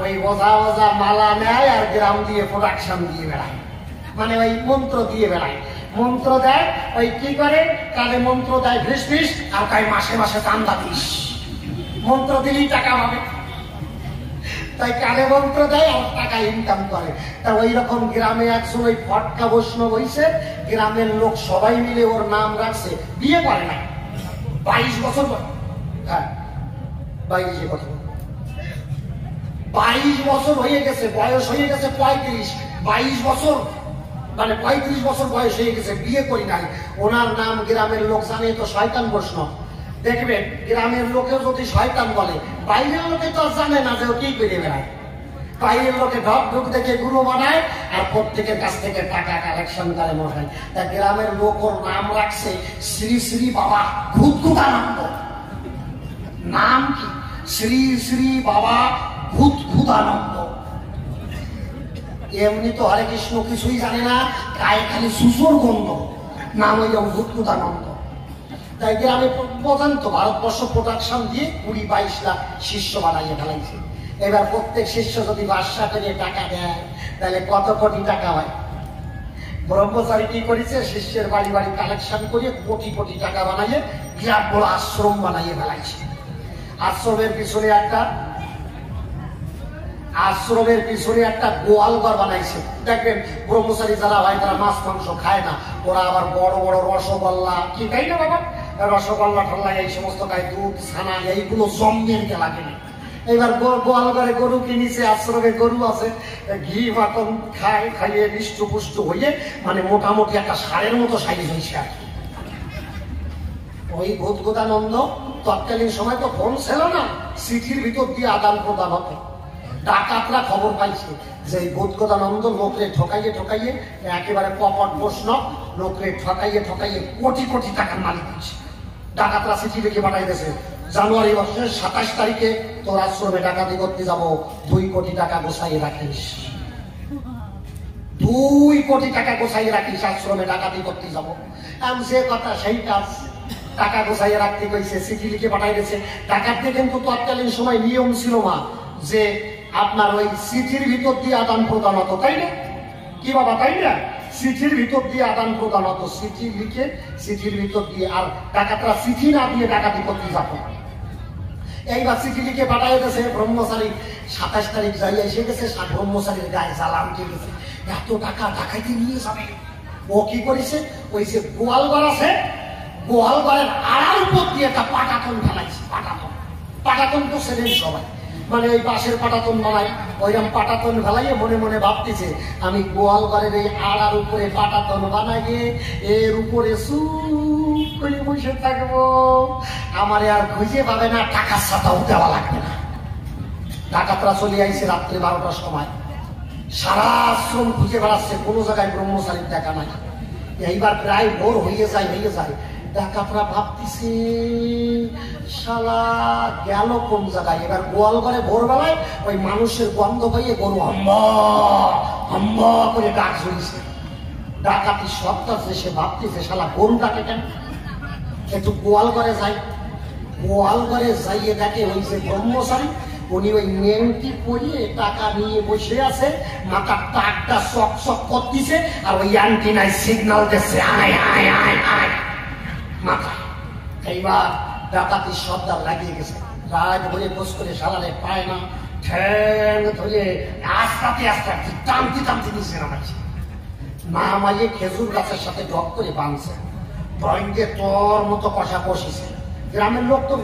ওই বোঝা বোঝা মালা নেয় আর গ্রাম দিয়ে প্রোডাকশন দিয়ে বেড়ায়, মানে ওই মন্ত্র দিয়ে বেড়ায়। মন্ত্র দেয়, ওই কি করে কালে মন্ত্র দেয় ফিস ফিস, আর তাই মাসে মাসে চান্দা দিস। মন্ত্র দিলেই টাকা পাবে। তাই কানে মন্ত্র দেয় আর টাকা ইনকাম করে। তা ওই রকম গ্রামে একজন ওই ফটকা বৈষ্ণব হইছে, গ্রামের লোক সবাই মিলে ওর নাম রাখছে, বিয়ে করে না, 22 বছর, হ্যাঁ 22 বছর, 22 বছর হয়ে গেছে, বয়স হয়ে গেছে 35, 22 বছর মানে 35 বছর বয়স হয়ে গেছে, বিয়ে করি নাই। ওনার নাম গ্রামের লোক জানে তো শয়তান বৈষ্ণব। দেখবেন গ্রামের লোকেও যদি শয়তান বলে, বাইরের লোকে তো জানে না যে ও কি করে বেড়ায়। বাইরের লোকে ঢক ঢুক দেখে গুরু বানায় আর প্রত্যেকের কাছ থেকে টাকা কালেকশন করে মশাই। তা গ্রামের লোক ওর নাম রাখছে শ্রী শ্রী বাবা ভূতভূতানন্দ। নাম কি? শ্রী শ্রী বাবা ভূতভূতানন্দ। এমনি তো হরে কৃষ্ণ কিছুই জানে না, গায়ে খালি সুসুর গন্ধ, নাম ওই যেমন ভূতভূতানন্দ। তাই গ্রামে প্রধান তো ভারতবর্ষ প্রোডাকশন দিয়ে 20-22 লাখ শিষ্য বানাইয়ে ফেলাইছে। এবার প্রত্যেক শিষ্য যদি 5 করে টাকা দেয় তাহলে কত কোটি টাকা হয়। ব্রহ্মচারী কি করেছে, শিষ্যের বাড়ি বাড়ি কালেকশন করে কোটি কোটি টাকা বানাইয়ে বিরাট বড় আশ্রম বানাইয়ে ফেলাইছে। আশ্রমের পিছনে একটা গোয়াল ঘর বানাইছে। দেখবেন ব্রহ্মচারী যারা হয় তারা মাছ মাংস খায় না, ওরা আবার বড় বড় রসগোল্লা কি খাই না বাবা, রসগোল্লা ঠল্লা এই সমস্ত খায়, দুধ ছানা এইগুলো জম্মের গেলা কেনে। এবার গোয়াল ঘরে গরু কিনেছে, আশ্রমে গরু আছে, ঘি মাখন খাইয়ে মিষ্ট পুষ্ট হইয়ে মানে মোটামুটি একটা ষাঁড়ের মতো সাইজ হয়েছে আর কি। ওই ভূতভূতানন্দ তৎকালীন সময় তো ফোন ছিল না, চিঠির ভিতর দিয়ে আদান প্রদান হতো। ডাকাতরা খবর পাইছে যে এই ভূতভূতানন্দ লোকরে ঠকাইয়ে ঠকাইয়ে একেবারে কপট বৈষ্ণব, লোকরে ঠকাইয়ে ঠকাইয়ে কোটি কোটি টাকার মালিক হচ্ছে। ডাকাতরা চিঠি লিখে পাঠাই দিয়েছে, জানুয়ারি মাসের 27 তারিখে তোর আশ্রমে ডাকাতি করতে যাবো, 2 কোটি টাকা গোছাইয়ে রাখিস, 2 কোটি টাকা গোছাইয়ে রাখিস, আশ্রমে ডাকাতি করতে যাবো। আমি যে কথা সেই কাজ, টাকা গোছাইয়ে রাখতে কইছে, চিঠি লিখে পাঠাই দিয়েছে। ডাকাতদের কিন্তু তৎকালীন সময় নিয়ম ছিল না যে আপনার ওই চিঠির ভিতর দিয়ে আদান প্রদান হতো, তাই না কি বাবা, তাই না? চিঠির ভিতর দিয়ে আদান প্রদান হতো, চিঠি লিখে চিঠির ভিতর দিয়ে, আর ডাকাতরা চিঠি না দিয়ে ডাকাতি করতে যেত। এইবার চিঠি লিখে পাঠাই গেছে ব্রহ্মচারী, 27 তারিখ যাই এসে গেছে, ব্রহ্মচারীর গায়ে জ্বালা উঠে গেছে, এত টাকা ডাকাইতে নিয়ে যাবে। ও কি করেছে, ওই যে গোয়াল ঘর আছে, গোয়াল ঘরের আড়ার উপর দিয়ে একটা পাটাতন ফেলাইছে। পাটাতন তো সেদিন সবাই মানে ওই বাঁশের পাটাতন বানায়, ওইরকম পাটাতন ফেলাইয়ে মনে মনে ভাবতেছে আমি গোয়াল ঘরের এই আড়ার উপরে পাটাতন বানাইয়ে এর উপরে চুপ করে বসে থাকবো, আমার আর খুঁজে পাবে না, টাকার সাথাও দেওয়া লাগবে না। ডাকাতরা চলে আইছে রাত্রে 12টার সময়, সারা আশ্রম খুঁজে বেড়াচ্ছে, কোনো জায়গায় ব্রহ্মচারীর দেখা নাই। এইবার প্রায় ভোর হয়ে যায়, ডাকাতরা ভাবতেছে শালা গেল কোন জায়গায়। এবার গোয়াল ঘরে ভোরবেলায় ওই মানুষের গন্ধ পাইয়ে গরু হাম্বা হাম্বা করে ডাক ঝুলিছে। ডাকাতি সত্তার যে সে ভাবতেছে শালা গরু ডাকে কেন, একটু গোয়াল ঘরে যাই। গোয়াল ঘরে যাইয়ে দেখে ওই যে ব্রহ্মচারী, উনি ওই নেংটি পরিয়ে টাকা নিয়ে বসে আছে, মাথার টাকটা চক চক করতেছে, আর ওই অ্যান্টিনায় সিগন্যাল দিচ্ছে আয় আয় আয় আয় মাথা। এইবার ডাকাতি সর্দার লাগিয়ে গেছে, রাত ভরে বস করে সালারে পায় না, ঠ্যাং ধরে আস্তে আস্তে টানতে নিচে নামাইছে। নামাইয়ে খেজুর গাছের সাথে ঢক করে বাঁধছে, ড্রয়িংকে তোর মতো কষা কষিছে। গ্রামের লোক তো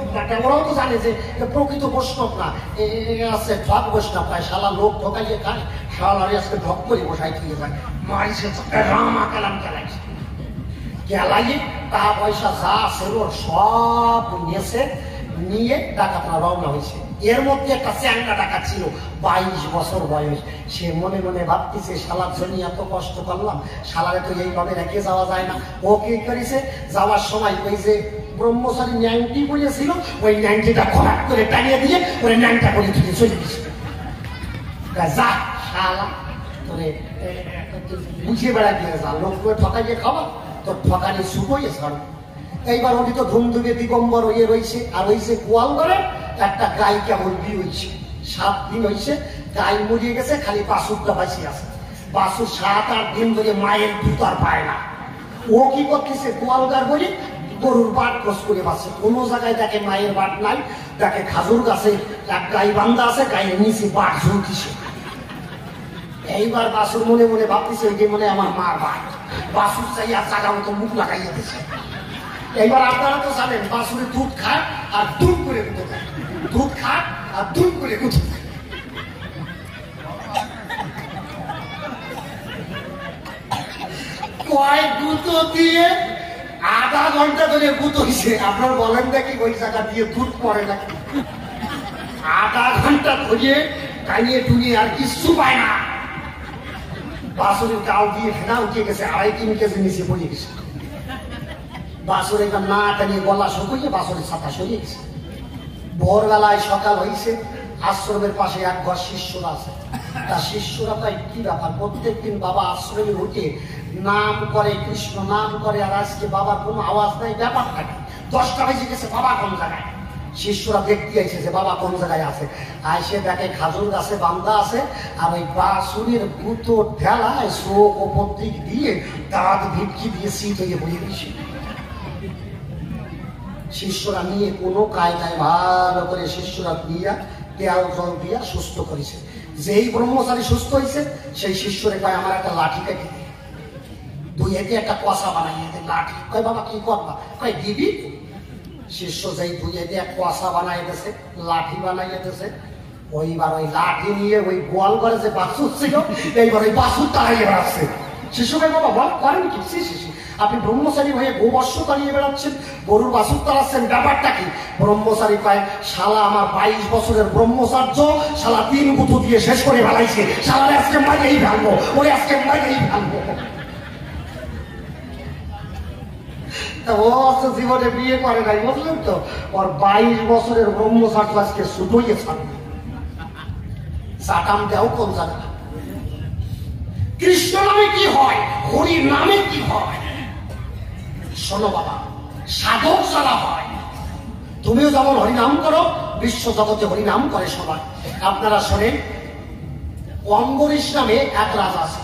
ওরাও তো জানে যে প্রকৃত বৈষ্ণব না, আছে ঠক বৈষ্ণব খায়, শালা লোক ঠকাইয়ে খায়, শালারে আজকে ঢক করে বসাই দিয়ে যায়, মারিছে রামা কালাম খেলাইছে। গেলাইয়ে টাকা পয়সা যা ছিল সব নিয়ে ডাকাতরা রওনা হয়েছে। এর মধ্যে একটা চ্যাংড়া ডাকাত ছিল, 22 বছর বয়স। সে মনে মনে ভাবতেছে শালার জন্য এত কষ্ট করলাম, শালারে তো এইভাবে রেখে যাওয়া যায় না। ও কি করেছে, যাওয়ার সময় ওই যে ব্রহ্মচারী ন্যাংটি বলেছিল, ওই ন্যাংটিটা খরাক করে টানিয়ে দিয়ে ওই ন্যাংটা করে দিয়ে চলে গেছে। যা শালা তোরে বুঝে বেড়া দিয়ে যা, লোককে ঠকাইয়ে খাওয়া, তোর ঠকানি শুকোই ছাড়ো। এইবার উনি তো ধুমধুমে দিগম্বর হয়ে রয়েছে। আর ওই যে গোয়াল ঘরে একটা গাই কেমন বিয়ে হয়েছে, 7 দিন হয়েছে, গাই মরিয়ে গেছে, খালি বাছুরটা বাঁচি আছে। বাছুর 7-8 দিন ধরে মায়ের দুধ আর পায় না। ও কি করতেছে, গোয়াল ঘর বলি গরুর বাট খোঁজ করে পাচ্ছে, কোনো জায়গায় দেখে মায়ের বাট নাই, দেখে খাজুর গাছে এক গাই বান্ধা আছে, গায়ের নিচে বাট ঝুলতিছে। এইবার বাসুর মনে মনে ভাবতেছে যে মনে আমার মার বাট, বাসুর চাইয়া চাকা মতো মুখ লাগাইয়া দিছে। এইবার আপনারা তো জানেন বাসুরে দুধ খায় আর দুধ করে গুঁতো খায়, দুধ খায় আর দুধ করে গুঁতো খায়। কয় গুঁতো দিয়ে আধা ঘন্টা ধরে গুঁতো হয়েছে। আপনার বলেন দেখি ওই জায়গা দিয়ে দুধ পড়ে নাকি? আধা ঘন্টা ধরে টাইনিয়ে টুনিয়ে আর কিচ্ছু পায় না। বাসুরের গাল দিয়ে ফেনা উঠে গেছে, 2.5-3 কেজি নিচে পড়ে গেছে। বাসুরের না টানিয়ে গলা শুকিয়ে বাসুরের ছাতা সরিয়ে গেছে। ভোরবেলায় সকাল হয়েছে, আশ্রমের পাশে এক ঘর শিষ্যরা আছে। তার শিষ্যরা তাই কি ব্যাপার, প্রত্যেকদিন বাবা আশ্রমে উঠে নাম করে, কৃষ্ণ নাম করে, আর আজকে বাবার কোনো আওয়াজ নাই। ব্যাপার থাকে 10টা বেজে গেছে, বাবা কোন জায়গায়? শিষ্যরা দেখতে আইছে যে বাবা কোন জায়গায় আছে। আইসে দেখে খাজুর গাছে বান্ধা আছে, আর ওই বাসুরের গুঁতো ঢেলায় চোখ ওপর দিক দিয়ে দাঁত ভিটকি দিয়ে শীত হয়ে বয়ে গেছে। শিষ্যরা নিয়ে কোনো কায়দায় ভালো করে শিষ্যরা দিয়া তেল জল দিয়া সুস্থ করেছে। যেই ব্রহ্মচারী সুস্থ হয়েছে সেই শিষ্যরে কয় আমার একটা লাঠি কেটে দে, 2 হাতে একটা কষা বানাইয়ে দে লাঠি। কয় বাবা কি করবা? কয় দিবি। শিষ্য যেই 2 হাতে এক কষা বানাই দিয়েছে, লাঠি বানাইয়ে দিয়েছে। ওইবার ওই লাঠি নিয়ে ওই গোয়াল ঘরে যে বাছুর ছিল, এইবার ওই বাছুর তাড়াইয়ে বেড়াচ্ছে। শিশুকে বাবা বল করেন কি? শিশু আপনি ব্রহ্মচারী হয়ে গোবর্ষ তাড়িয়ে বেড়াচ্ছেন, গরুর বাছুর তাড়াচ্ছেন, ব্যাপারটা কি? ব্রহ্মচারী কয় শালা আমার 22 বছরের ব্রহ্মচার্য শালা 3 গুঁতো দিয়ে শেষ করে বেড়াইছে, শালা আজকে মাইরেই ভাঙবো, ওরে আজকে মাইরেই ভাঙবো। ও জীবনে বিয়ে করে নাই, বুঝলেন তো? ওর 22 বছরের ব্রহ্মচার্য আজকে শুধুই ছাড়বে। চাটাম দেও কোন জায়গা? কৃষ্ণ নামে কি হয়, হরি নামে কি হয়? শোনো বাবা, সাধক যারা হয়, তুমিও যেমন হরিনাম করো, বিশ্ব জগতে হরিনাম করে সবাই। আপনারা শোনেন, অম্বরীশ নামে এক রাজা আছে।